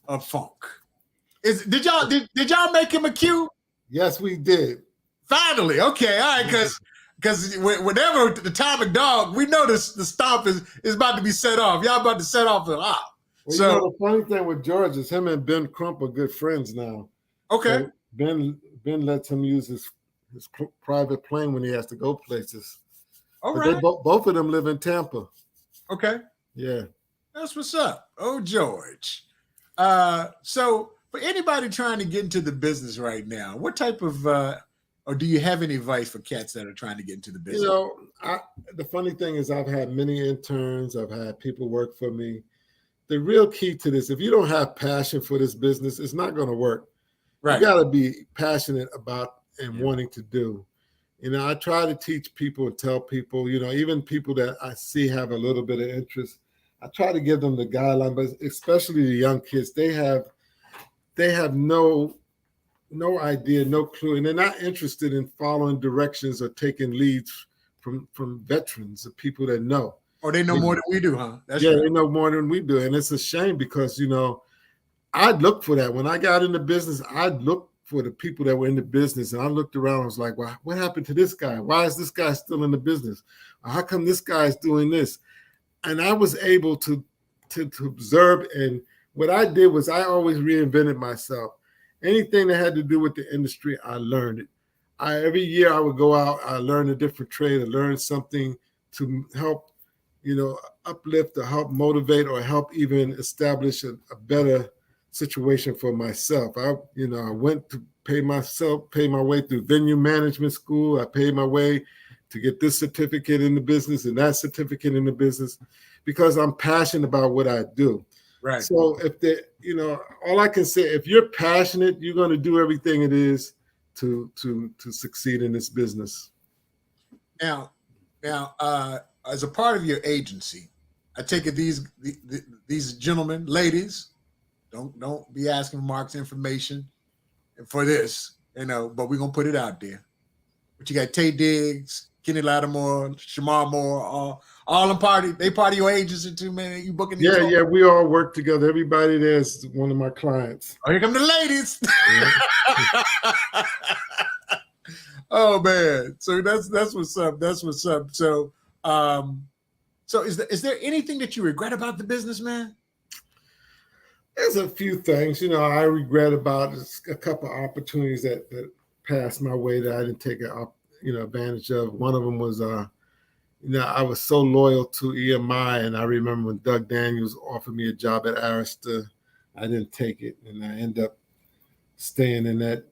of funk. Did y'all make him a Q? Yes, we did. Finally, okay, all right, because whenever the Atomic Dog, we know the stomp is about to be set off. Y'all about to set off the hop. Well, so the funny thing with George is him and Ben Crump are good friends now. Okay. So Ben lets him use his private plane when he has to go places. All right. They both of them live in Tampa. Okay. Yeah. That's what's up. Oh, George. So for anybody trying to get into the business right now, what type of or do you have any advice for cats that are trying to get into the business? You know, the funny thing is I've had many interns, I've had people work for me. The real key to this, if you don't have passion for this business, it's not going to work. Right. You got to be passionate about and wanting to do. You know, I try to teach people and tell people, you know, even people that I see have a little bit of interest, I try to give them the guideline, but especially the young kids, they have no idea, no clue, and they're not interested in following directions or taking leads from veterans or people that know. Or they know more than we do, huh? That's right. They know more than we do, and it's a shame because, you know, I'd look for that. When I got into business, I'd look for the people that were in the business, and I looked around and was like, well, what happened to this guy? Why is this guy still in the business? How come this guy is doing this? And I was able to observe, and what I did was I always reinvented myself. Anything that had to do with the industry, I learned it. Every year I would go out, I learned a different trade, I learned something to help, you know, uplift or help motivate or help even establish a better situation for myself. I went to pay my way through venue management school. I paid my way to get this certificate in the business and that certificate in the business because I'm passionate about what I do. Right. So all I can say, if you're passionate, you're going to do everything it is to succeed in this business. Now, as a part of your agency, I take it these gentlemen, ladies, don't be asking Mark's information for this, but we're gonna put it out there. But you got Tay Diggs, Kenny Lattimore, Shamar Moore, all in party. They part of your agency too, man. You booking these? Yeah, we all work together. Everybody there's one of my clients. Oh, here come the ladies. Yeah. Oh man, so that's what's up. That's what's up. So, so is there anything that you regret about the business, man? There's a few things, I regret about a couple of opportunities that passed my way that I didn't take advantage of. One of them was, I was so loyal to M.I.A, and I remember when Doug Daniels offered me a job at Arista, I didn't take it, and I ended up staying in that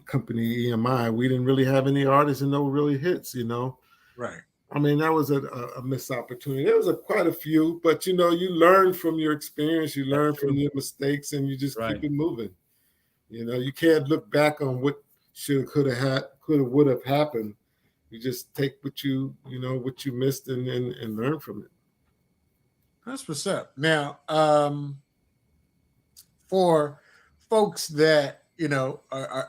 company, M.I.A. We didn't really have any artists and no really hits, Right. I mean, that was a missed opportunity. There was quite a few, but you learn from your experience, you learn from your mistakes, and you just keep it moving. You can't look back on what would have happened. You just take what you missed and learn from it. That's what's up. Now, for folks that are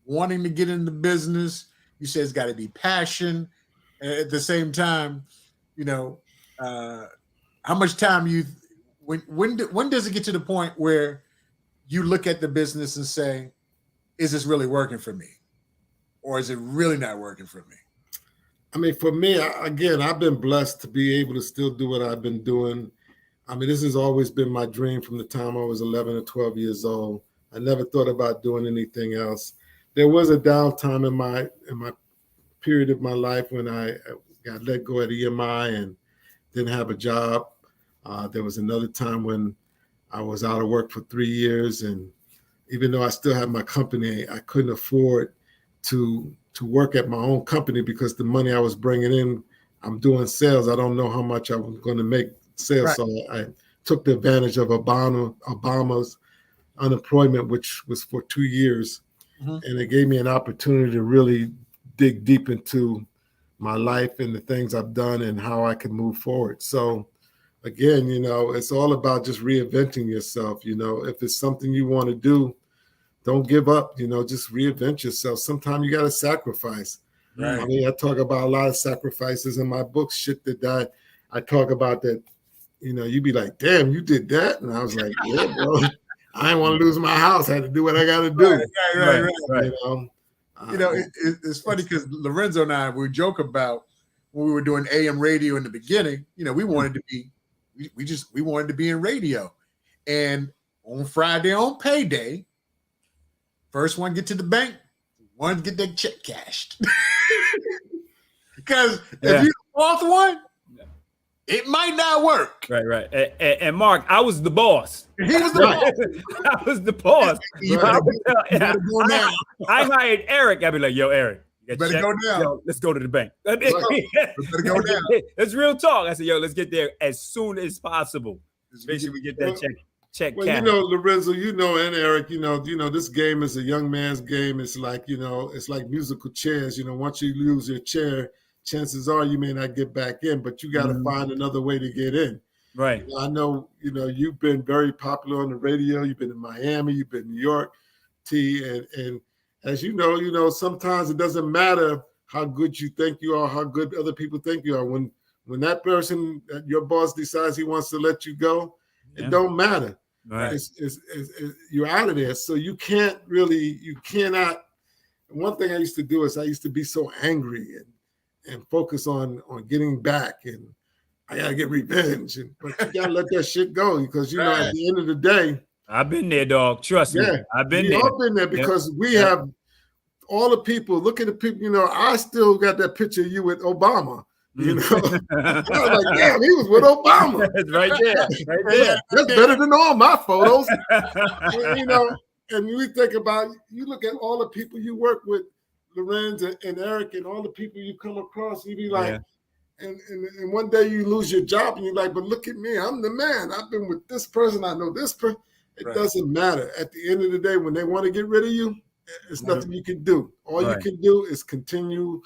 wanting to get into business, you said it's got to be passion. At the same time, how much time when does it get to the point where you look at the business and say, is this really working for me? Or is it really not working for me? I mean, for me, again, I've been blessed to be able to still do what I've been doing. I mean, this has always been my dream from the time I was 11 or 12 years old. I never thought about doing anything else. There was a downtime in my period of my life when I got let go at EMI and didn't have a job. There was another time when I was out of work for 3 years, and even though I still had my company, I couldn't afford to work at my own company because the money I was bringing in, I'm doing sales. I don't know how much I was going to make sales, right. So I took the advantage of Obama's unemployment, which was for 2 years. Mm-hmm. And it gave me an opportunity to really dig deep into my life and the things I've done and how I can move forward. So again, it's all about just reinventing yourself. If it's something you want to do, don't give up, just reinvent yourself. Sometimes you got to sacrifice. Right. I mean, I talk about a lot of sacrifices in my book, shit that I talk about that, you'd be like, damn, you did that. And I was like, yeah, bro. I didn't want to lose my house. I had to do what I got to do. Right. It's funny because Lorenzo and I, we joke about when we were doing AM radio in the beginning, we wanted to be, we wanted to be in radio. And on Friday on payday, first one get to the bank, one get their check cashed. Because if you're the fourth one, it might not work. Right. And Mark, I was the boss. He was the boss. I was the boss. I hired Eric. I'd be like, yo, Eric, you better go down. Yo, let's go to the bank. You better go down. It's real talk. I said, yo, let's get there as soon as possible. Make sure we get that check. Well, Lorenzo, and Eric, this game is a young man's game. It's like, it's like musical chairs. Once you lose your chair, chances are you may not get back in, but you got to find another way to get in. Right. I know, you've been very popular on the radio. You've been in Miami, you've been in New York, T. And as you know, sometimes it doesn't matter how good you think you are, how good other people think you are. When that person, your boss decides he wants to let you go, it don't matter. Right. You're out of there. So you cannot. One thing I used to do is I used to be so angry and focus on getting back, and I gotta get revenge. But you gotta let that shit go, because at the end of the day, I've been there, dog. Trust me. I've been there. I've been there because we have all the people. Look at the people. I still got that picture of you with Obama. I was like, damn, he was with Obama. That's right there. That's better than all my photos. And we think about, you look at all the people you work with, Lorenz and Eric, and all the people you come across, you be like, and one day you lose your job and you're like, but look at me, I'm the man. I've been with this person, I know this person. It doesn't matter. At the end of the day, when they want to get rid of you, there's nothing you can do. All you can do is continue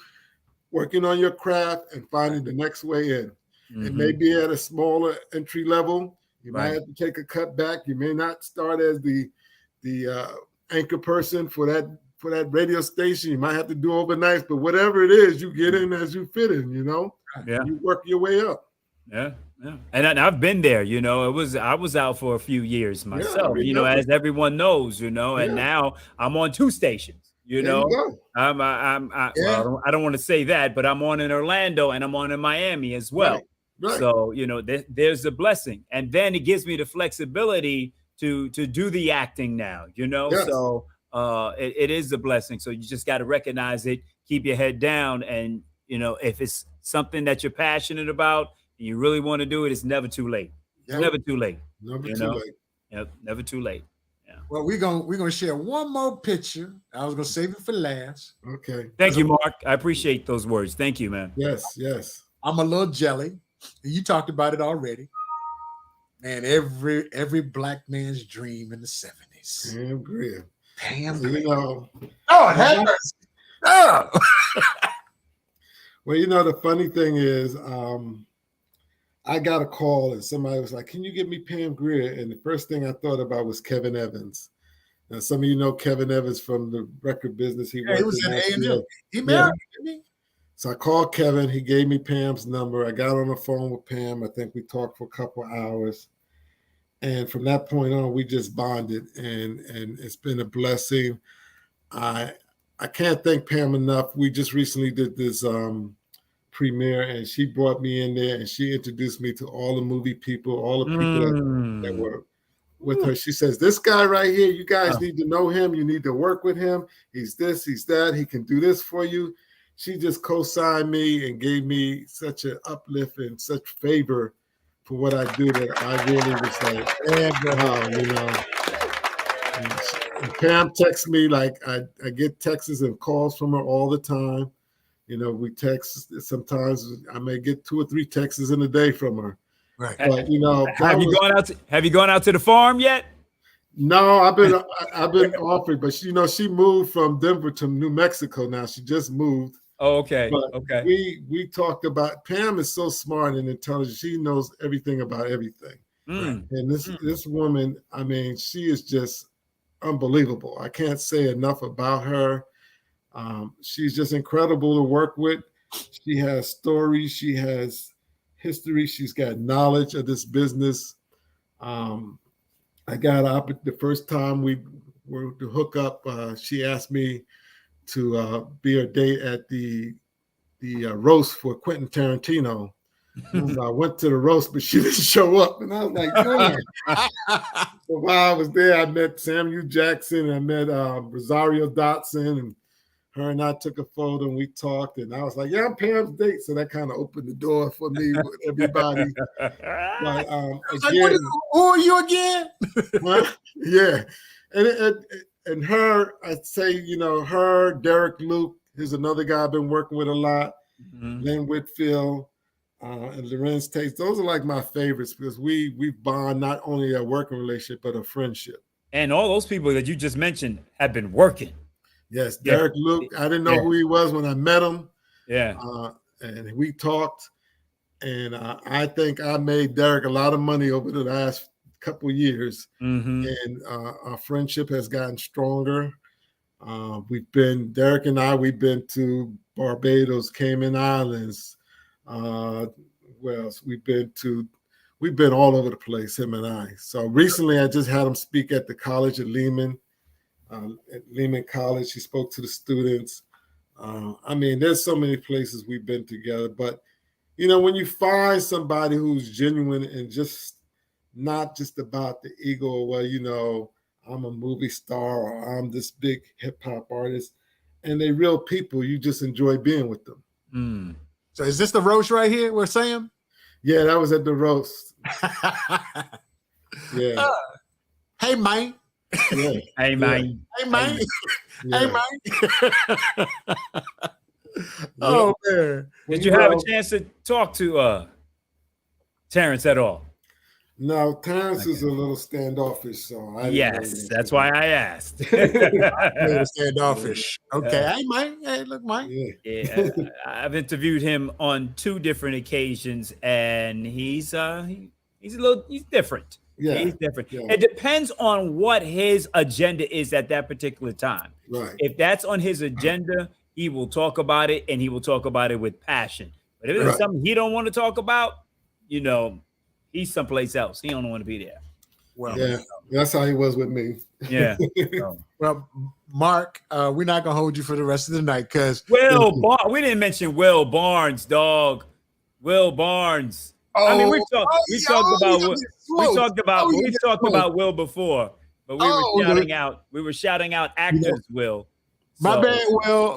working on your craft and finding the next way in. It may be at a smaller entry level. You might have to take a cut back. You may not start as the anchor person for that radio station. You might have to do overnights, but whatever it is, you get in as you fit in, You work your way up. Yeah. And I've been there, I was out for a few years myself, as everyone knows, and now I'm on 2 stations. Well, I don't want to say that, but I'm on in Orlando and I'm on in Miami as well. Right. So, there's a blessing. And then it gives me the flexibility to do the acting now, So it is a blessing. So you just got to recognize it, keep your head down. And, if it's something that you're passionate about and you really want to do it, it's never too late. It's never too late. Never too late. Yep, never too late. Well, we're gonna share one more picture. I was gonna save it for last. Okay. Thank you, Mark. I appreciate those words. Thank you, man. Yes. I'm a little jelly. You talked about it already. Man, every black man's dream in the 70s. Pam Grier. Oh, it happens. Oh. Well, the funny thing is, I got a call and somebody was like, can you give me Pam Grier? And the first thing I thought about was Kevin Evans. Now, some of you know Kevin Evans from the record business. He was in A&M. He married me. So I called Kevin. He gave me Pam's number. I got on the phone with Pam. I think we talked for a couple of hours. And from that point on, we just bonded. And it's been a blessing. I can't thank Pam enough. We just recently did this premiere, and she brought me in there and she introduced me to all the movie people, all the people that were with her. She says, this guy right here, you guys need to know him. You need to work with him. He's this, he's that. He can do this for you. She just co-signed me and gave me such an uplift and such favor for what I do that I really was like, wow, And Pam texts me, like I get texts and calls from her all the time. We text, sometimes I may get 2 or 3 texts in a day from her. Right. But have you gone out to the farm yet? No, I've been offered, but she moved from Denver to New Mexico now. She just moved. Oh, okay. But okay. We talked about, Pam is so smart and intelligent. She knows everything about everything. And this woman, I mean, she is just unbelievable. I can't say enough about her. She's just incredible to work with. She has stories. She has history. She's got knowledge of this business. I got up the first time we were to hook up. She asked me to be her date at the roast for Quentin Tarantino. So I went to the roast, but she didn't show up. And I was like, damn. So while I was there, I met Samuel Jackson. I met Rosario Dotson and her and I took a photo and we talked, and I was like, "Yeah, I'm Pam's date," so that kind of opened the door for me with everybody. But again, who are you again? Yeah, and her, I'd say, her, Derek Luke, who's another guy I've been working with a lot. Lynn Whitfield, and Lorenz Tate. Those are like my favorites because we bond not only a working relationship but a friendship. And all those people that you just mentioned have been working. Yes, Derek Luke. I didn't know who he was when I met him. Yeah, and we talked, and I think I made Derek a lot of money over the last couple of years, and our friendship has gotten stronger. Derek and I, we've been to Barbados, Cayman Islands. Where else? We've been all over the place, him and I. So recently I just had him speak at the college at Lehman College. He spoke to the students. There's so many places we've been together, but when you find somebody who's genuine and just not just about the ego, well, I'm a movie star or I'm this big hip hop artist, and they real people, you just enjoy being with them. So is this the roast right here with Sam? Yeah, that was at the roast. Yeah. Hey, man. Yeah. Hey, man. Hey, man. Yeah. Hey, man. Oh, man. Did you have a chance to talk to Terrence at all? No, Terrence is a little standoffish, so yes, that's why I asked. Standoffish. Okay, hey, man. Hey, look, man. Yeah, I've interviewed him on 2 different occasions, and he's different. Yeah, he's different. Yeah. It depends on what his agenda is at that particular time. Right. If that's on his agenda, he will talk about it, and he will talk about it with passion. But if it's something he don't want to talk about, he's someplace else. He don't want to be there. Well, yeah, that's how he was with me. Yeah. Well, Mark, we're not gonna hold you for the rest of the night because we didn't mention Will Barnes, dog. Will Barnes. We talked about Will before, but we were shouting out actors. Will. My bad, Will.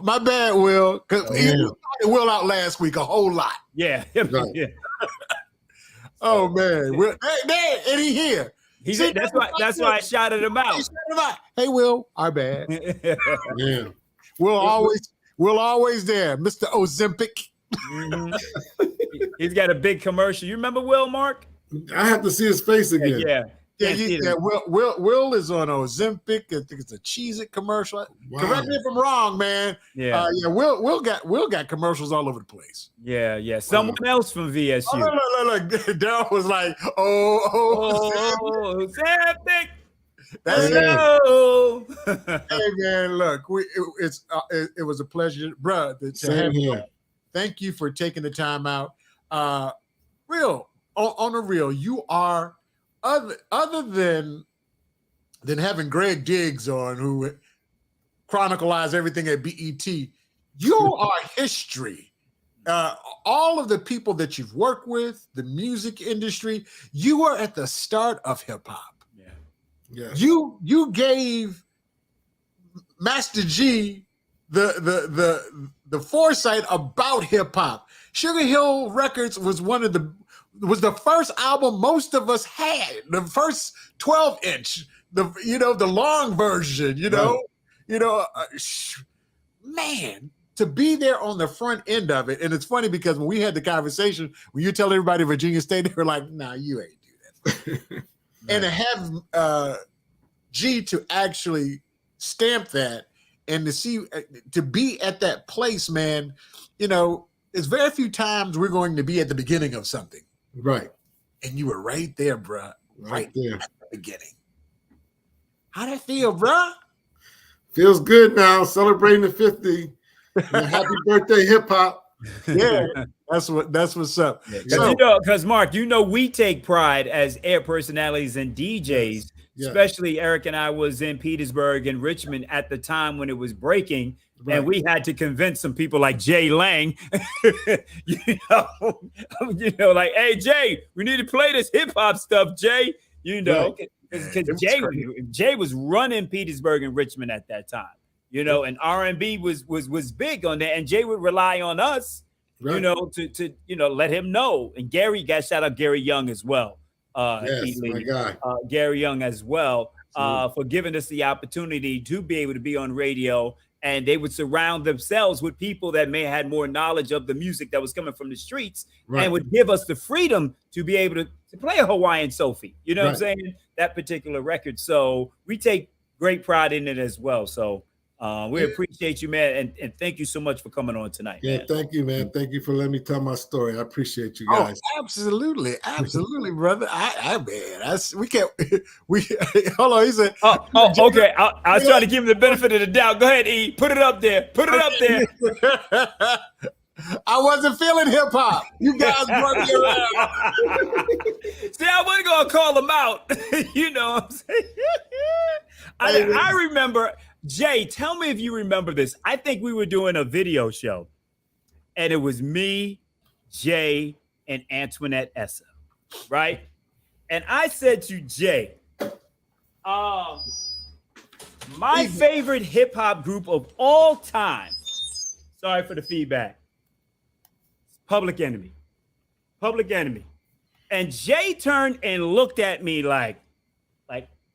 Because he shouted Will out last week a whole lot. Yeah. Right. Yeah. Oh man, Will, and he here. That's why I shouted him out. Hey, Will, our bad. Yeah. Will always there, Mr. Ozempic. He's got a big commercial. You remember Will, Mark? I have to see his face again. Yeah. Will is on Ozempic. I think it's a Cheez-It commercial. Wow. Correct me if I'm wrong, man. Yeah. Will got commercials all over the place. Yeah. Someone else from VSU. Oh, look. Daryl was like, Ozempic. That's it. Hey man, look, it was a pleasure, bro. To have you. Thank you for taking the time out. On the real, you are other than having Greg Diggs on, who chronicles everything at BET. You are history. All of the people that you've worked with, the music industry, you are at the start of hip hop. Yeah. You gave Master G the foresight about hip hop. Sugar Hill Records was was the first album most of us had. The first 12-inch, the long version. Man, to be there on the front end of it. And it's funny because when we had the conversation, when you tell everybody Virginia State, they were like, "Nah, you ain't do that." And to have G to actually stamp that and to be at that place, man, it's very few times we're going to be at the beginning of something. Right. And you were right there, bro. Right there at the beginning. How'd that feel, bro? Feels good now. Celebrating the 50. Happy birthday, hip hop. Yeah, that's what's up. Because Mark, we take pride as air personalities and DJs. Yes. Especially Eric and I was in Petersburg and Richmond at the time when it was breaking, and we had to convince some people like Jay Lang, like, "Hey Jay, we need to play this hip hop stuff, Jay." Because Jay was running Petersburg and Richmond at that time. you know, and R&B was big on that. And Jay would rely on us, you know, to let him know. And Gary, shout out Gary Young as well. Yes, my guy. Gary Young as well, for giving us the opportunity to be able to be on radio. And they would surround themselves with people that may have had more knowledge of the music that was coming from the streets, and would give us the freedom to be able to play a Hawaiian Sophie. You know what I'm saying? That particular record. So we take great pride in it as well. So we appreciate you, man. And thank you so much for coming on tonight. Yeah, man. Thank you, man. Thank you for letting me tell my story. I appreciate you guys. Oh, absolutely, brother. We can't. Hold on. He said, okay. I was trying to give him the benefit of the doubt. Go ahead, E. Put it up there. Put it up there. I wasn't feeling hip hop. You guys brought me around. See, I wasn't gonna call him out. You know what I'm saying? I remember. Jay, tell me if you remember this. I think we were doing a video show, and it was me, Jay, and Antoinette Essa, right? And I said to Jay, my favorite hip hop group of all time. Sorry for the feedback. Public Enemy. Public Enemy. And Jay turned and looked at me like,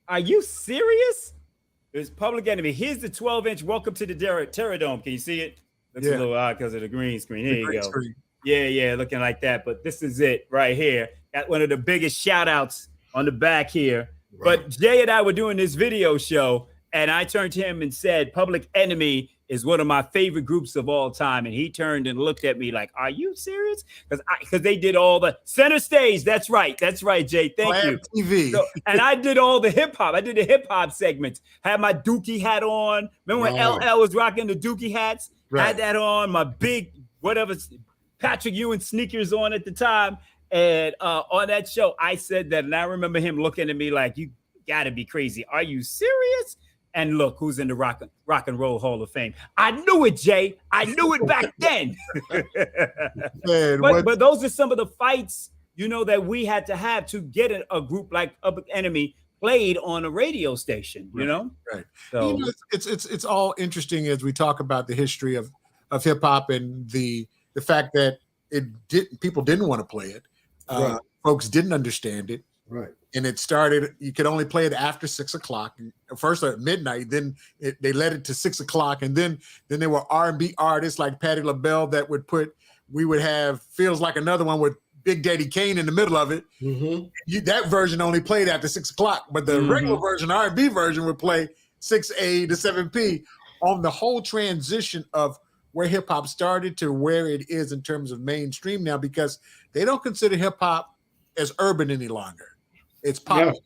are you serious? It was Public Enemy. Here's the 12-inch Welcome to the Terradome. Can you see it? Looks a little odd because of the green screen. Here you go. Screen. Yeah, looking like that. But this is it right here. Got one of the biggest shout outs on the back here. Right. But Jay and I were doing this video show, and I turned to him and said, Public Enemy is one of my favorite groups of all time. And he turned and looked at me like, are you serious? Because they did all the center stage. That's right, Jay. Thank you. TV. So, and I did all the hip hop. I did the hip hop segments. Had my Dookie hat on. Remember when LL was rocking the Dookie hats? Right. Had that on. My big whatever Patrick Ewing sneakers on at the time. And on that show, I said that, and I remember him looking at me like, you got to be crazy. Are you serious? And look who's in the Rock and Roll Hall of Fame. I knew it, Jay. I knew it back then. Man, but those are some of the fights, you know, that we had to have to get a group like Public Enemy played on a radio station, you know? Right. So you know, it's all interesting as we talk about the history of hip hop and the fact that people didn't want to play it. Folks didn't understand it. Right. And it started, you could only play it after 6 o'clock. First at midnight, then they led it to 6 o'clock. And then there were R&B artists like Patti LaBelle that we would have Feels Like Another One with Big Daddy Kane in the middle of it. Mm-hmm. That version only played after 6 o'clock, but the regular version, R&B version, would play 6A to 7P on the whole transition of where hip hop started to where it is in terms of mainstream now, because they don't consider hip hop as urban any longer. It's popular. Yeah.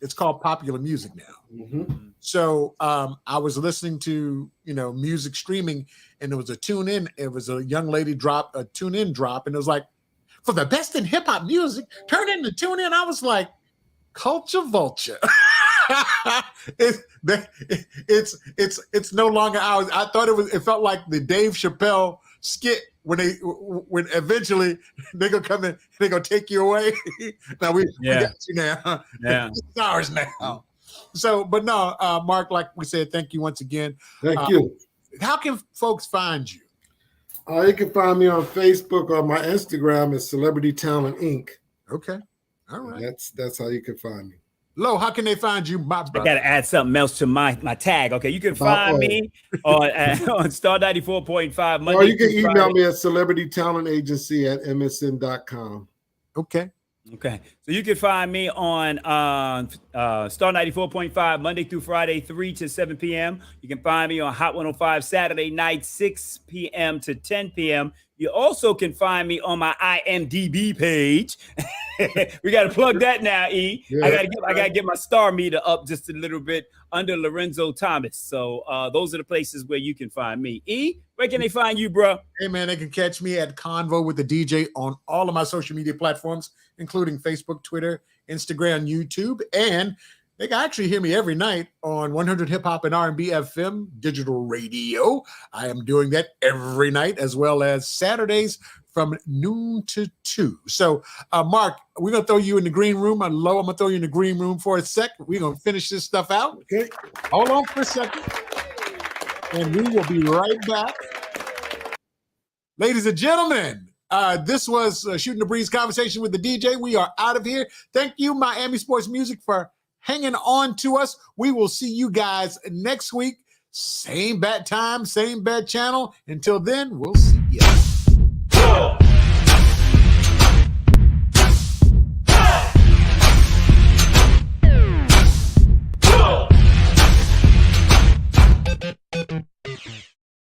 It's called popular music now. Mm-hmm. So I was listening to, music streaming, and there was a tune in. It was a young lady drop a tune in drop, and it was like, for the best in hip hop music, turn in the tune in. I was like, Culture Vulture. It's no longer ours. I thought it felt like the Dave Chappelle skit when eventually they're gonna come in, they're gonna take you away. Now we got you now. Yeah. It's ours now. So, but no, Mark, like we said, thank you once again. Thank you. How can folks find you? You can find me on Facebook, or my Instagram is Celebrity Talent Inc. Okay. All right. That's how you can find me. Lo, how can they find you, my brother? I got to add something else to my tag. Okay, you can find me on Star 94.5 Monday. Or you can email me at celebritytalentagency@msn.com. Okay. So you can find me on Star 94.5 Monday through Friday, 3 to 7 p.m. You can find me on Hot 105 Saturday night, 6 p.m. to 10 p.m. You also can find me on my IMDb page. We got to plug that now, E. Yeah, I gotta get my star meter up just a little bit under Lorenzo Thomas. So those are the places where you can find me. E, where can they find you, bro? Hey, man, they can catch me at Convo with the DJ on all of my social media platforms, including Facebook, Twitter, Instagram, YouTube, and they can actually hear me every night on 100 Hip Hop and R&B FM digital radio. I am doing that every night, as well as Saturdays from noon to 2. So, Mark, we're going to throw you in the green room. I'm going to throw you in the green room for a sec. We're going to finish this stuff out. Okay. Hold on for a second. and we will be right back. Ladies and gentlemen, this was Shooting the Breeze Conversation with the DJ. We are out of here. Thank you, Miami Sports Music, for hanging on to us. We will see you guys next week. Same bat time, same bat channel. Until then, we'll see you.